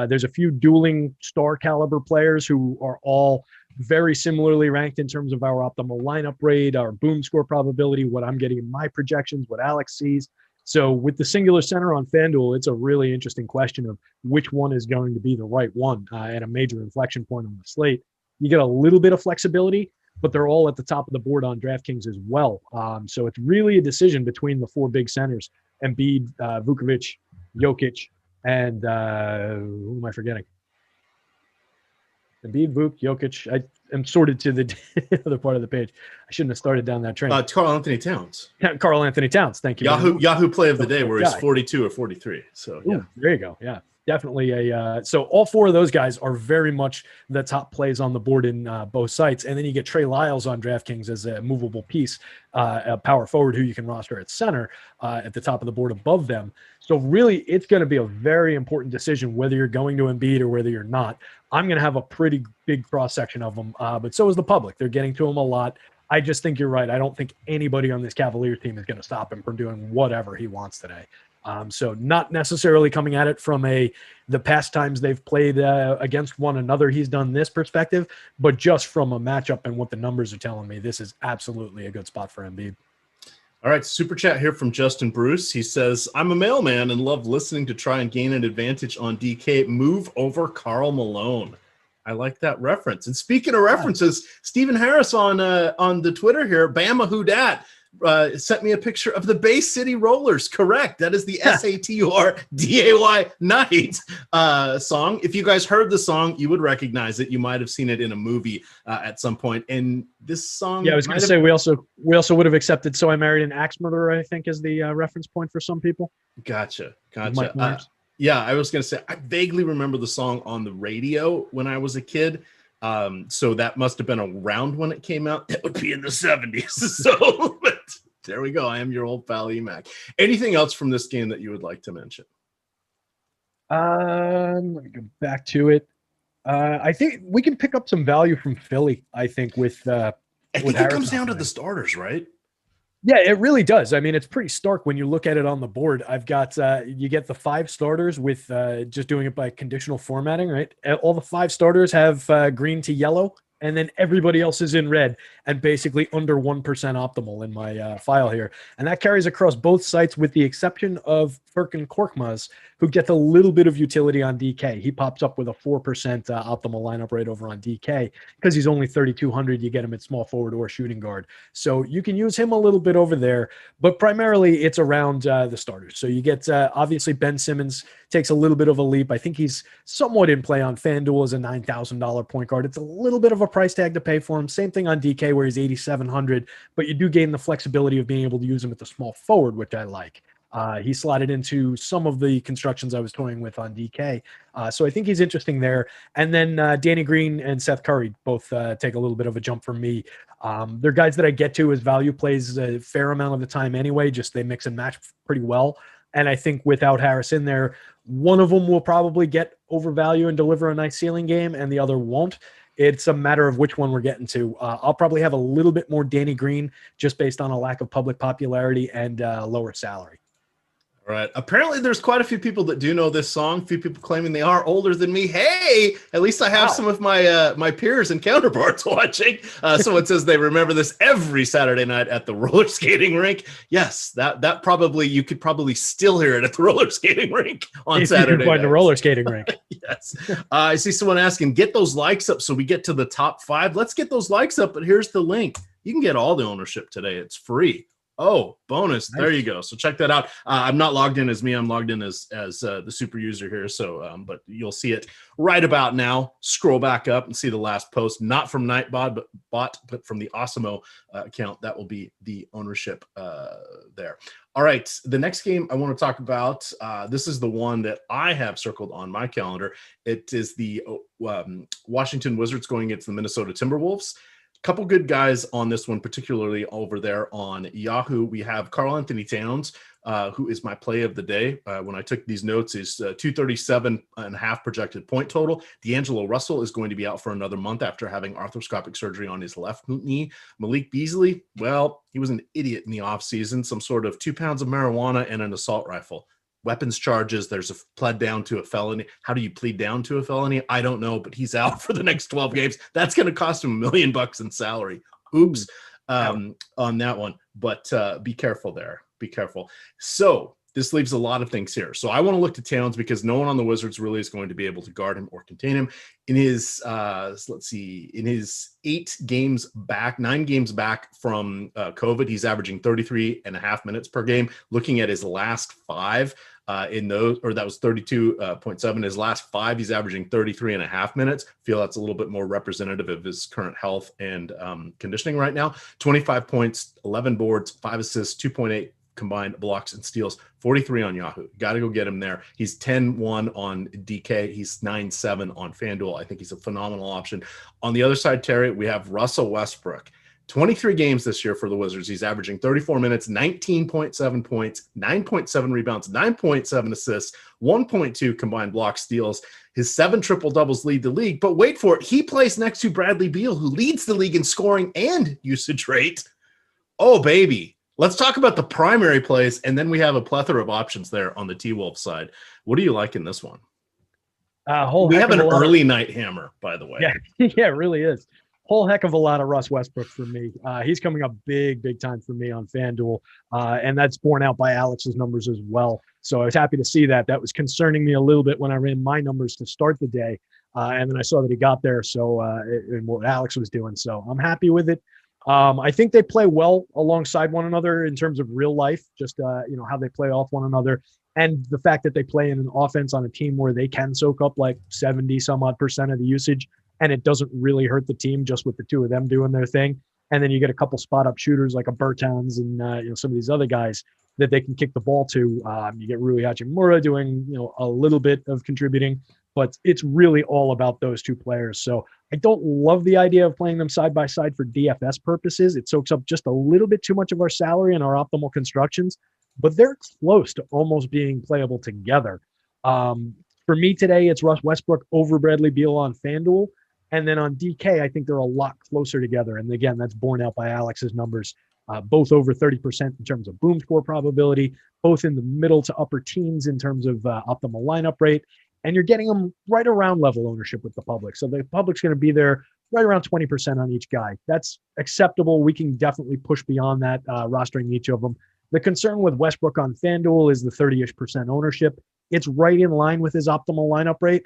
There's a few dueling star caliber players who are all very similarly ranked in terms of our optimal lineup rate, our boom score probability, what I'm getting in my projections, what Alex sees. So with the singular center on FanDuel, it's a really interesting question of which one is going to be the right one at a major inflection point on the slate. You get a little bit of flexibility, but they're all at the top of the board on DraftKings as well. So it's really a decision between the 4 big centers: Embiid, Vukovic, Jokic, and who am I forgetting? Embiid, Vuk, Jokic. I am sorted to the other part of the page. I shouldn't have started down that train. Karl Anthony Towns. Karl Anthony Towns. Thank you. Yahoo play of the day, where he's 42 or 43. So yeah, there you go. Yeah. Definitely so all 4 of those guys are very much the top plays on the board in both sites. And then you get Trey Lyles on DraftKings as a movable piece, a power forward who you can roster at center at the top of the board above them. So really, it's going to be a very important decision whether you're going to Embiid or whether you're not. I'm going to have a pretty big cross-section of them, but so is the public. They're getting to him a lot. I just think you're right. I don't think anybody on this Cavaliers team is going to stop him from doing whatever he wants today. So not necessarily coming at it from the past times they've played against one another, he's done this perspective, but just from a matchup and what the numbers are telling me, this is absolutely a good spot for Embiid. All right, super chat here from Justin Bruce. He says, I'm a mailman and love listening to try and gain an advantage on DK. Move over Karl Malone. I like that reference. And speaking of references, Stephen Harris on the Twitter here, Bama Who Dat, sent me a picture of the Bay City Rollers. Correct. That is the SATURDAY Night song. If you guys heard the song, you would recognize it. You might have seen it in a movie at some point. And this song, yeah, I was going to say we also would have accepted "So I Married an Axe Murderer," I think, is the reference point for some people. Gotcha. Yeah, I was going to say I vaguely remember the song on the radio when I was a kid. So that must have been around when it came out. That would be in the 70s. So but there we go. I am your old pal EMac. Anything else from this game that you would like to mention? Let me go back to it. I think we can pick up some value from Philly, I think, I think it comes down to the starters, right? Yeah, it really does. I mean, it's pretty stark when you look at it on the board. I've got you get the 5 starters with just doing it by conditional formatting, right? All the 5 starters have green to yellow, and then everybody else is in red and basically under 1% optimal in my file here. And that carries across both sites with the exception of Furkan Korkmaz, who gets a little bit of utility on DK. He pops up with a 4% optimal lineup rate over on DK. Because he's only 3,200, you get him at small forward or shooting guard. So you can use him a little bit over there, but primarily it's around the starters. So you get, obviously, Ben Simmons takes a little bit of a leap. I think he's somewhat in play on FanDuel as a $9,000 point guard. It's a little bit of a price tag to pay for him. Same thing on DK, where he's 8,700, but you do gain the flexibility of being able to use him at the small forward, which I like. He slotted into some of the constructions I was toying with on DK. So I think he's interesting there. And then Danny Green and Seth Curry both take a little bit of a jump from me. They're guys that I get to as value plays a fair amount of the time anyway, just they mix and match pretty well. And I think without Harris in there, one of them will probably get overvalue and deliver a nice ceiling game, and the other won't. It's a matter of which one we're getting to. I'll probably have a little bit more Danny Green just based on a lack of public popularity and lower salary. All right. Apparently, there's quite a few people that do know this song. A few people claiming they are older than me. Hey, at least I have some of my my peers and counterparts watching. Someone says they remember this every Saturday night at the roller skating rink. Yes, that probably you could probably still hear it at the roller skating rink on Saturday. Find the roller skating rink. Yes. I see someone asking, get those likes up so we get to the top 5. Let's get those likes up. But here's the link. You can get all the ownership today. It's free. Oh, bonus. Nice. There you go. So check that out. I'm not logged in as me. I'm logged in as the super user here. So, but you'll see it right about now. Scroll back up and see the last post, not from Nightbot, but from the Awesemo account. That will be the ownership there. All right. The next game I want to talk about, this is the one that I have circled on my calendar. It is the Washington Wizards going against the Minnesota Timberwolves. Couple good guys on this one, particularly over there on Yahoo. We have Karl Anthony Towns, who is my play of the day. When I took these notes, is 237.5 projected point total. D'Angelo Russell is going to be out for another month after having arthroscopic surgery on his left knee. Malik Beasley, well, he was an idiot in the offseason, some sort of 2 pounds of marijuana and an assault rifle. Weapons charges, there's a pled down to a felony. How do you plead down to a felony? I don't know, but he's out for the next 12 games. That's going to cost him $1 million in salary. Oops, on that one. But be careful there. Be careful. So this leaves a lot of things here. So I want to look to Towns because no one on the Wizards really is going to be able to guard him or contain him. In his, in his 9 games back from COVID, he's averaging 33.5 minutes per game. Looking at his last 5 in those, or that was 32.7. His last 5, he's averaging 33.5 minutes. Feel that's a little bit more representative of his current health and conditioning right now. 25 points, 11 boards, 5 assists, 2.8 combined blocks and steals, 43 on Yahoo. Got to go get him there. He's 10-1 on DK. He's 9-7 on FanDuel. I think he's a phenomenal option. On the other side, Terry, we have Russell Westbrook. 23 games this year for the Wizards. He's averaging 34 minutes, 19.7 points, 9.7 rebounds, 9.7 assists, 1.2 combined block steals. His 7 triple-doubles lead the league. But wait for it. He plays next to Bradley Beal, who leads the league in scoring and usage rate. Oh, baby. Let's talk about the primary plays, and then we have a plethora of options there on the T-Wolves side. What do you like in this one? We have an early night hammer, by the way. Yeah, yeah, it really is. Whole heck of a lot of Russ Westbrook for me. He's coming up big time for me on FanDuel, and that's borne out by Alex's numbers as well. So I was happy to see that. That was concerning me a little bit when I ran my numbers to start the day, and then I saw that he got there. So and what Alex was doing. So I'm happy with it. I think they play well alongside one another in terms of real life, just how they play off one another, and the fact that they play in an offense on a team where they can soak up like 70% of the usage, and it doesn't really hurt the team just with the two of them doing their thing. And then you get a couple spot up shooters like a Bertans and some of these other guys that they can kick the ball to. You get Rui Hachimura doing a little bit of contributing, but it's really all about those two players. So I don't love the idea of playing them side by side for DFS purposes. It soaks up just a little bit too much of our salary and our optimal constructions, but they're close to almost being playable together. For me today, it's Russ Westbrook over Bradley Beal on FanDuel. And then on DK, I think they're a lot closer together. And again, that's borne out by Alex's numbers, both over 30% in terms of boom score probability, both in the middle to upper teens in terms of optimal lineup rate. And you're getting them right around level ownership with the public. So the public's going to be there right around 20% on each guy. That's acceptable. We can definitely push beyond that, rostering each of them. The concern with Westbrook on FanDuel is the 30-ish% ownership. It's right in line with his optimal lineup rate.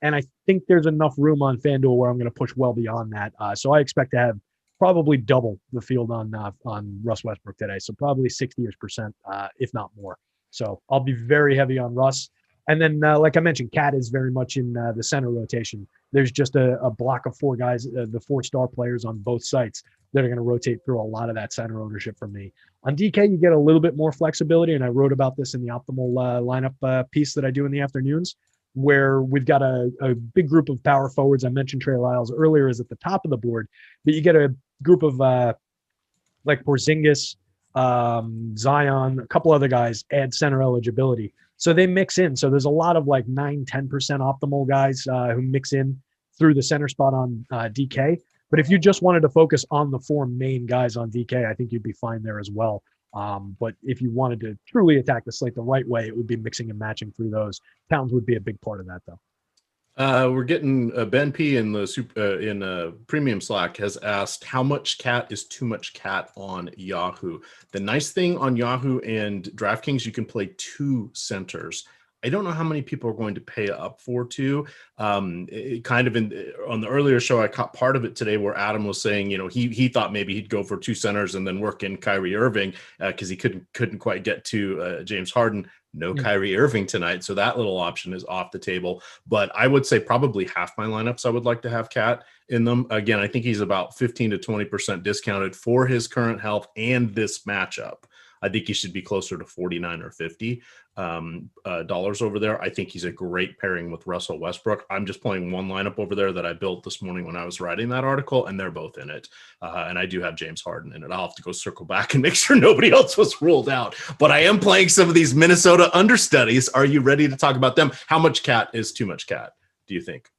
And I think there's enough room on FanDuel where I'm going to push well beyond that. So I expect to have probably double the field on Russ Westbrook today. So probably 60-ish%, if not more. So I'll be very heavy on Russ. And then, like I mentioned, Cat is very much in the center rotation. There's just a block of 4 guys, the 4-star players on both sites that are going to rotate through a lot of that center ownership for me. On DK, you get a little bit more flexibility, and I wrote about this in the optimal lineup piece that I do in the afternoons, where we've got a big group of power forwards. I mentioned Trey Lyles earlier is at the top of the board, but you get a group of like Porzingis, Zion, a couple other guys add center eligibility. So they mix in. So there's a lot of like 9-10% optimal guys who mix in through the center spot on DK. But if you just wanted to focus on the 4 main guys on DK, I think you'd be fine there as well. But if you wanted to truly attack the slate the right way, it would be mixing and matching through those. Towns would be a big part of that, though. We're getting Ben P in the premium Slack has asked how much Cat is too much Cat on Yahoo. The nice thing on Yahoo and DraftKings, you can play 2 centers. I don't know how many people are going to pay up for too. On the earlier show, I caught part of it today where Adam was saying, he thought maybe he'd go for 2 centers and then work in Kyrie Irving because he couldn't quite get to James Harden. No Kyrie Irving tonight, so that little option is off the table. But I would say probably half my lineups I would like to have Cat in them. Again, I think he's about 15 to 20% discounted for his current health and this matchup. I think he should be closer to 49 or 50 dollars over there. I think he's a great pairing with Russell Westbrook. I'm just playing one lineup over there that I built this morning when I was writing that article, and they're both in it. And I do have James Harden in it. I'll have to go circle back and make sure nobody else was ruled out. But I am playing some of these Minnesota understudies. Are you ready to talk about them? How much Cat is too much Cat, do you think?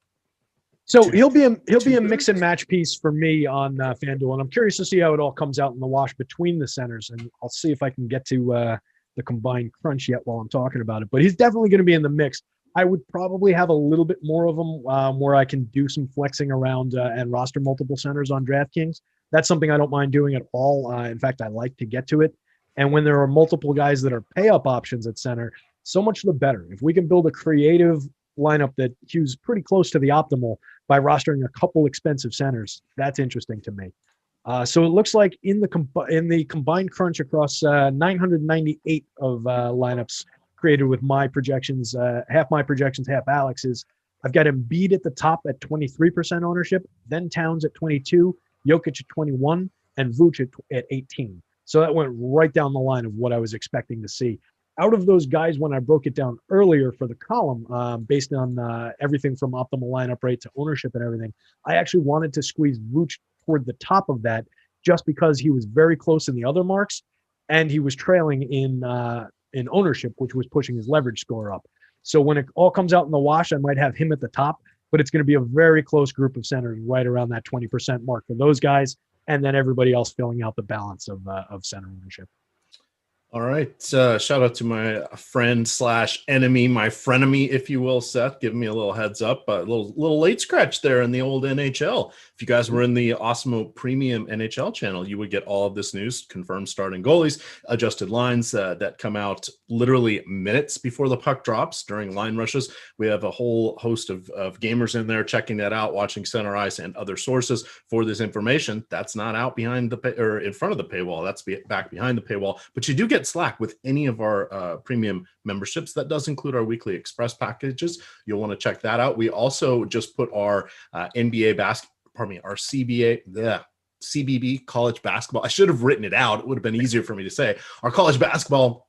So he'll be a mix and match piece for me on FanDuel, and I'm curious to see how it all comes out in the wash between the centers, and I'll see if I can get to the combined crunch yet while I'm talking about it. But he's definitely going to be in the mix. I would probably have a little bit more of them where I can do some flexing around and roster multiple centers on DraftKings. That's something I don't mind doing at all. In fact, I like to get to it. And when there are multiple guys that are pay-up options at center, so much the better. If we can build a creative lineup that hews pretty close to the optimal by rostering a couple expensive centers, that's interesting to me. So it looks like in the combined crunch across 998 of lineups created with my projections, half my projections, half Alex's, I've got Embiid at the top at 23% ownership, then Towns at 22, Jokic at 21, and Vooch at 18. So that went right down the line of what I was expecting to see. Out of those guys, when I broke it down earlier for the column, based on everything from optimal lineup rate to ownership and everything, I actually wanted to squeeze Vooch toward the top of that just because he was very close in the other marks and he was trailing in ownership, which was pushing his leverage score up. So when it all comes out in the wash, I might have him at the top, but it's going to be a very close group of centers right around that 20% mark for those guys, and then everybody else filling out the balance of center ownership. All right. Shout out to my friend / enemy, my frenemy, if you will, Seth, giving me a little heads up, a little late scratch there in the old NHL. If you guys were in the Awesemo Premium NHL channel, you would get all of this news, confirmed starting goalies, adjusted lines that come out literally minutes before the puck drops during line rushes. We have a whole host of gamers in there checking that out, watching Center Ice and other sources for this information. That's not out behind or in front of the paywall. That's back behind the paywall. But you do get Slack with any of our premium memberships. That does include our weekly express packages. You'll want to check that out. We also just put our our CBB college basketball. I should have written it out. It would have been easier for me to say. Our college basketball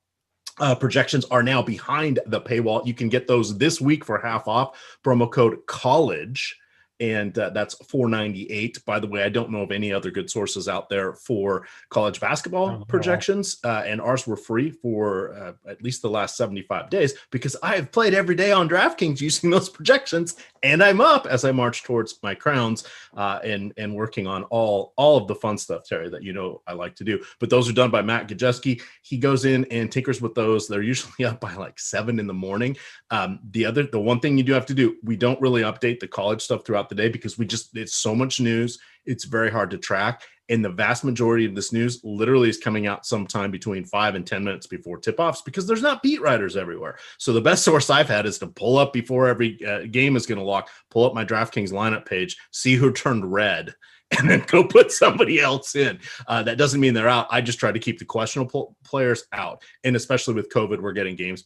projections are now behind the paywall. You can get those this week for half off. Promo code COLLEGE. And that's $4.98. By the way, I don't know of any other good sources out there for college basketball projections. And ours were free for at least the last 75 days because I have played every day on DraftKings using those projections. And I'm up as I march towards my crowns and working on all of the fun stuff, Terry, that I like to do. But those are done by Matt Gajewski. He goes in and tinkers with those. They're usually up by like 7 in the morning. The one thing you do have to do, we don't really update the college stuff throughout the day because it's so much news. It's very hard to track. And the vast majority of this news literally is coming out sometime between 5 and 10 minutes before tip-offs because there's not beat writers everywhere. So the best source I've had is to pull up before every game is going to lock, pull up my DraftKings lineup page, see who turned red, and then go put somebody else in. That doesn't mean they're out. I just try to keep the questionable players out. And especially with COVID, we're getting games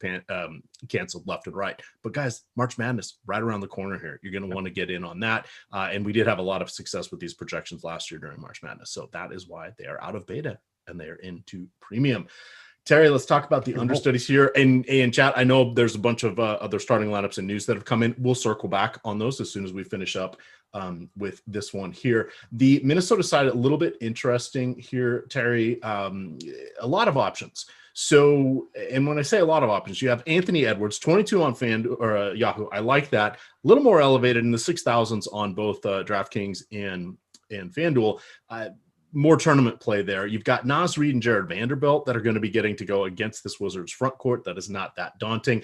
canceled left and right. But guys, March Madness right around the corner here. You're going to want to get in on that. And we did have a lot of success with these projections last year during March Madness. So that is why they are out of beta and they are into premium. Terry, let's talk about the understudies here. And in chat, I know there's a bunch of other starting lineups and news that have come in. We'll circle back on those as soon as we finish up with this one here. The Minnesota side, a little bit interesting here, Terry. A lot of options. So, and when I say a lot of options, you have Anthony Edwards, 22 on Yahoo. I like that. A little more elevated in the 6,000s on both DraftKings and FanDuel. More tournament play there. You've got Naz Reid and Jared Vanderbilt that are going to be getting to go against this Wizards front court. That is not that daunting.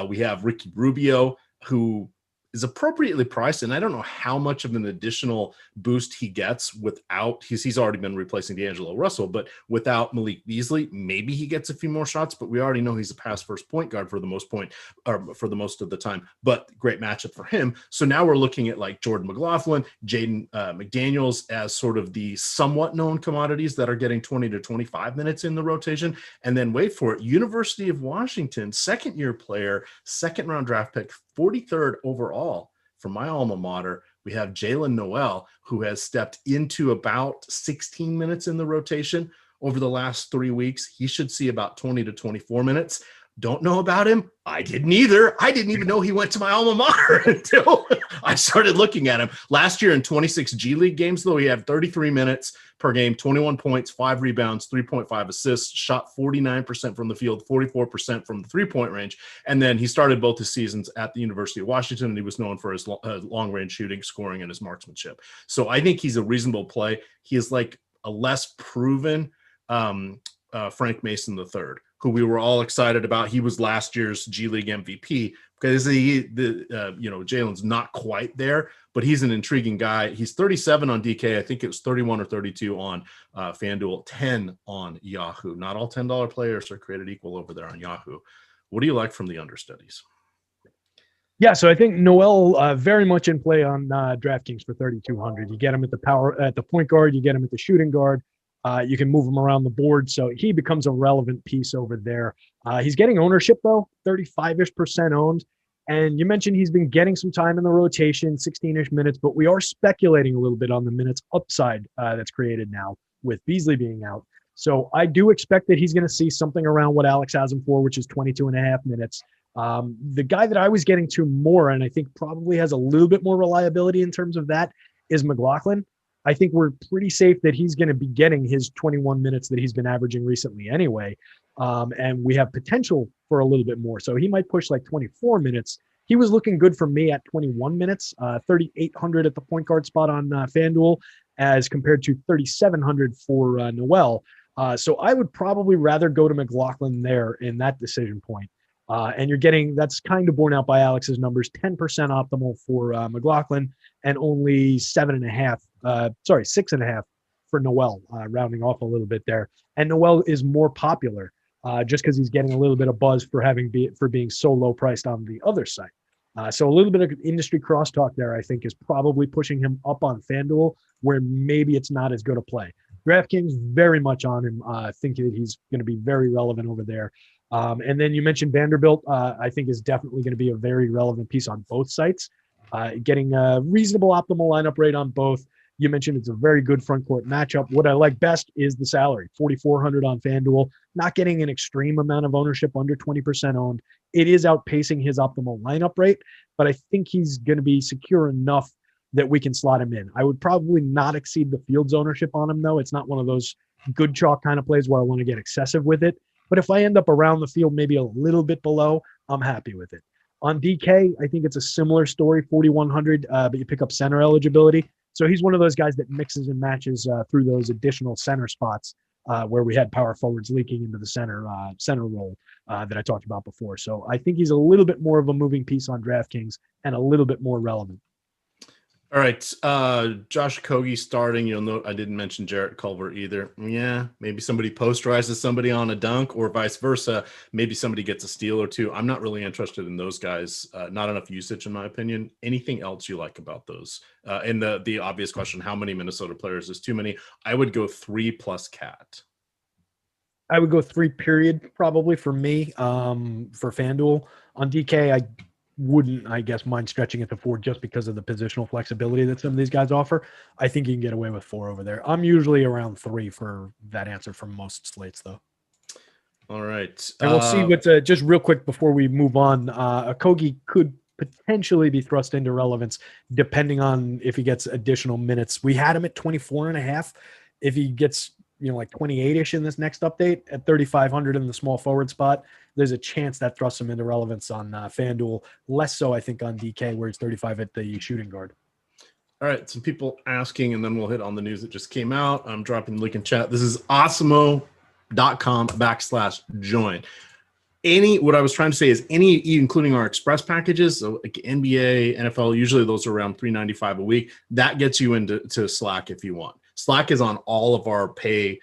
We have Ricky Rubio, who is appropriately priced, and I don't know how much of an additional boost he gets without he's already been replacing D'Angelo Russell, but without Malik Beasley, maybe he gets a few more shots, but we already know he's a pass first point guard for the most of the time, but great matchup for him. So now we're looking at like Jordan McLaughlin, Jaden McDaniels as sort of the somewhat known commodities that are getting 20 to 25 minutes in the rotation. And then wait for it, University of Washington, second-year player, second-round draft pick, 43rd overall from my alma mater. We have Jalen Noel, who has stepped into about 16 minutes in the rotation over the last 3 weeks. He should see about 20 to 24 minutes. Don't know about him. I didn't either. I didn't even know he went to my alma mater until I started looking at him. Last year in 26 G League games, though, he had 33 minutes per game, 21 points, 5 rebounds, 3.5 assists, shot 49% from the field, 44% from the three-point range. And then he started both his seasons at the University of Washington, and he was known for his long-range shooting, scoring, and his marksmanship. So I think he's a reasonable play. He is like a less proven Frank Mason III, who we were all excited about. He was last year's G League MVP because Jalen's not quite there, but he's an intriguing guy. He's 37 on DK. I think it was 31 or 32 on FanDuel, 10 on Yahoo. Not all $10 players are created equal over there on Yahoo. What do you like from the understudies? Yeah, so I think Noel very much in play on DraftKings for 3,200. You get him at the point guard, you get him at the shooting guard. You can move him around the board, so he becomes a relevant piece over there. He's getting ownership, though, 35-ish% owned. And you mentioned he's been getting some time in the rotation, 16-ish minutes, but we are speculating a little bit on the minutes upside that's created now with Beasley being out. So I do expect that he's going to see something around what Alex has him for, which is 22.5 minutes. The guy that I was getting to more, and I think probably has a little bit more reliability in terms of that, is McLaughlin. I think we're pretty safe that he's going to be getting his 21 minutes that he's been averaging recently anyway. And we have potential for a little bit more. So he might push like 24 minutes. He was looking good for me at 21 minutes, 3,800 at the point guard spot on FanDuel as compared to 3,700 for Noel. So I would probably rather go to McLaughlin there in that decision point. And you're getting, that's kind of borne out by Alex's numbers, 10% optimal for McLaughlin and only 6.5 for Noel, rounding off a little bit there. And Noel is more popular just because he's getting a little bit of buzz for being so low priced on the other side. So a little bit of industry crosstalk there, I think, is probably pushing him up on FanDuel where maybe it's not as good a play. DraftKings very much on him, thinking that he's going to be very relevant over there. And then you mentioned Vanderbilt, I think is definitely going to be a very relevant piece on both sites, getting a reasonable optimal lineup rate on both. You mentioned it's a very good front court matchup. What I like best is the salary, 4,400 on FanDuel, not getting an extreme amount of ownership, under 20% owned. It is outpacing his optimal lineup rate, but I think he's going to be secure enough that we can slot him in. I would probably not exceed the Fields ownership on him, though. It's not one of those good chalk kind of plays where I want to get excessive with it. But if I end up around the field, maybe a little bit below, I'm happy with it. On DK, I think it's a similar story, 4,100, but you pick up center eligibility. So he's one of those guys that mixes and matches through those additional center spots where we had power forwards leaking into the center role that I talked about before. So I think he's a little bit more of a moving piece on DraftKings and a little bit more relevant. All right, Josh Kogi starting. You'll note I didn't mention Jarrett Culver either. Yeah, maybe somebody posterizes somebody on a dunk or vice versa. Maybe somebody gets a steal or two. I'm not really interested in those guys. Not enough usage, in my opinion. Anything else you like about those? And the obvious question, how many Minnesota players is too many? I would go 3 plus Cat. I would go 3 period probably for me for FanDuel. On DK, I wouldn't, I guess, mind stretching it to 4 just because of the positional flexibility that some of these guys offer. I think you can get away with 4 over there. I'm usually around 3 for that answer for most slates, though. All right. And we'll see what, just real quick before we move on, Kogi could potentially be thrust into relevance depending on if he gets additional minutes. We had him at 24.5. If he gets, like 28-ish in this next update at 3,500 in the small forward spot, there's a chance that thrusts him into relevance on FanDuel. Less so, I think, on DK, where it's 35 at the shooting guard. All right, some people asking, and then we'll hit on the news that just came out. I'm dropping the link in chat. This is awesemo.com/join. what I was trying to say is including our express packages, so like NBA, NFL, usually those are around $3.95 a week. That gets you into Slack if you want. Slack is on all of our pay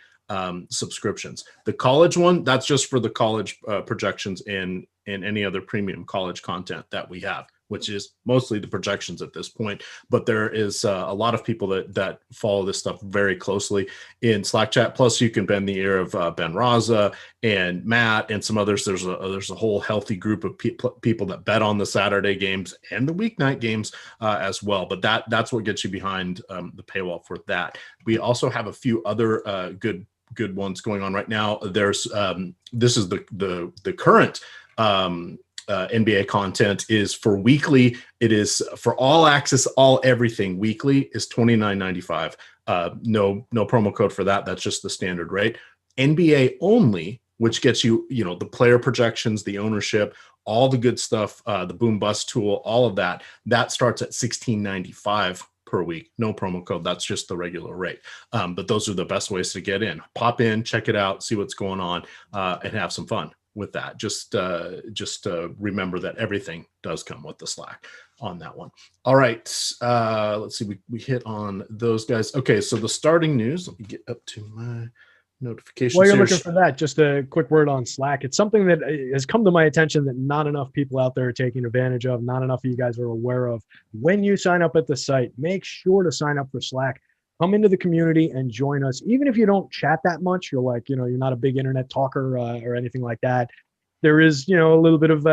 subscriptions. The college one, that's just for the college projections and any other premium college content that we have, which is mostly the projections at this point. But there is a lot of people that follow this stuff very closely in Slack chat. Plus, you can bend the ear of Ben Raza and Matt and some others. There's a whole healthy group of people that bet on the Saturday games and the weeknight games as well. But that's what gets you behind the paywall for that. We also have a few other good ones going on right now. There's this is the current NBA content is for weekly. It is for all access, all everything weekly is $29.95. No promo code for that. That's just the standard rate. NBA only, which gets you, the player projections, the ownership, all the good stuff, the boom bust tool, all of that starts at $16.95 per week. No promo code. That's just the regular rate. But those are the best ways to get in. Pop in, check it out, see what's going on, and have some fun with that. Just remember that everything does come with the Slack on that one. All right. Let's see. We hit on those guys. Okay. So the starting news, let me get up to my notifications. While you're looking for that, just a quick word on Slack. It's something that has come to my attention that not enough people out there are taking advantage of. Not enough of you guys are aware of. When you sign up at the site, make sure to sign up for Slack. Come into the community and join us. Even if you don't chat that much, you're not a big internet talker or anything like that. There is, a little bit of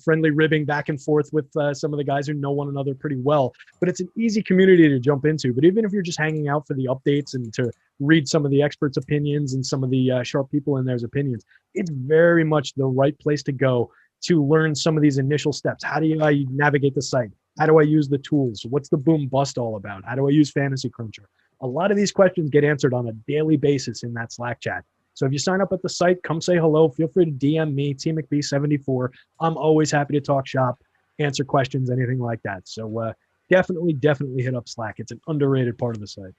friendly ribbing back and forth with some of the guys who know one another pretty well. But it's an easy community to jump into. But even if you're just hanging out for the updates and to read some of the experts' opinions and some of the sharp people in there's opinions, it's very much the right place to go to learn some of these initial steps. How do I navigate the site? How do I use the tools? What's the boom bust all about? How do I use Fantasy Cruncher? A lot of these questions get answered on a daily basis in that Slack chat. So if you sign up at the site, come say hello. Feel free to DM me, TMcB74. I'm always happy to talk shop, answer questions, anything like that. So definitely hit up Slack. It's an underrated part of the site.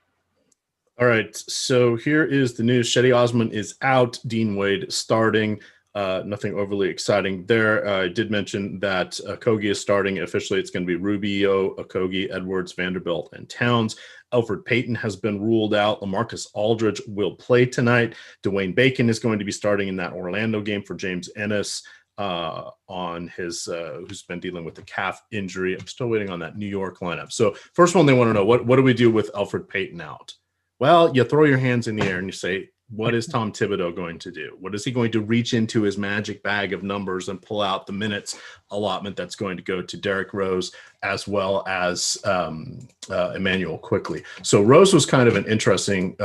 All right. So here is the news. Cedi Osman is out. Dean Wade starting. Nothing overly exciting there. I did mention that Kogi is starting. Officially, it's going to be Rubio, Kogi, Edwards, Vanderbilt, and Towns. Elfrid Payton has been ruled out. LaMarcus Aldridge will play tonight. Dwayne Bacon is going to be starting in that Orlando game for James Ennis on his who's been dealing with a calf injury. I'm still waiting on that New York lineup. So first one, they want to know, what do we do with Elfrid Payton out? Well, you throw your hands in the air and you say, what is Tom Thibodeau going to do? What is he going to reach into his magic bag of numbers and pull out the minutes allotment that's going to go to Derrick Rose as well as Emmanuel Quickly? So Rose was kind of an interesting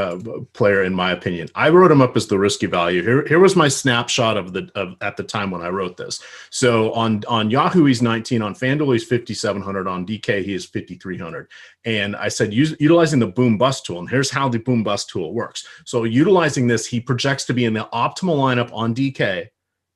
player in my opinion. I wrote him up as the risky value. Here was my snapshot of at the time when I wrote this. So on Yahoo he's 19, on FanDuel he's 5,700, on DK he is 5,300. And I said utilizing the boom bust tool, and here's how the boom bust tool works. So utilizing this, he projects to be in the optimal lineup on DK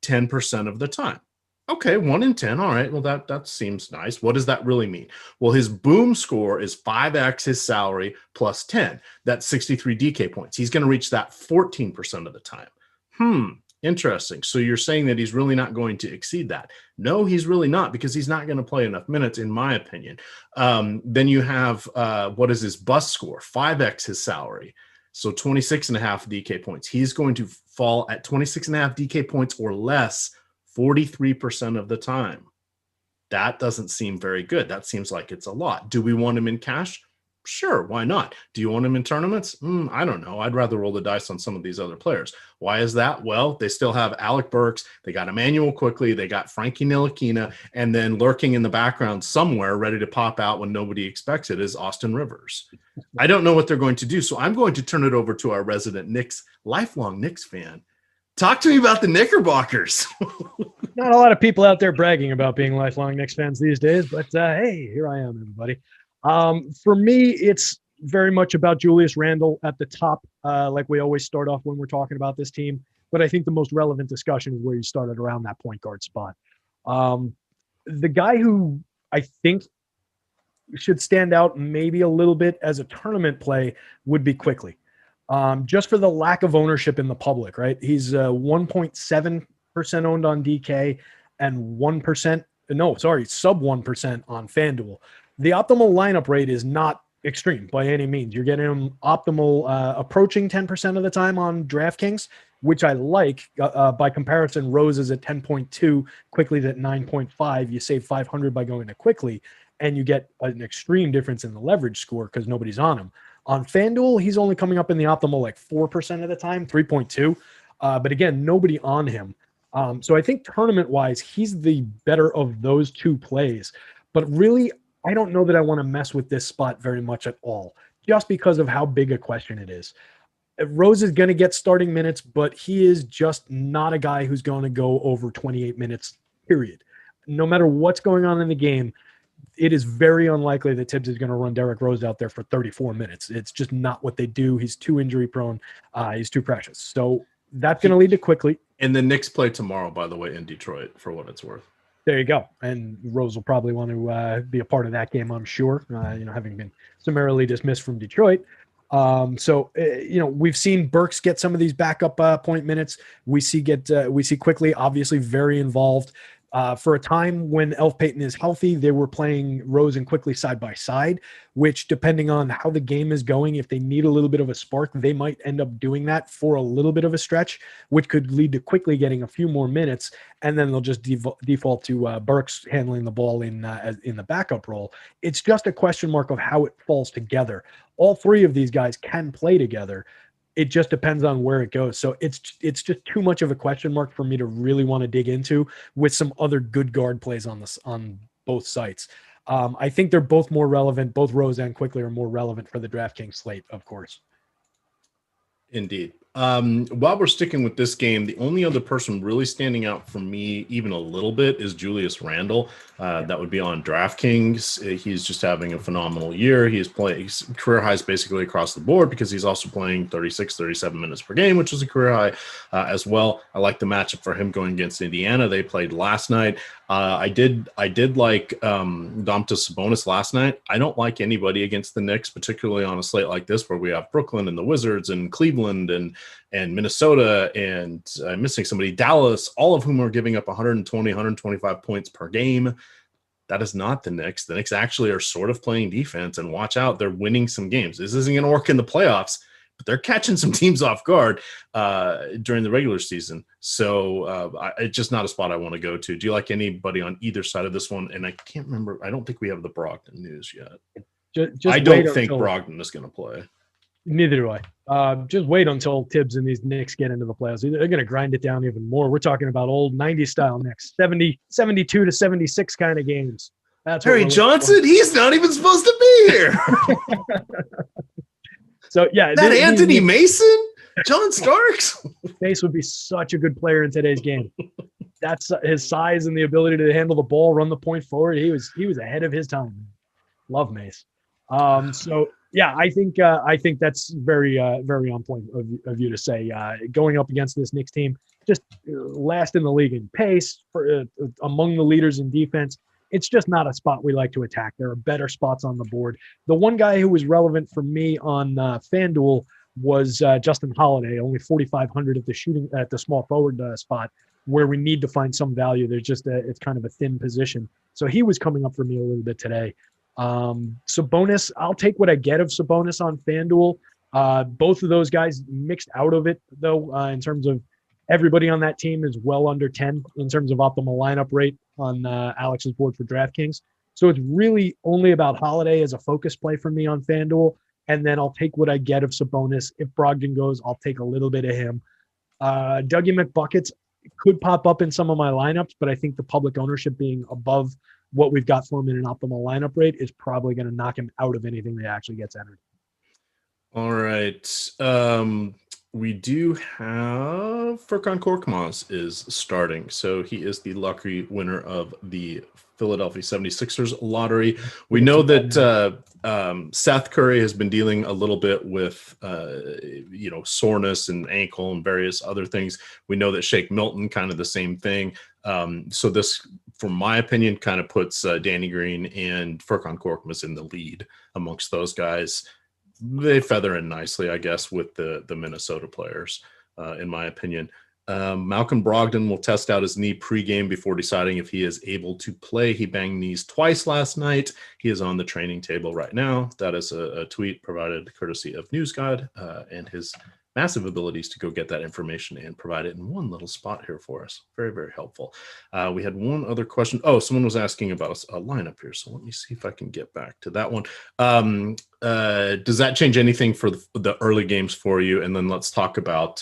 10% of the time. Okay, 1 in 10. All right, well, that seems nice. What does that really mean? Well, his boom score is 5x his salary plus 10. That's 63 DK points. He's going to reach that 14% of the time. Interesting. So you're saying that he's really not going to exceed that? No, he's really not, because he's not going to play enough minutes, in my opinion. Then you have, what is his bust score? 5x his salary. So 26.5 DK points. He's going to fall at 26.5 DK points or less 43% of the time. That doesn't seem very good. That seems like it's a lot. Do we want him in cash? Sure, why not? Do you want him in tournaments? I don't know. I'd rather roll the dice on some of these other players. Why is that? Well, they still have Alec Burks. They got Emmanuel Quickly. They got Frankie Ntilikina. And then lurking in the background somewhere, ready to pop out when nobody expects it, is Austin Rivers. I don't know what they're going to do. So I'm going to turn it over to our resident lifelong Knicks fan. Talk to me about the Knickerbockers. Not a lot of people out there bragging about being lifelong Knicks fans these days, but hey, here I am, everybody. For me, it's very much about Julius Randle at the top, like we always start off when we're talking about this team. But I think the most relevant discussion is where you started around that point guard spot. The guy who I think should stand out maybe a little bit as a tournament play would be Quickly. Just for the lack of ownership in the public, right? He's 1.7 owned on DK and 1%. No, sorry, sub 1% on FanDuel. The optimal lineup rate is not extreme by any means. You're getting them optimal, approaching 10% of the time on DraftKings, which I like. By comparison, Rose is at 10.2, Quickly's at 9.5. You save 500 by going to Quickly, and you get an extreme difference in the leverage score because nobody's on him. On FanDuel, he's only coming up in the optimal like 4% of the time, 3.2. But again, nobody on him. So I think tournament-wise, he's the better of those two plays. But really, I don't know that I want to mess with this spot very much at all, just because of how big a question it is. Rose is going to get starting minutes, but he is just not a guy who's going to go over 28 minutes, period. No matter what's going on in the game, it is very unlikely that Tibbs is going to run Derrick Rose out there for 34 minutes. It's just not what they do. He's too injury prone. He's too precious. So that's going to lead to Quickly. And the Knicks play tomorrow, by the way, in Detroit, for what it's worth. There you go. And Rose will probably want to be a part of that game, I'm sure, having been summarily dismissed from Detroit. We've seen Burks get some of these backup point minutes. We see Quickly, obviously very involved. For a time when Elf Payton is healthy, they were playing Rose and Quickly side by side, which, depending on how the game is going, if they need a little bit of a spark, they might end up doing that for a little bit of a stretch, which could lead to Quickly getting a few more minutes, and then they'll just default to Burks handling the ball in the backup role. It's just a question mark of how it falls together. All three of these guys can play together. It just depends on where it goes. So it's just too much of a question mark for me to really want to dig into with some other good guard plays on both sites. I think they're both more relevant. Both Rose and Quickly are more relevant for the DraftKings slate, of course. Indeed. While we're sticking with this game, the only other person really standing out for me even a little bit is Julius Randle. That would be on DraftKings. He's just having a phenomenal year. He is playing career highs basically across the board because he's also playing 36, 37 minutes per game, which is a career high as well. I like the matchup for him going against Indiana. They played last night. I did like Domantas Sabonis last night. I don't like anybody against the Knicks, particularly on a slate like this where we have Brooklyn and the Wizards and Cleveland and Minnesota and I'm missing somebody, Dallas, all of whom are giving up 120, 125 points per game. That is not the Knicks. The Knicks actually are sort of playing defense, and watch out, they're winning some games. This isn't going to work in the playoffs, but they're catching some teams off guard during the regular season. So it's just not a spot I want to go to. Do you like anybody on either side of this one? And I can't remember. I don't think we have the Brogdon news yet. I don't think Brogdon is going to play. Neither do I. Just wait until Tibbs and these Knicks get into the playoffs. They're going to grind it down even more. We're talking about old 90s style Knicks, 72 to 76 kind of games. That's Harry Johnson, he's not even supposed to be here. So, yeah. That Anthony Mason? John Starks? Mace would be such a good player in today's game. That's his size and the ability to handle the ball, run the point forward. He was ahead of his time. Love Mace. Yeah, I think that's very on point of you to say. Going up against this Knicks team, just last in the league in pace, among the leaders in defense. It's just not a spot we like to attack. There are better spots on the board. The one guy who was relevant for me on FanDuel was Justin Holiday, only 4,500 at the small forward spot, where we need to find some value. There's just it's kind of a thin position. So he was coming up for me a little bit today. Sabonis, I'll take what I get of Sabonis on FanDuel. Both of those guys mixed out of it, though, in terms of everybody on that team is well under 10 in terms of optimal lineup rate on Alex's board for DraftKings. So it's really only about Holiday as a focus play for me on FanDuel. And then I'll take what I get of Sabonis. If Brogdon goes, I'll take a little bit of him. Dougie McBuckets could pop up in some of my lineups, but I think the public ownership being above what we've got for him in an optimal lineup rate is probably going to knock him out of anything that actually gets entered. All right. We do have Furkan Korkmaz is starting. So he is the lucky winner of the Philadelphia 76ers lottery. We know that Seth Curry has been dealing a little bit with, soreness and ankle and various other things. We know that Shake Milton, kind of the same thing. So this, from my opinion, kind of puts Danny Green and Furkan Korkmaz in the lead amongst those guys. They feather in nicely, I guess, with the Minnesota players, in my opinion. Malcolm Brogdon will test out his knee pregame before deciding if he is able to play. He banged knees twice last night. He is on the training table right now. That is a tweet provided courtesy of NewsGuide and his massive abilities to go get that information and provide it in one little spot here for us. Very, very helpful. We had one other question. Oh, someone was asking about a lineup here. So let me see if I can get back to that one. Does that change anything for the early games for you? And then let's talk about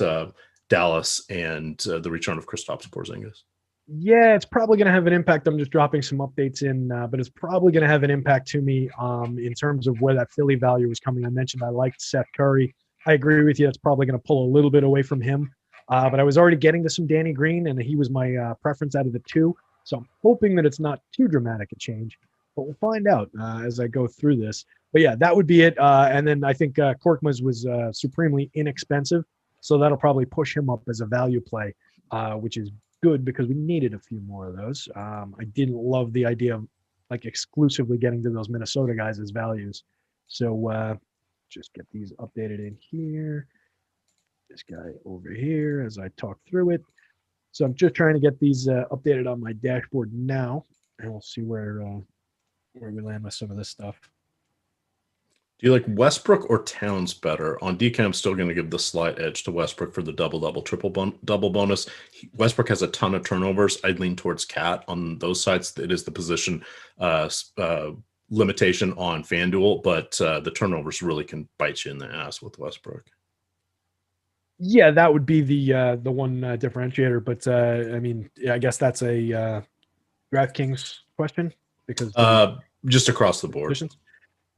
Dallas and the return of Kristaps Porzingis. Yeah, it's probably going to have an impact. I'm just dropping some updates in, but it's probably going to have an impact to me in terms of where that Philly value is coming. I mentioned I liked Seth Curry. I agree with you. It's probably going to pull a little bit away from him. But I was already getting to some Danny Green, and he was my preference out of the two. So I'm hoping that it's not too dramatic a change. But we'll find out as I go through this. But yeah, that would be it. And then I think Korkmaz was supremely inexpensive. So that'll probably push him up as a value play, which is good because we needed a few more of those. I didn't love the idea of like exclusively getting to those Minnesota guys as values. So just get these updated in here. This guy over here as I talk through it. So I'm just trying to get these updated on my dashboard now, and we'll see where we land with some of this stuff. Do you like Westbrook or Towns better? On DK, I'm still going to give the slight edge to Westbrook for the double-double, triple-double bonus. Westbrook has a ton of turnovers. I'd lean towards Cat on those sides. It is the position limitation on FanDuel, but the turnovers really can bite you in the ass with Westbrook. Yeah, that would be the one differentiator. But I mean, yeah, I guess that's a DraftKings question because just across the board. Positions.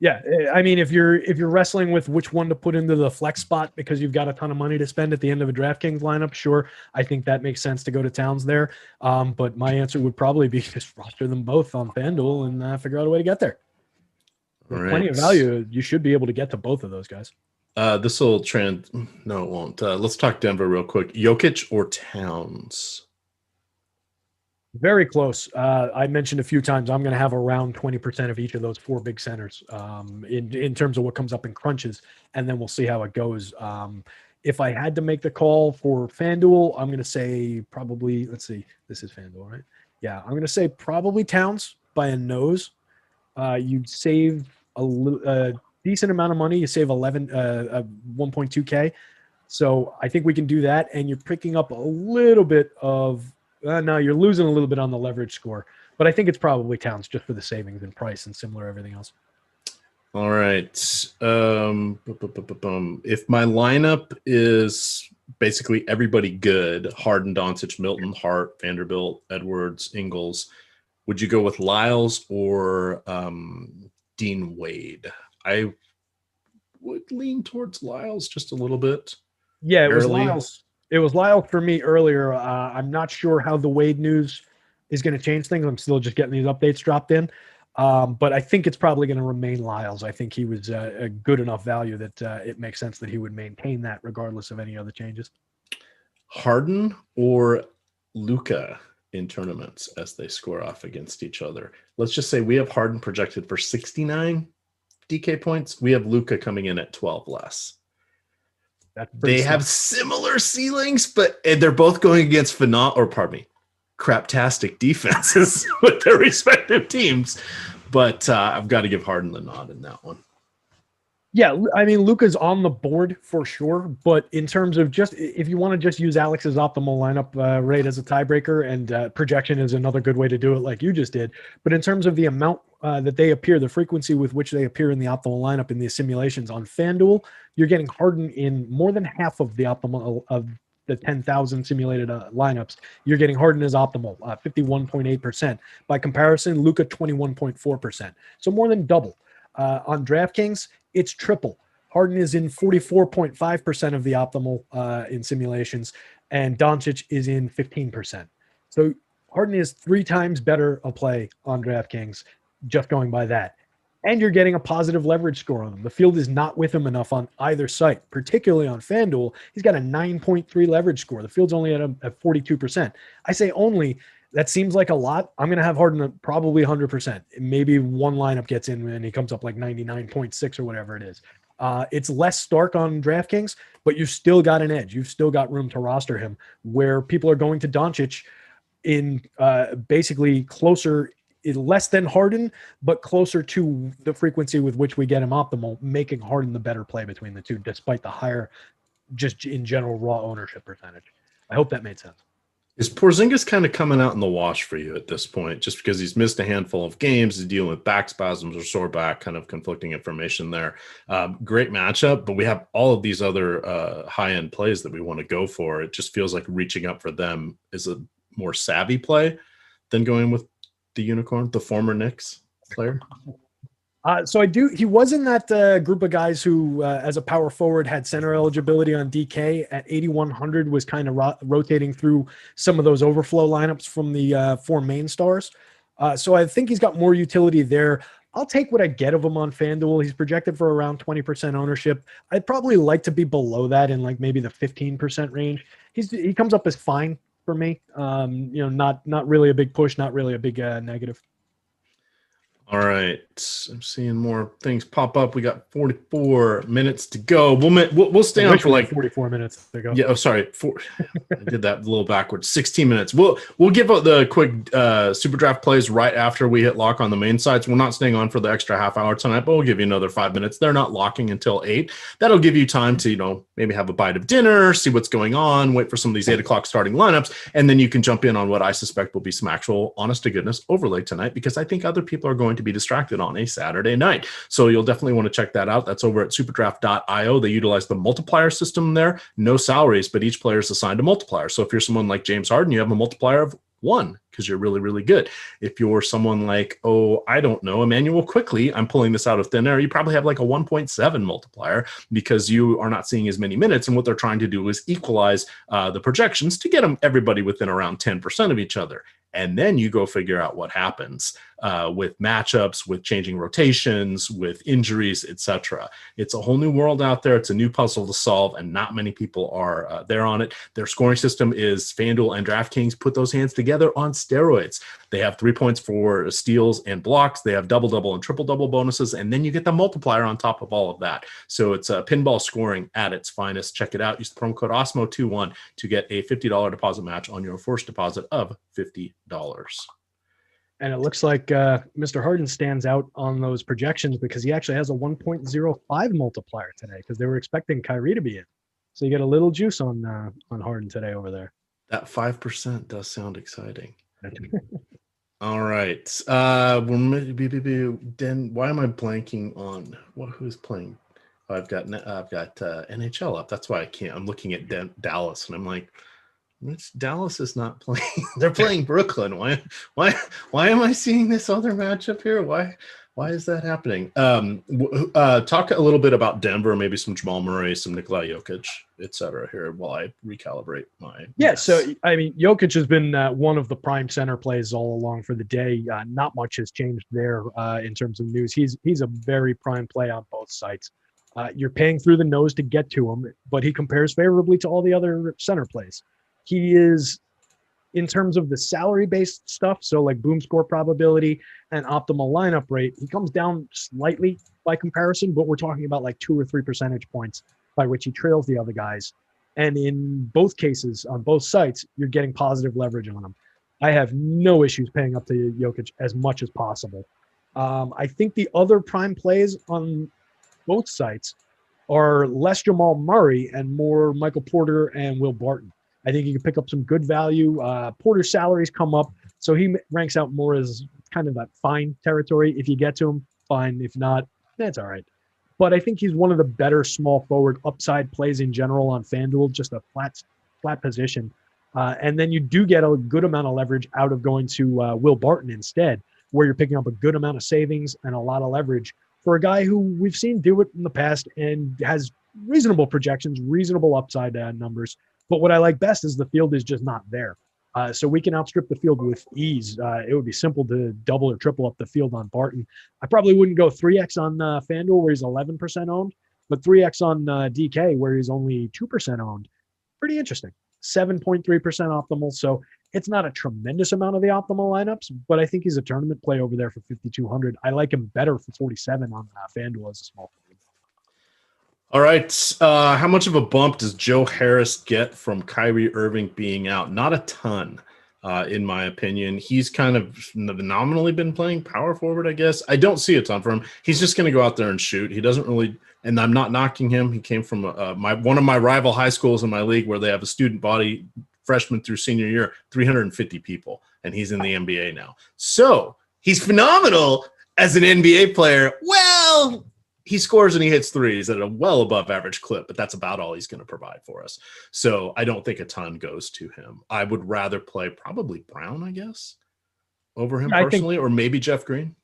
Yeah, I mean, if you're wrestling with which one to put into the flex spot because you've got a ton of money to spend at the end of a DraftKings lineup, sure, I think that makes sense to go to Towns there. But my answer would probably be just roster them both on FanDuel and figure out a way to get there. Right. Plenty of value. You should be able to get to both of those guys. This will trend. No, it won't. Let's talk Denver real quick. Jokic or Towns? Very close. I mentioned a few times I'm going to have around 20% of each of those four big centers in terms of what comes up in crunches, and then we'll see how it goes. If I had to make the call for FanDuel, I'm going to say probably, let's see, this is FanDuel, right? Yeah, I'm going to say probably Towns by a nose. You'd save a decent amount of money. You save 1.2K. So I think we can do that, and you're picking up a little bit of no, you're losing a little bit on the leverage score, but I think it's probably Towns just for the savings in price and similar to everything else. All right. If my lineup is basically everybody good, Harden, Doncic, Milton, Hart, Vanderbilt, Edwards, Ingles, would you go with Lyles or Dean Wade? I would lean towards Lyles just a little bit. Yeah, it was Lyles. It was Lyles for me earlier. I'm not sure how the Wade news is going to change things. I'm still just getting these updates dropped in. But I think it's probably going to remain Lyles. I think he was a good enough value that it makes sense that he would maintain that regardless of any other changes. Harden or Luka in tournaments as they score off against each other. Let's just say we have Harden projected for 69 DK points. We have Luka coming in at 12 less. They have similar ceilings, but they're both going against craptastic defenses with their respective teams. But I've got to give Harden the nod in that one. Yeah, I mean, Luka's on the board for sure, but in terms of just if you want to just use Alex's optimal lineup rate as a tiebreaker, and projection is another good way to do it like you just did, but in terms of the amount that they appear, the frequency with which they appear in the optimal lineup in these simulations on FanDuel, you're getting Harden in more than half of the optimal of the 10,000 simulated lineups. You're getting Harden as optimal, 51.8%. By comparison, Luka 21.4%. So more than double. On DraftKings, it's triple. Harden is in 44.5% of the optimal in simulations, and Doncic is in 15%. So Harden is 3 times better a play on DraftKings, just going by that. And you're getting a positive leverage score on him. The field is not with him enough on either site, particularly on FanDuel. He's got a 9.3 leverage score. The field's only at 42%. I say only. That seems like a lot. I'm going to have Harden at probably 100%. Maybe one lineup gets in and he comes up like 99.6 or whatever it is. It's less stark on DraftKings, but you still got an edge. You've still got room to roster him, where people are going to Doncic in basically closer, less than Harden, but closer to the frequency with which we get him optimal, making Harden the better play between the two, despite the higher, just in general, raw ownership percentage. I hope that made sense. Is Porzingis kind of coming out in the wash for you at this point, just because he's missed a handful of games, he's dealing with back spasms or sore back, kind of conflicting information there. Great matchup, but we have all of these other high-end plays that we want to go for. It just feels like reaching up for them is a more savvy play than going with the unicorn, the former Knicks player. He was in that group of guys who, as a power forward, had center eligibility on DK at 8,100, was kind of rotating through some of those overflow lineups from the 4 main stars. So I think he's got more utility there. I'll take what I get of him on FanDuel. He's projected for around 20% ownership. I'd probably like to be below that in like maybe the 15% range. He comes up as fine for me. Not really a big push, not really a big negative. All right, I'm seeing more things pop up. We got 44 minutes to go. We'll stay on for like 44 minutes to go. Yeah. Oh, sorry. I did that a little backwards. 16 minutes. We'll give out the quick SuperDraft plays right after we hit lock on the main sites. We're not staying on for the extra half hour tonight, but we'll give you another 5 minutes. They're not locking until 8. That'll give you time to maybe have a bite of dinner, see what's going on, wait for some of these 8 o'clock starting lineups, and then you can jump in on what I suspect will be some actual honest to goodness overlay tonight, because I think other people are going to be distracted on a Saturday night. So you'll definitely want to check that out. That's over at superdraft.io. They utilize the multiplier system there. No salaries, but each player is assigned a multiplier. So if you're someone like James Harden, you have a multiplier of 1 because you're really, really good. If you're someone like, I don't know, Emmanuel Quickly, I'm pulling this out of thin air, you probably have like a 1.7 multiplier because you are not seeing as many minutes. And what they're trying to do is equalize the projections to get everybody within around 10% of each other. And then you go figure out what happens with matchups, with changing rotations, with injuries, etc. It's a whole new world out there. It's a new puzzle to solve, and not many people are there on it. Their scoring system is FanDuel and DraftKings put those hands together on steroids. They have 3 points for steals and blocks. They have double-double and triple-double bonuses, and then you get the multiplier on top of all of that. So it's pinball scoring at its finest. Check it out. Use the promo code Awesemo21 to get a $50 deposit match on your first deposit of $50. And it looks like Mr. Harden stands out on those projections because he actually has a 1.05 multiplier today because they were expecting Kyrie to be in. So you get a little juice on Harden today over there. That 5% does sound exciting. All right. Then why am I blanking on who's playing? I've got NHL up. That's why I can't. I'm looking at Dallas, and I'm like, Dallas is not playing. They're playing Brooklyn. Why am I seeing this other matchup here? Why is that happening? Talk a little bit about Denver, maybe some Jamal Murray, some Nikola Jokic, etc. here while I recalibrate my guess. So I mean, Jokic has been one of the prime center plays all along for the day. Not much has changed there in terms of news. He's a very prime play on both sites. You're paying through the nose to get to him, but he compares favorably to all the other center plays. He is, in terms of the salary-based stuff, so like boom score probability and optimal lineup rate, he comes down slightly by comparison, but we're talking about like 2 or 3 percentage points by which he trails the other guys. And in both cases, on both sites, you're getting positive leverage on him. I have no issues paying up to Jokic as much as possible. I think the other prime plays on both sites are less Jamal Murray and more Michael Porter and Will Barton. I think you can pick up some good value. Porter's salaries come up, so he ranks out more as kind of that fine territory. If you get to him, fine. If not, that's all right. But I think he's one of the better small forward upside plays in general on FanDuel, just a flat position. And then you do get a good amount of leverage out of going to Will Barton instead, where you're picking up a good amount of savings and a lot of leverage for a guy who we've seen do it in the past and has reasonable projections, reasonable upside numbers. But what I like best is the field is just not there. So we can outstrip the field with ease. It would be simple to double or triple up the field on Barton. I probably wouldn't go 3x on FanDuel where he's 11% owned, but 3x on DK where he's only 2% owned. Pretty interesting. 7.3% optimal. So it's not a tremendous amount of the optimal lineups, but I think he's a tournament play over there for 5,200. I like him better for 47 on FanDuel as a small forward. All right. How much of a bump does Joe Harris get from Kyrie Irving being out? Not a ton, in my opinion. He's kind of nominally been playing power forward, I guess. I don't see a ton from him. He's just going to go out there and shoot. He doesn't really, and I'm not knocking him. He came from one of my rival high schools in my league where they have a student body freshman through senior year, 350 people, and he's in the NBA now. So he's phenomenal as an NBA player. Well, he scores and he hits threes at a well above average clip, but that's about all he's going to provide for us. So I don't think a ton goes to him. I would rather play probably Brown, I guess, over him personally, or maybe Jeff Green.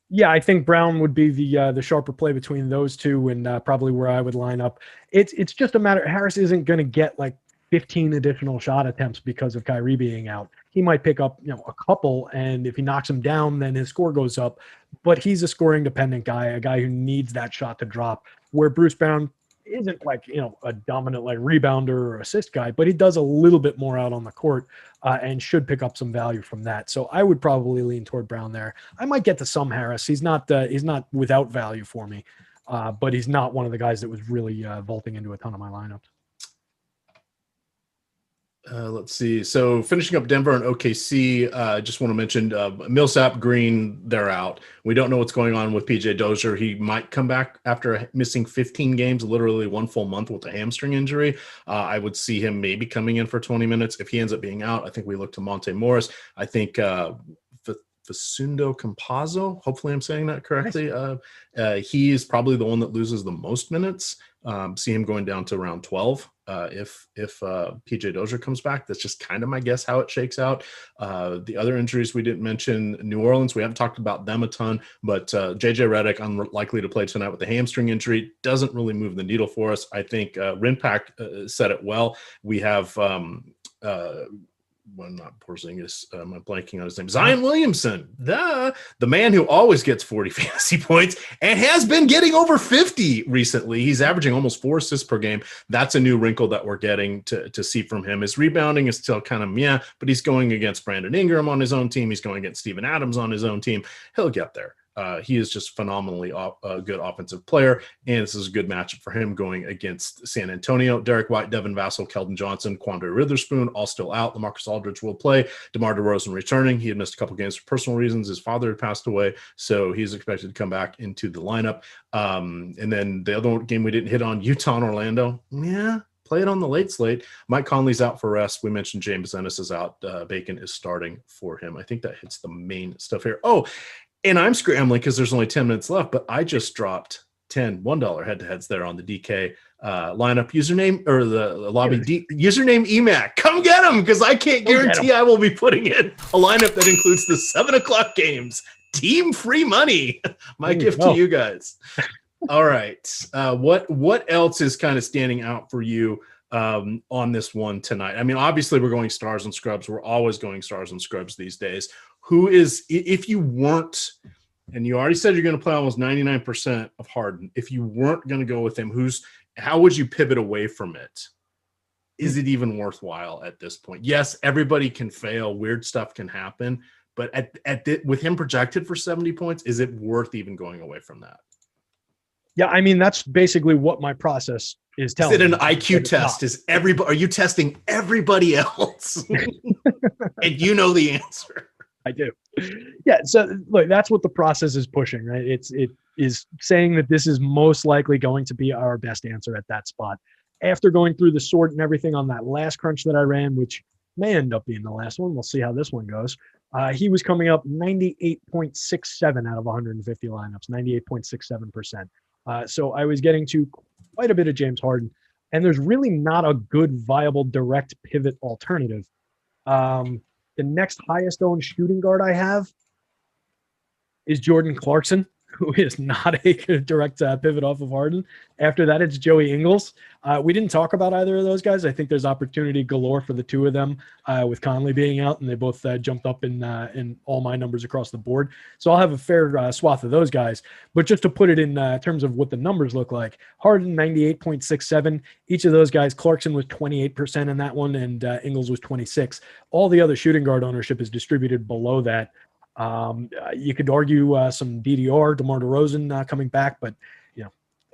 Yeah, I think Brown would be the sharper play between those two, and probably where I would line up. It's just a matter. Harris isn't going to get like 15 additional shot attempts because of Kyrie being out. He might pick up, a couple, and if he knocks him down, then his score goes up. But he's a scoring dependent guy, a guy who needs that shot to drop, where Bruce Brown isn't like, a dominant like rebounder or assist guy, but he does a little bit more out on the court and should pick up some value from that. So I would probably lean toward Brown there. I might get to some Harris. He's not without value for me, but he's not one of the guys that was really vaulting into a ton of my lineups. Let's see. So finishing up Denver and OKC, I just want to mention Millsap, Green, they're out. We don't know what's going on with PJ Dozier. He might come back after missing 15 games, literally 1 full month with a hamstring injury. I would see him maybe coming in for 20 minutes. If he ends up being out, I think we look to Monte Morris. I think Facundo Campazzo, hopefully I'm saying that correctly. Nice. He is probably the one that loses the most minutes. See him going down to around 12 if PJ Dozier comes back. That's just kind of my guess how it shakes out. The other injuries we didn't mention, New Orleans, we haven't talked about them a ton, but JJ Redick unlikely to play tonight with a hamstring injury. Doesn't really move the needle for us. I think RynPak said it well. We have not Porzingis. I'm blanking on his name. Zion Williamson, the man who always gets 40 fantasy points and has been getting over 50 recently. He's averaging almost 4 assists per game. That's a new wrinkle that we're getting to see from him. His rebounding is still kind of but he's going against Brandon Ingram on his own team. He's going against Steven Adams on his own team. He'll get there. He is just phenomenally a good offensive player, and this is a good matchup for him going against San Antonio. Derek White, Devin Vassell, Keldon Johnson, Quandre Witherspoon, all still out. LaMarcus Aldridge will play. DeMar DeRozan returning. He had missed a couple games for personal reasons. His father had passed away, so he's expected to come back into the lineup. And then the other game we didn't hit on, Utah and Orlando. Yeah, play it on the late slate. Mike Conley's out for rest. We mentioned James Ennis is out. Bacon is starting for him. I think that hits the main stuff here. Oh, and I'm scrambling because there's only 10 minutes left, but I just dropped $1 head-to-heads there on the DK lineup username, or the lobby username EMac. Come get them, because I can't guarantee I will be putting in a lineup that includes the 7 o'clock games. Team free money. My gift to you guys. All right. What else is kind of standing out for you on this one tonight? I mean, obviously we're going stars and scrubs. We're always going stars and scrubs these days. Who is, if you weren't, and you already said you're going to play almost 99% of Harden, if you weren't going to go with him, how would you pivot away from it? Is it even worthwhile at this point? Yes, everybody can fail. Weird stuff can happen. But with him projected for 70 points, is it worth even going away from that? Yeah, I mean, that's basically what my process is telling me. Is it an IQ test? Are you testing everybody else? And you know the answer. I do. Yeah. So look, that's what the process is pushing, right? It is saying that this is most likely going to be our best answer at that spot. After going through the sort and everything on that last crunch that I ran, which may end up being the last one. We'll see how this one goes. He was coming up 98.67 out of 150 lineups, 98.67%. So I was getting to quite a bit of James Harden, and there's really not a good viable direct pivot alternative. The next highest owned shooting guard I have is Jordan Clarkson, who is not a direct pivot off of Harden. After that, it's Joey Ingles. We didn't talk about either of those guys. I think there's opportunity galore for the two of them with Conley being out, and they both jumped up in all my numbers across the board. So I'll have a fair swath of those guys. But just to put it in terms of what the numbers look like, Harden 98.67. Each of those guys, Clarkson was 28% in that one, and Ingles was 26%. All the other shooting guard ownership is distributed below that. You could argue some DDR, DeMar DeRozan coming back, but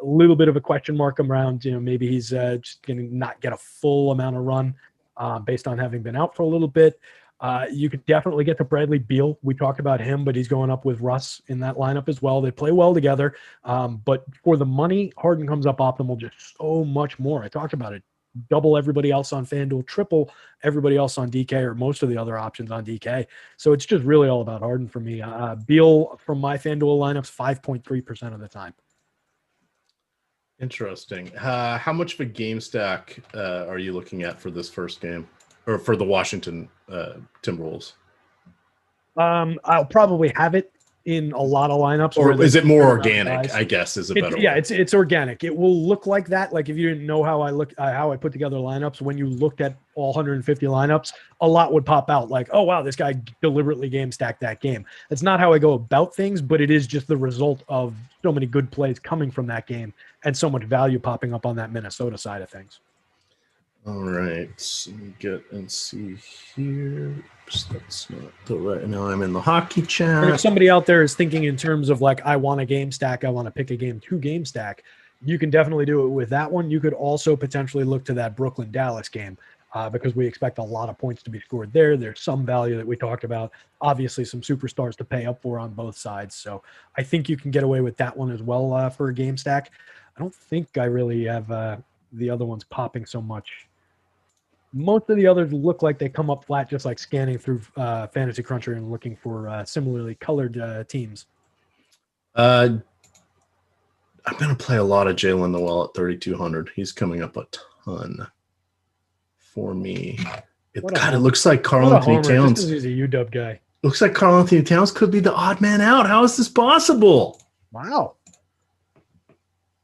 a little bit of a question mark around, maybe he's just going to not get a full amount of run based on having been out for a little bit. You could definitely get to Bradley Beal. We talked about him, but he's going up with Russ in that lineup as well. They play well together. But for the money, Harden comes up optimal just so much more. I talked about it. Double everybody else on FanDuel, triple everybody else on DK, or most of the other options on DK. So it's just really all about Harden for me. Beal from my FanDuel lineups, 5.3% of the time. Interesting. How much of a game stack are you looking at for this first game, or for the Washington Timberwolves? I'll probably have it in a lot of lineups. Or is it more organic? I guess is a better way. Yeah, it's organic. It will look like that. Like if you didn't know how I put together lineups, when you looked at all 150 lineups, a lot would pop out. Like, oh wow, this guy deliberately game stacked that game. That's not how I go about things, but it is just the result of so many good plays coming from that game and so much value popping up on that Minnesota side of things. All right, so let me get and see here. Oops, that's not the right. Now I'm in the hockey chat. And if somebody out there is thinking in terms of like, I want a game stack, I want to pick a game to game stack, you can definitely do it with that one. You could also potentially look to that Brooklyn-Dallas game because we expect a lot of points to be scored there. There's some value that we talked about. Obviously, some superstars to pay up for on both sides. So I think you can get away with that one as well for a game stack. I don't think I really have the other ones popping so much. Most of the others look like they come up flat, just like scanning through Fantasy Cruncher and looking for similarly colored teams. I'm going to play a lot of Jalen Noel at 3,200. He's coming up a ton for me. It looks like Karl Anthony Towns. He's a UW guy. Looks like Karl Anthony Towns could be the odd man out. How is this possible? Wow.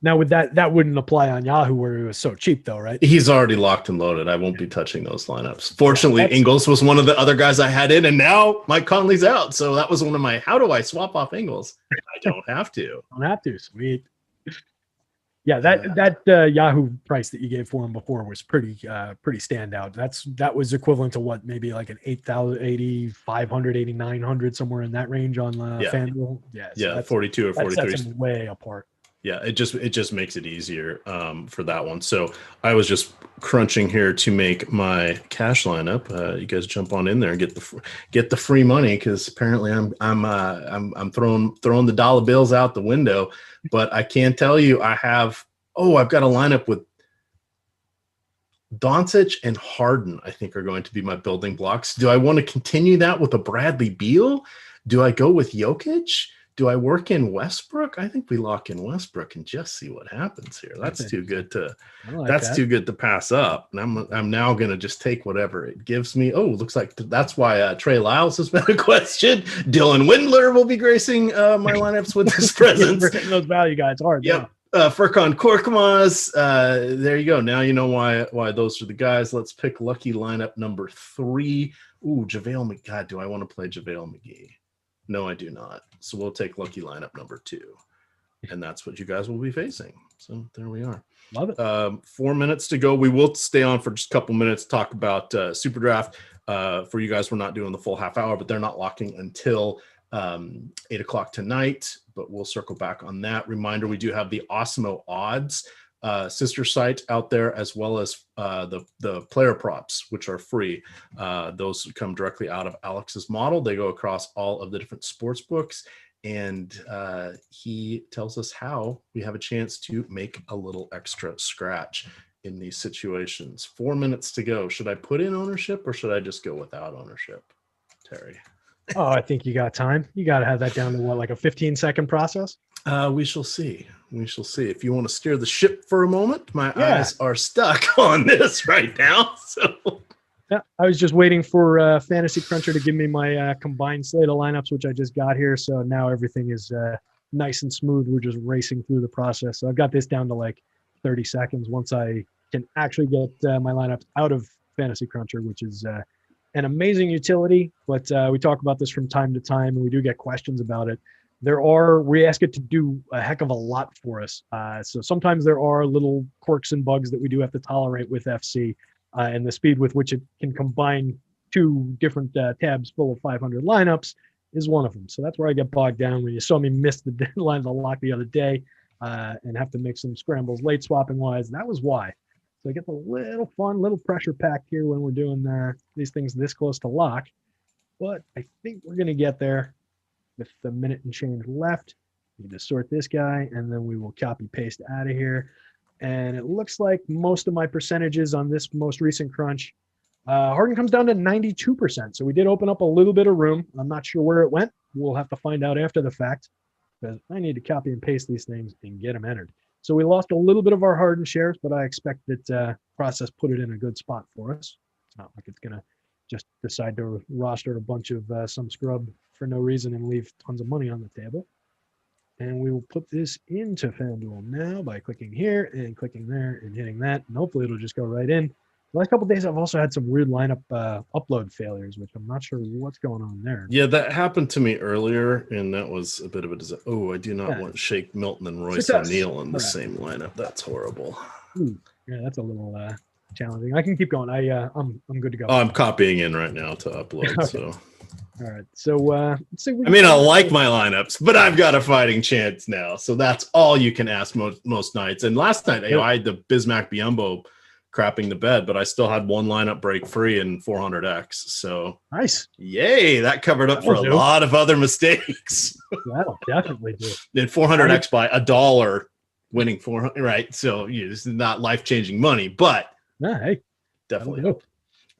Now, with that wouldn't apply on Yahoo where it was so cheap, though, right? He's already locked and loaded. I won't be touching those lineups. Fortunately, Ingles was one of the other guys I had in, and now Mike Conley's out. So that was one of my, how do I swap off Ingles? I don't have to. Don't have to. Sweet. Yeah, that Yahoo price that you gave for him before was pretty standout. That was equivalent to what, maybe like an 8,000, 8,500, 8,900, somewhere in that range on FanDuel. Yeah, 42 or 43. That's way apart. Yeah, it just makes it easier for that one. So I was just crunching here to make my cash lineup. You guys jump on in there and get the free money, because apparently I'm throwing the dollar bills out the window. But I can tell you I've got a lineup with Doncic and Harden. I think are going to be my building blocks. Do I want to continue that with a Bradley Beal? Do I go with Jokic? Do I work in Westbrook? I think we lock in Westbrook and just see what happens here. That's too good too good to pass up. And I'm now going to just take whatever it gives me. Oh, looks like that's why Trey Lyles has been a question. Dylan Windler will be gracing my lineups with his presence. We're hitting those value guys hard. Yep. Furkan Korkmaz. There you go. Now you know why those are the guys. Let's pick lucky lineup number 3. Ooh, JaVale McGee. God, do I want to play JaVale McGee? No, I do not. So we'll take lucky lineup number 2. And that's what you guys will be facing. So there we are. Love it. 4 minutes to go. We will stay on for just a couple minutes, talk about SuperDraft. For you guys, we're not doing the full half hour, but they're not locking until 8 o'clock tonight. But we'll circle back on that. Reminder, we do have the Awesemo odds sister site out there, as well as the player props, which are free. Those come directly out of Alex's model. They go across all of the different sports books, and he tells us how we have a chance to make a little extra scratch in these situations. 4 minutes to go. Should I put in ownership or should I just go without ownership, Terry? Oh, I think you got time. You got to have that down to what, like a 15-second process? We shall see. We shall see. If you want to steer the ship for a moment, my eyes are stuck on this right now. So, yeah, I was just waiting for Fantasy Cruncher to give me my combined slate of lineups, which I just got here. So now everything is nice and smooth. We're just racing through the process. So I've got this down to like 30 seconds once I can actually get my lineups out of Fantasy Cruncher, which is an amazing utility. But we talk about this from time to time, and we do get questions about it. We ask it to do a heck of a lot for us. So sometimes there are little quirks and bugs that we do have to tolerate with FC, and the speed with which it can combine 2 different tabs full of 500 lineups is one of them. So that's where I get bogged down. When you saw me miss the deadline of the lock the other day, and have to make some scrambles late swapping wise. That was why. So it gets a little fun, little pressure packed here when we're doing these things this close to lock. But I think we're going to get there with the minute and change left. We just sort this guy, and then we will copy paste out of here. And it looks like most of my percentages on this most recent crunch, Harden comes down to 92%. So we did open up a little bit of room. I'm not sure where it went. We'll have to find out after the fact, because I need to copy and paste these things and get them entered. So we lost a little bit of our Harden shares, but I expect that process put it in a good spot for us. It's not like it's going to just decide to roster a bunch of some scrub for no reason and leave tons of money on the table. And we will put this into FanDuel now by clicking here and clicking there and hitting that. And hopefully it'll just go right in. The last couple of days, I've also had some weird lineup upload failures, which I'm not sure what's going on there. Yeah, that happened to me earlier, and that was a bit of a disaster. Oh, I do not want Shake Milton and Royce O'Neal in the same lineup. That's horrible. Yeah, that's a little challenging. I can keep going. I'm good to go. Oh, I'm copying in right now to upload. Okay. So, all right. So let's see. I mean, I like my lineups, but I've got a fighting chance now. So that's all you can ask most nights. And last night, I had the Bismack Biyombo crapping the bed, but I still had one lineup break free in 400x. So nice. Yay, that covered up for a lot of other mistakes. That'll definitely do. Then 400x by $1 winning 400, right? So this is not life-changing money, but hey, definitely.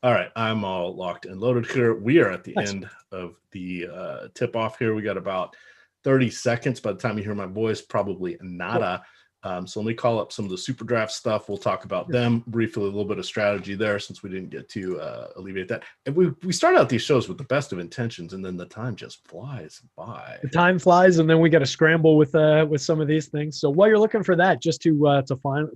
All right, I'm all locked and loaded here. We are at the end of the tip-off here. We got about 30 seconds. By the time you hear my voice, probably nada. So let me call up some of the SuperDraft stuff. We'll talk about them briefly, a little bit of strategy there since we didn't get to alleviate that. And we start out these shows with the best of intentions, and then the time just flies by. The time flies, and then we got to scramble with some of these things. So while you're looking for that, just to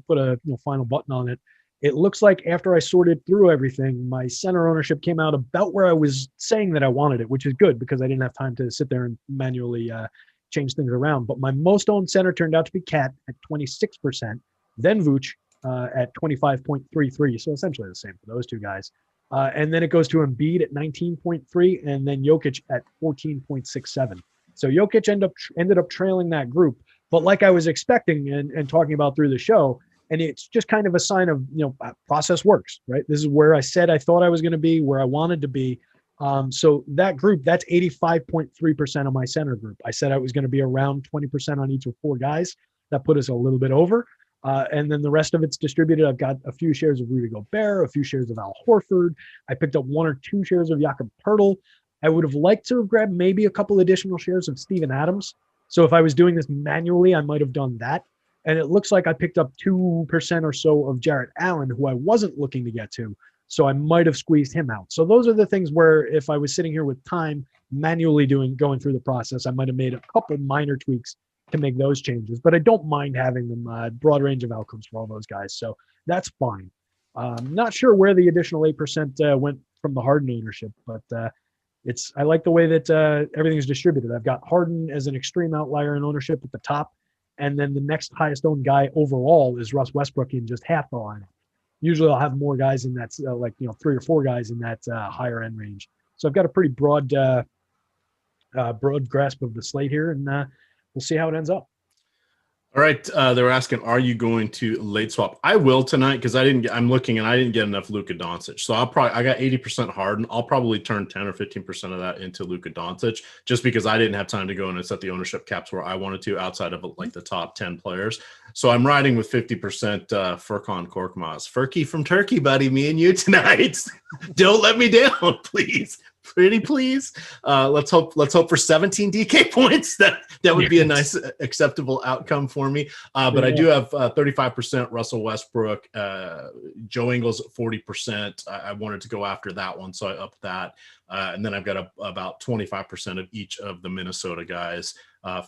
put a final button on it, it looks like after I sorted through everything, my center ownership came out about where I was saying that I wanted it, which is good because I didn't have time to sit there and manually change things around. But my most owned center turned out to be Cat at 26%, then Vooch at 25.33. So essentially the same for those two guys. And then it goes to Embiid at 19.3 and then Jokic at 14.67. So Jokic ended up trailing that group. But like I was expecting and talking about through the show, and it's just kind of a sign of, process works, right? This is where I said I thought I was going to be, where I wanted to be. So that group, that's 85.3% of my center group. I said I was going to be around 20% on each of four guys. That put us a little bit over. And then the rest of it's distributed. I've got a few shares of Rudy Gobert, a few shares of Al Horford. I picked up 1 or 2 shares of Jakob Poeltl. I would have liked to have grabbed maybe a couple additional shares of Steven Adams. So if I was doing this manually, I might have done that. And it looks like I picked up 2% or so of Jarrett Allen, who I wasn't looking to get to. So I might have squeezed him out. So those are the things where if I was sitting here with time manually going through the process, I might have made a couple minor tweaks to make those changes. But I don't mind having them broad range of outcomes for all those guys. So that's fine. Not sure where the additional 8% went from the Harden ownership, but I like the way that everything's distributed. I've got Harden as an extreme outlier in ownership at the top. And then the next highest owned guy overall is Russ Westbrook in just half the lineup. Usually I'll have more guys in that, 3 or 4 guys in that higher end range. So I've got a pretty broad grasp of the slate here, and we'll see how it ends up. All right. They were asking, are you going to late swap? I will tonight because I'm looking and I didn't get enough Luka Doncic. So I got 80% Harden. I'll probably turn 10 or 15% of that into Luka Doncic just because I didn't have time to go in and set the ownership caps where I wanted to outside of like the top 10 players. So I'm riding with 50% Furkan Korkmaz. Furky from Turkey, buddy. Me and you tonight. Don't let me down, please. Pretty please. Let's hope for 17 DK points. That would be a nice acceptable outcome for me. But I do have 35% Russell Westbrook, Joe Ingles 40%. I wanted to go after that one, so I upped that. And then I've got about 25% of each of the Minnesota guys.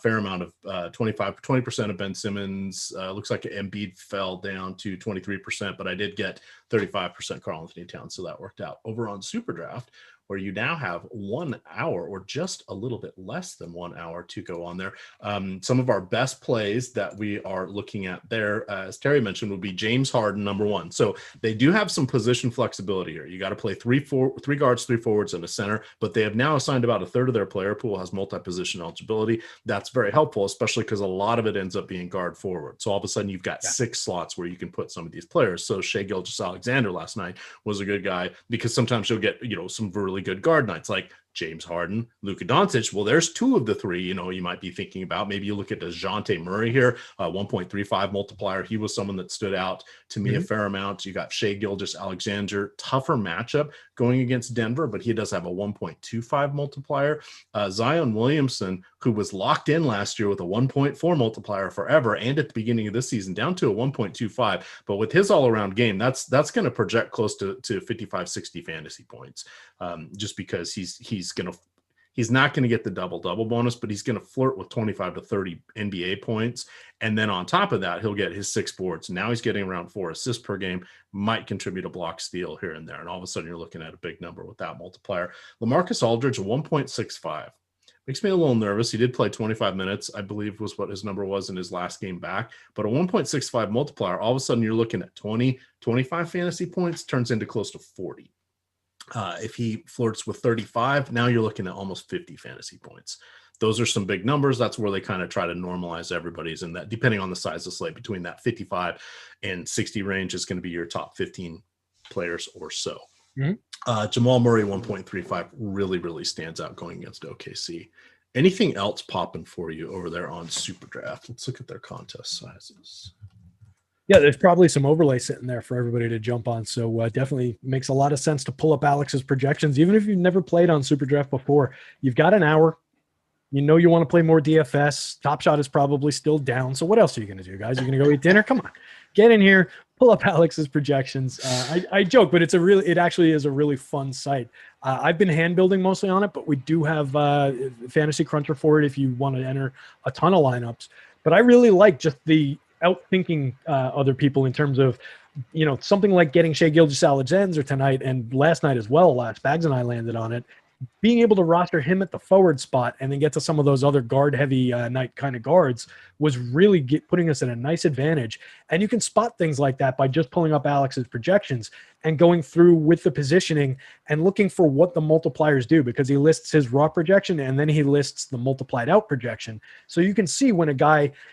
Fair amount of 20% of Ben Simmons. Looks like Embiid fell down to 23%, but I did get 35% Karl Anthony Towns, so that worked out. Over on SuperDraft, where you now have 1 hour or just a little bit less than 1 hour to go on there. Some of our best plays that we are looking at there, as Terry mentioned, would be James Harden, number one. So they do have some position flexibility here. You got to play three guards, 3 forwards, and a center, but they have now assigned about a third of their player pool has multi-position eligibility. That's very helpful, especially because a lot of it ends up being guard forward. So all of a sudden you've got 6 slots where you can put some of these players. So Shai Gilgeous-Alexander last night was a good guy, because sometimes you'll get, some really good guard nights like James Harden, Luka Doncic. Well, there's 2 of the 3, you might be thinking about. Maybe you look at DeJounte Murray here, 1.35 multiplier. He was someone that stood out to me a fair amount. You got Shai Gilgeous-Alexander, tougher matchup going against Denver, but he does have a 1.25 multiplier. Zion Williamson, who was locked in last year with a 1.4 multiplier forever, and at the beginning of this season down to a 1.25. But with his all-around game, that's going to project close to 55, 60 fantasy points, just because he's not going to get the double-double bonus, but he's going to flirt with 25 to 30 NBA points. And then on top of that, he'll get his 6 boards. Now he's getting around 4 assists per game, might contribute a block steal here and there. And all of a sudden you're looking at a big number with that multiplier. LaMarcus Aldridge, 1.65. Makes me a little nervous. He did play 25 minutes, I believe was what his number was in his last game back. But a 1.65 multiplier, all of a sudden you're looking at 20, 25 fantasy points, turns into close to 40. If he flirts with 35, now you're looking at almost 50 fantasy points. Those are some big numbers. That's where they kind of try to normalize everybody's, in that, depending on the size of the slate, between that 55 and 60 range is going to be your top 15 players or so. Jamal Murray, 1.35, really, really stands out going against OKC. Anything else popping for you over there on SuperDraft? Let's look at their contest sizes. Yeah, there's probably some overlay sitting there for everybody to jump on. So definitely makes a lot of sense to pull up Alex's projections. Even if you've never played on SuperDraft before, you've got an hour. You want to play more DFS. Top Shot is probably still down. So what else are you going to do, guys? You're going to go eat dinner? Come on, get in here, pull up Alex's projections. I joke, but it actually is a really fun site. I've been hand building mostly on it, but we do have Fantasy Cruncher for it if you want to enter a ton of lineups. But I really like just the outthinking other people in terms of, something like getting Shai Gilgeous-Alexander tonight and last night as well. Spags and I landed on it. Being able to roster him at the forward spot and then get to some of those other guard-heavy night kind of guards was really putting us in a nice advantage. And you can spot things like that by just pulling up Alex's projections and going through with the positioning and looking for what the multipliers do, because he lists his raw projection and then he lists the multiplied out projection. So you can see when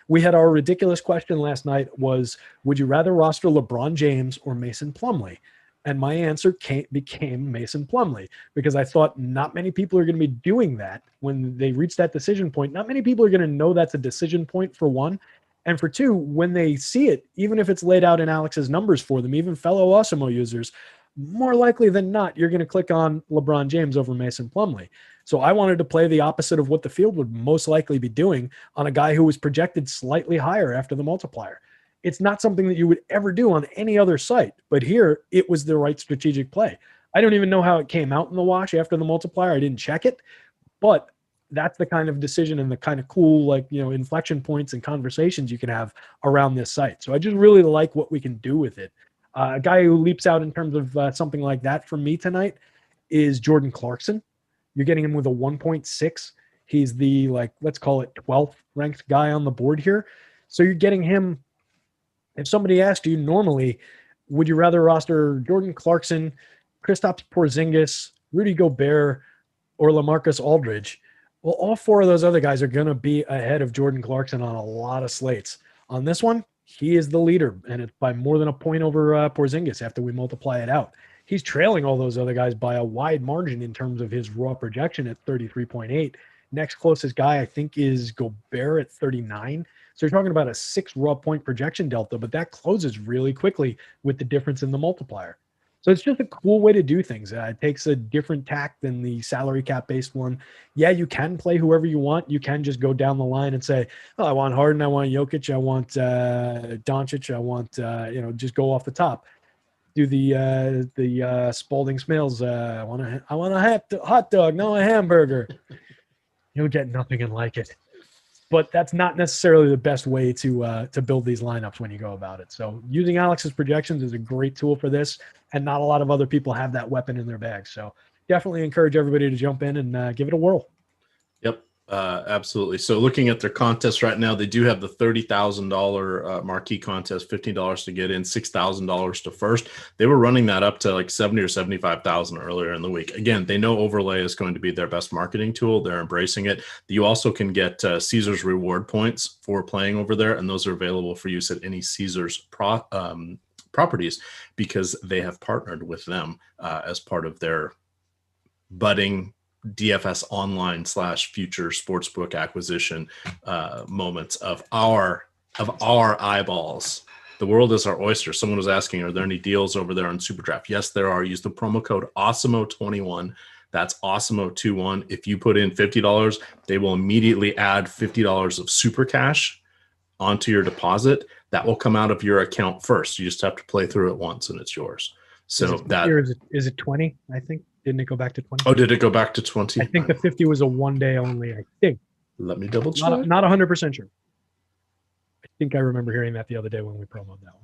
we had our ridiculous question last night was, would you rather roster LeBron James or Mason Plumlee? And my answer became Mason Plumlee, because I thought not many people are going to be doing that when they reach that decision point. Not many people are going to know that's a decision point, for one. And for two, when they see it, even if it's laid out in Alex's numbers for them, even fellow Awesemo users, more likely than not, you're going to click on LeBron James over Mason Plumlee. So I wanted to play the opposite of what the field would most likely be doing on a guy who was projected slightly higher after the multiplier. It's not something that you would ever do on any other site, but here it was the right strategic play. I don't even know how it came out in the wash after the multiplier. I didn't check it, but that's the kind of decision and the kind of cool, inflection points and conversations you can have around this site. So I just really like what we can do with it. A guy who leaps out in terms of something like that for me tonight is Jordan Clarkson. You're getting him with a 1.6. He's the, let's call it 12th ranked guy on the board here. So you're getting him. If somebody asked you normally, would you rather roster Jordan Clarkson, Kristaps Porzingis, Rudy Gobert, or LaMarcus Aldridge? Well, all 4 of those other guys are going to be ahead of Jordan Clarkson on a lot of slates. On this one, he is the leader, and it's by more than a point over Porzingis after we multiply it out. He's trailing all those other guys by a wide margin in terms of his raw projection at 33.8. Next closest guy, I think, is Gobert at 39. So you're talking about a 6 raw point projection delta, but that closes really quickly with the difference in the multiplier. So it's just a cool way to do things. It takes a different tack than the salary cap based one. Yeah, you can play whoever you want. You can just go down the line and say, oh, I want Harden, I want Jokic, I want Doncic, I want, just go off the top. Do the Spalding Smales. I want a hot dog, no a hamburger. You'll get nothing and like it. But that's not necessarily the best way to build these lineups when you go about it. So using Alex's projections is a great tool for this, and not a lot of other people have that weapon in their bag. So definitely encourage everybody to jump in and give it a whirl. Yep, absolutely. So looking at their contest right now, they do have the $30,000 marquee contest, $15 to get in, $6,000 to first. They were running that up to like 70 or 75,000 earlier in the week. Again, they know overlay is going to be their best marketing tool. They're embracing it. You also can get Caesars reward points for playing over there, and those are available for use at any Caesars properties because they have partnered with them as part of their budding DFS online / future sportsbook acquisition moments of our eyeballs. The world is our oyster. Someone was asking, are there any deals over there on SuperDraft? Yes, there are. Use the promo code Awesemo21. That's Awesemo21. If you put in $50, they will immediately add $50 of super cash onto your deposit. That will come out of your account first. You just have to play through it once and it's yours. So is it 20? I think. Didn't it go back to 20? Oh, did it go back to 20? I think the 50 was a one day only. I think. Let me double check. Not 100% sure. I think I remember hearing that the other day when we promoted that one.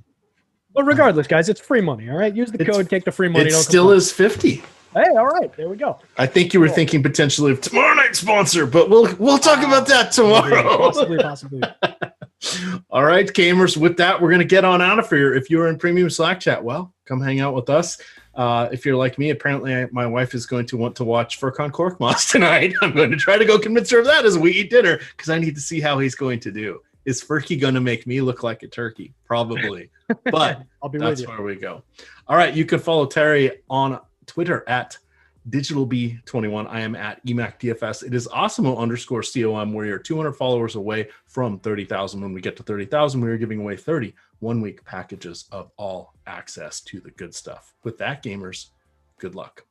But regardless, guys, it's free money. All right, use the code, take the free money. It still is 50. Hey, all right, there we go. I think you were thinking potentially of tomorrow night's sponsor, but we'll talk about that tomorrow. Possibly. All right, gamers. With that, we're gonna get on out of here. If you're in premium Slack chat, well, come hang out with us. If you're like me, apparently my wife is going to want to watch Furkan Korkmaz tonight. I'm going to try to go convince her of that as we eat dinner because I need to see how he's going to do. Is Furky going to make me look like a turkey? Probably, but that's where we go. All right, you can follow Terry on Twitter at DigitalB21. I am at EMac DFS. It is Awesemo_COM, where you're 200 followers away from 30,000. When we get to 30,000, we are giving away 30 one-week packages of all access to the good stuff. With that, gamers, good luck.